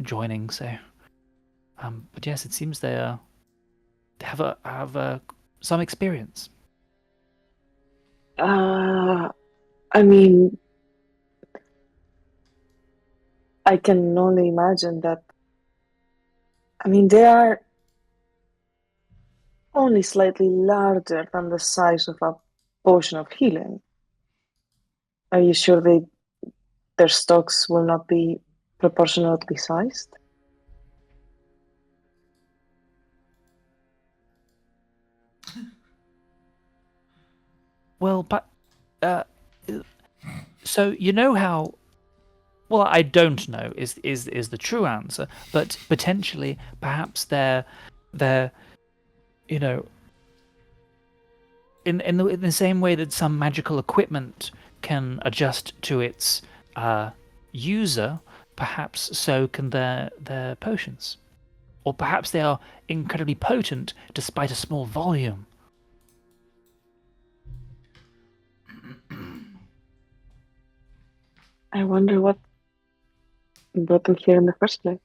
joining. So, but yes, it seems they have some experience. I mean, I can only imagine that. I mean, they are only slightly larger than the size of a potion of healing. Are you sure their stocks will not be proportionately sized? Well, but so you know how. Well, I don't know is the true answer, but potentially, perhaps they're you know in the same way that some magical equipment can adjust to its user, perhaps so can their potions, or perhaps they are incredibly potent despite a small volume. I wonder what brought them here in the first place.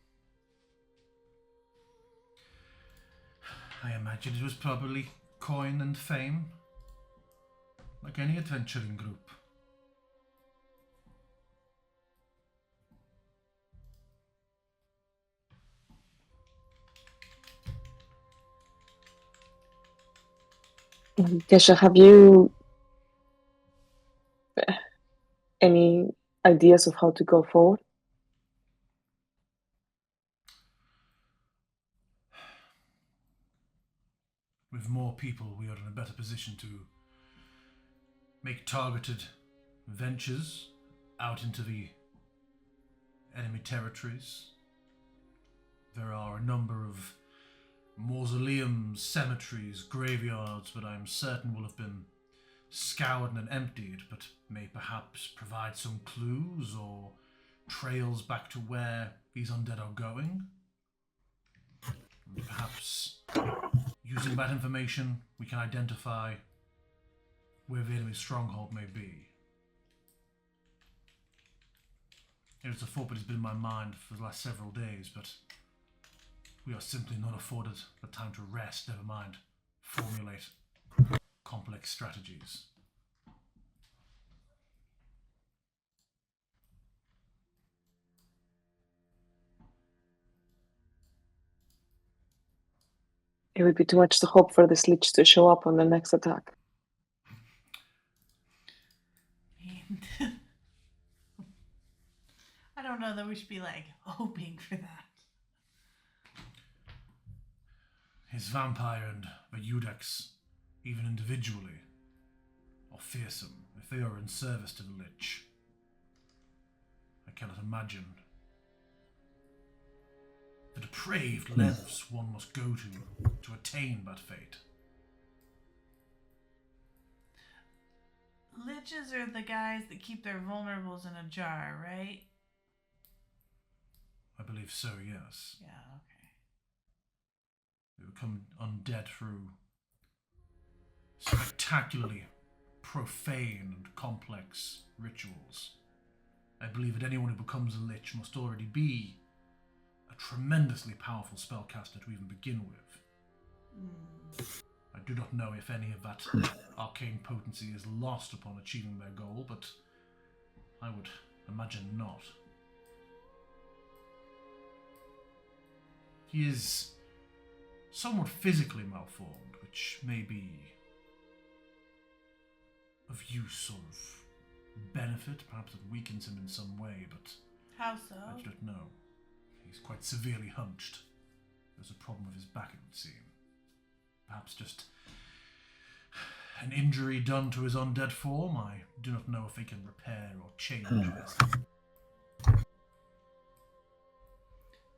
I imagine it was probably coin and fame, like any adventuring group. Kesha, have you any ideas of how to go forward? With more people, we are in a better position to make targeted ventures out into the enemy territories. There are a number of mausoleums, cemeteries, graveyards that I am certain will have been scoured and emptied, but may perhaps provide some clues or trails back to where these undead are going. And perhaps using that information, we can identify where the enemy's stronghold may be. It is a thought that has been in my mind for the last several days, but we are simply not afforded the time to rest, never mind formulate complex strategies. It would be too much to hope for this lich to show up on the next attack. I don't know that we should be like hoping for that. His vampire and the Eudex, even individually, are fearsome if they are in service to the Lich. I cannot imagine the depraved lengths one must go to attain that fate. Liches are the guys that keep their vulnerables in a jar, right? I believe so, yes. Yeah, okay. They become undead through spectacularly profane and complex rituals. I believe that anyone who becomes a Lich must already be a tremendously powerful spellcaster to even begin with. I do not know if any of that arcane potency is lost upon achieving their goal, but I would imagine not. He is somewhat physically malformed, which may be of use or of benefit. Perhaps it weakens him in some way, but How so? I do not know. He's quite severely hunched. There's a problem with his back, it would seem. Perhaps just an injury done to his undead form. I do not know if they can repair or change this.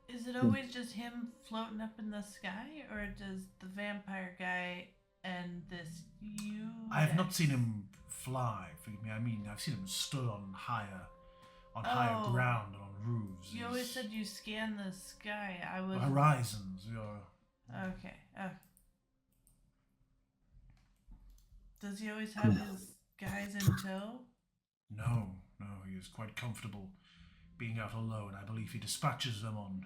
Is it always just him floating up in the sky, or does the vampire guy and this you? I have not seen him fly. Forgive me. I mean, I've seen him stood on higher ground and on roofs. You always said you scan the sky. I was horizons. You're okay. Does he always have his guys in tow? no. No, he is quite comfortable being out alone. I believe he dispatches them on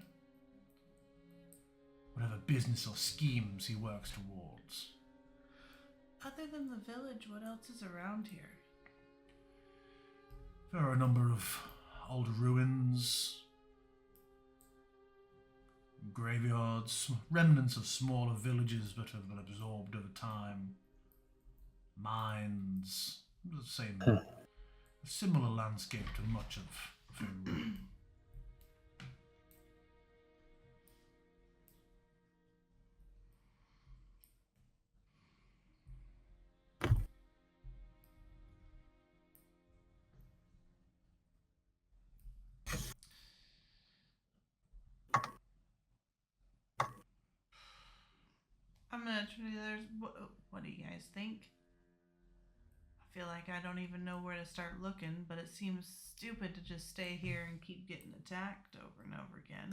whatever business or schemes he works towards. Other than the village, what else is around here? There are a number of old ruins, graveyards, remnants of smaller villages that have been absorbed over time, mines, the same, a similar landscape to much of Faerun. I'm gonna try the others. What do you guys think? I feel like I don't even know where to start looking, but it seems stupid to just stay here and keep getting attacked over and over again.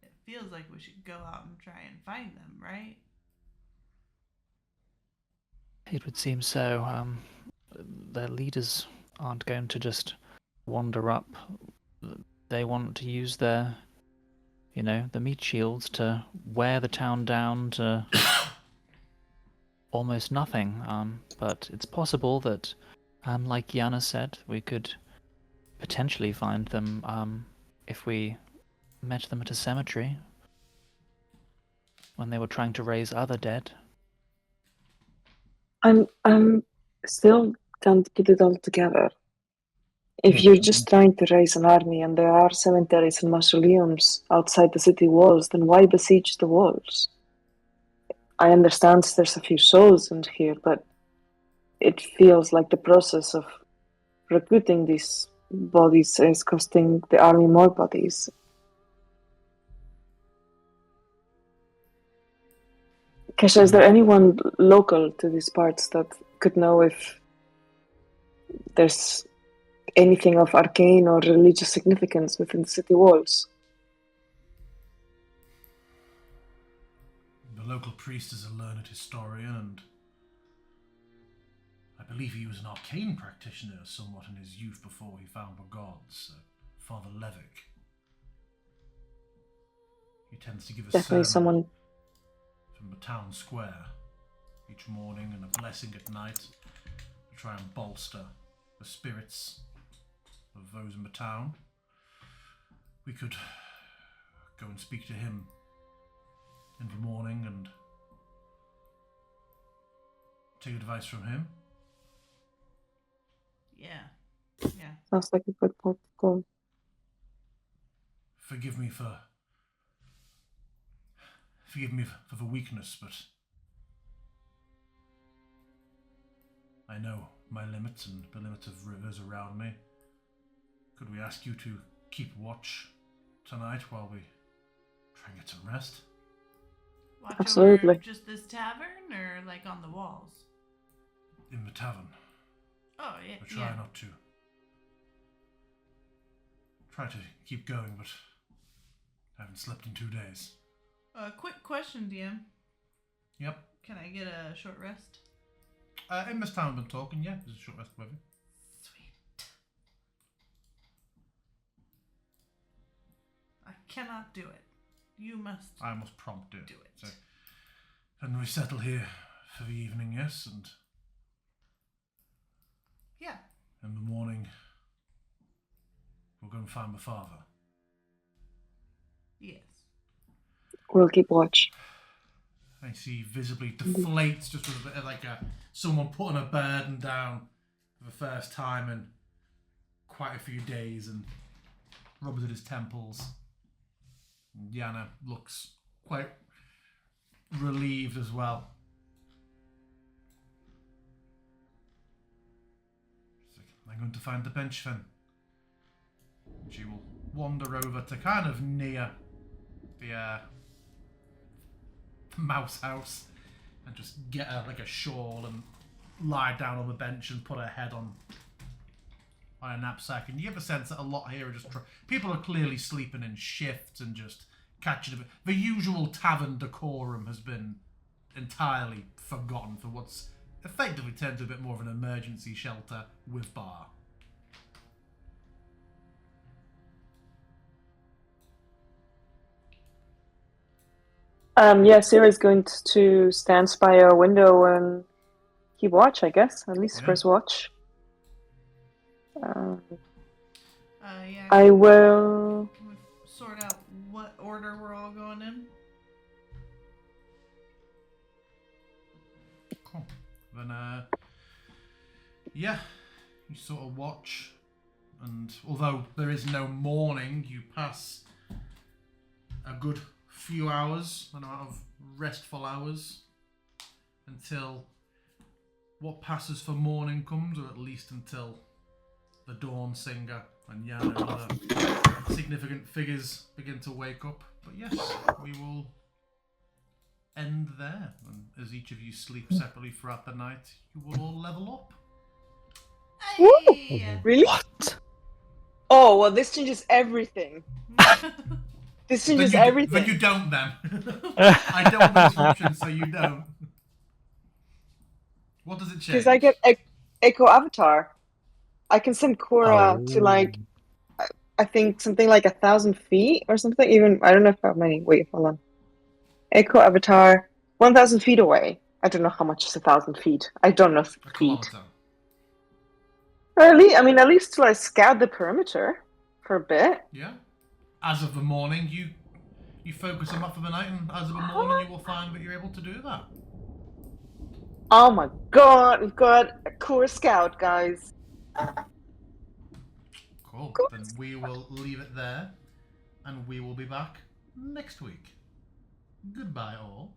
It feels like we should go out and try and find them, right? It would seem so. Their leaders aren't going to just wander up. They want to use their, the meat shields to wear the town down to almost nothing. But it's possible that, like Yana said, we could potentially find them if we met them at a cemetery when they were trying to raise other dead. I'm still can't put it all together. If you're just trying to raise an army and there are cemeteries and mausoleums outside the city walls, then why besiege the walls? I understand there's a few souls in here, but it feels like the process of recruiting these bodies is costing the army more bodies. Kesha, is there anyone local to these parts that could know if there's anything of arcane or religious significance within the city walls? The local priest is a learned historian, and I believe he was an arcane practitioner somewhat in his youth before he found the gods, Father Levick. He tends to give a Definitely sermon someone. from the town square each morning and a blessing at night to try and bolster the spirits of those in the town. We could go and speak to him in the morning and take advice from him. Yeah. Sounds like a good port to go. Forgive me for the weakness, but I know my limits and the limits of rivers around me. Could we ask you to keep watch tonight while we try and get some rest? Watch Absolutely. over just this tavern or like on the walls? In the tavern. Oh, yeah. But try not to. Try to keep going, but I haven't slept in 2 days. Quick question, DM. Yep. Can I get a short rest? In this town I've been talking, yeah, there's a short rest with you. Sweet. I cannot do it. You must. I must prompt it. Do it. So, and we settle here for the evening, yes, and Yeah. in the morning we'll go and find my father. Yes. We'll keep watch. I see visibly deflates just with a bit of like someone putting a burden down for the first time in quite a few days and rubs at his temples. And Yana looks quite relieved as well. She's like, I'm going to find the bench then. She will wander over to kind of near the mouse house and just get her like a shawl and lie down on the bench and put her head on a knapsack. And you get the sense that a lot here are just people are clearly sleeping in shifts and just catching a bit. The usual tavern decorum has been entirely forgotten for what's effectively turned to a bit more of an emergency shelter with bar. Yeah, Sarah's going to stand by a window and keep watch, I guess. At least Yeah. first watch. Yeah. I will. Can we sort out what order we're all going in? Cool. Then, yeah, you sort of watch, and although there is no morning, you pass a good few hours, an amount of restful hours, until what passes for morning comes, or at least until the Dawn Singer and Yana and other significant figures begin to wake up. But yes, we will end there. And as each of you sleep separately throughout the night, you will all level up. Hey! Really? What? Oh, well, this changes everything. This Then changes you, everything. then you don't then. I don't want the disruption, so you don't. What does it change? Because I get Echo Avatar. I can send Korra to like, I think something like 1,000 feet or something. Even I don't know how many. Wait, hold on. Echo Avatar, 1,000 feet away. I don't know how much is 1,000 feet. I don't know a feet. kilometer. Early. I mean, at least to like scout the perimeter for a bit. Yeah. As of the morning, you focus on that for the night, and as of the morning, you will find that you're able to do that. Oh my God, we've got a Korra scout, guys. Cool. Cool. Then we will leave it there, and we will be back next week. Goodbye, all.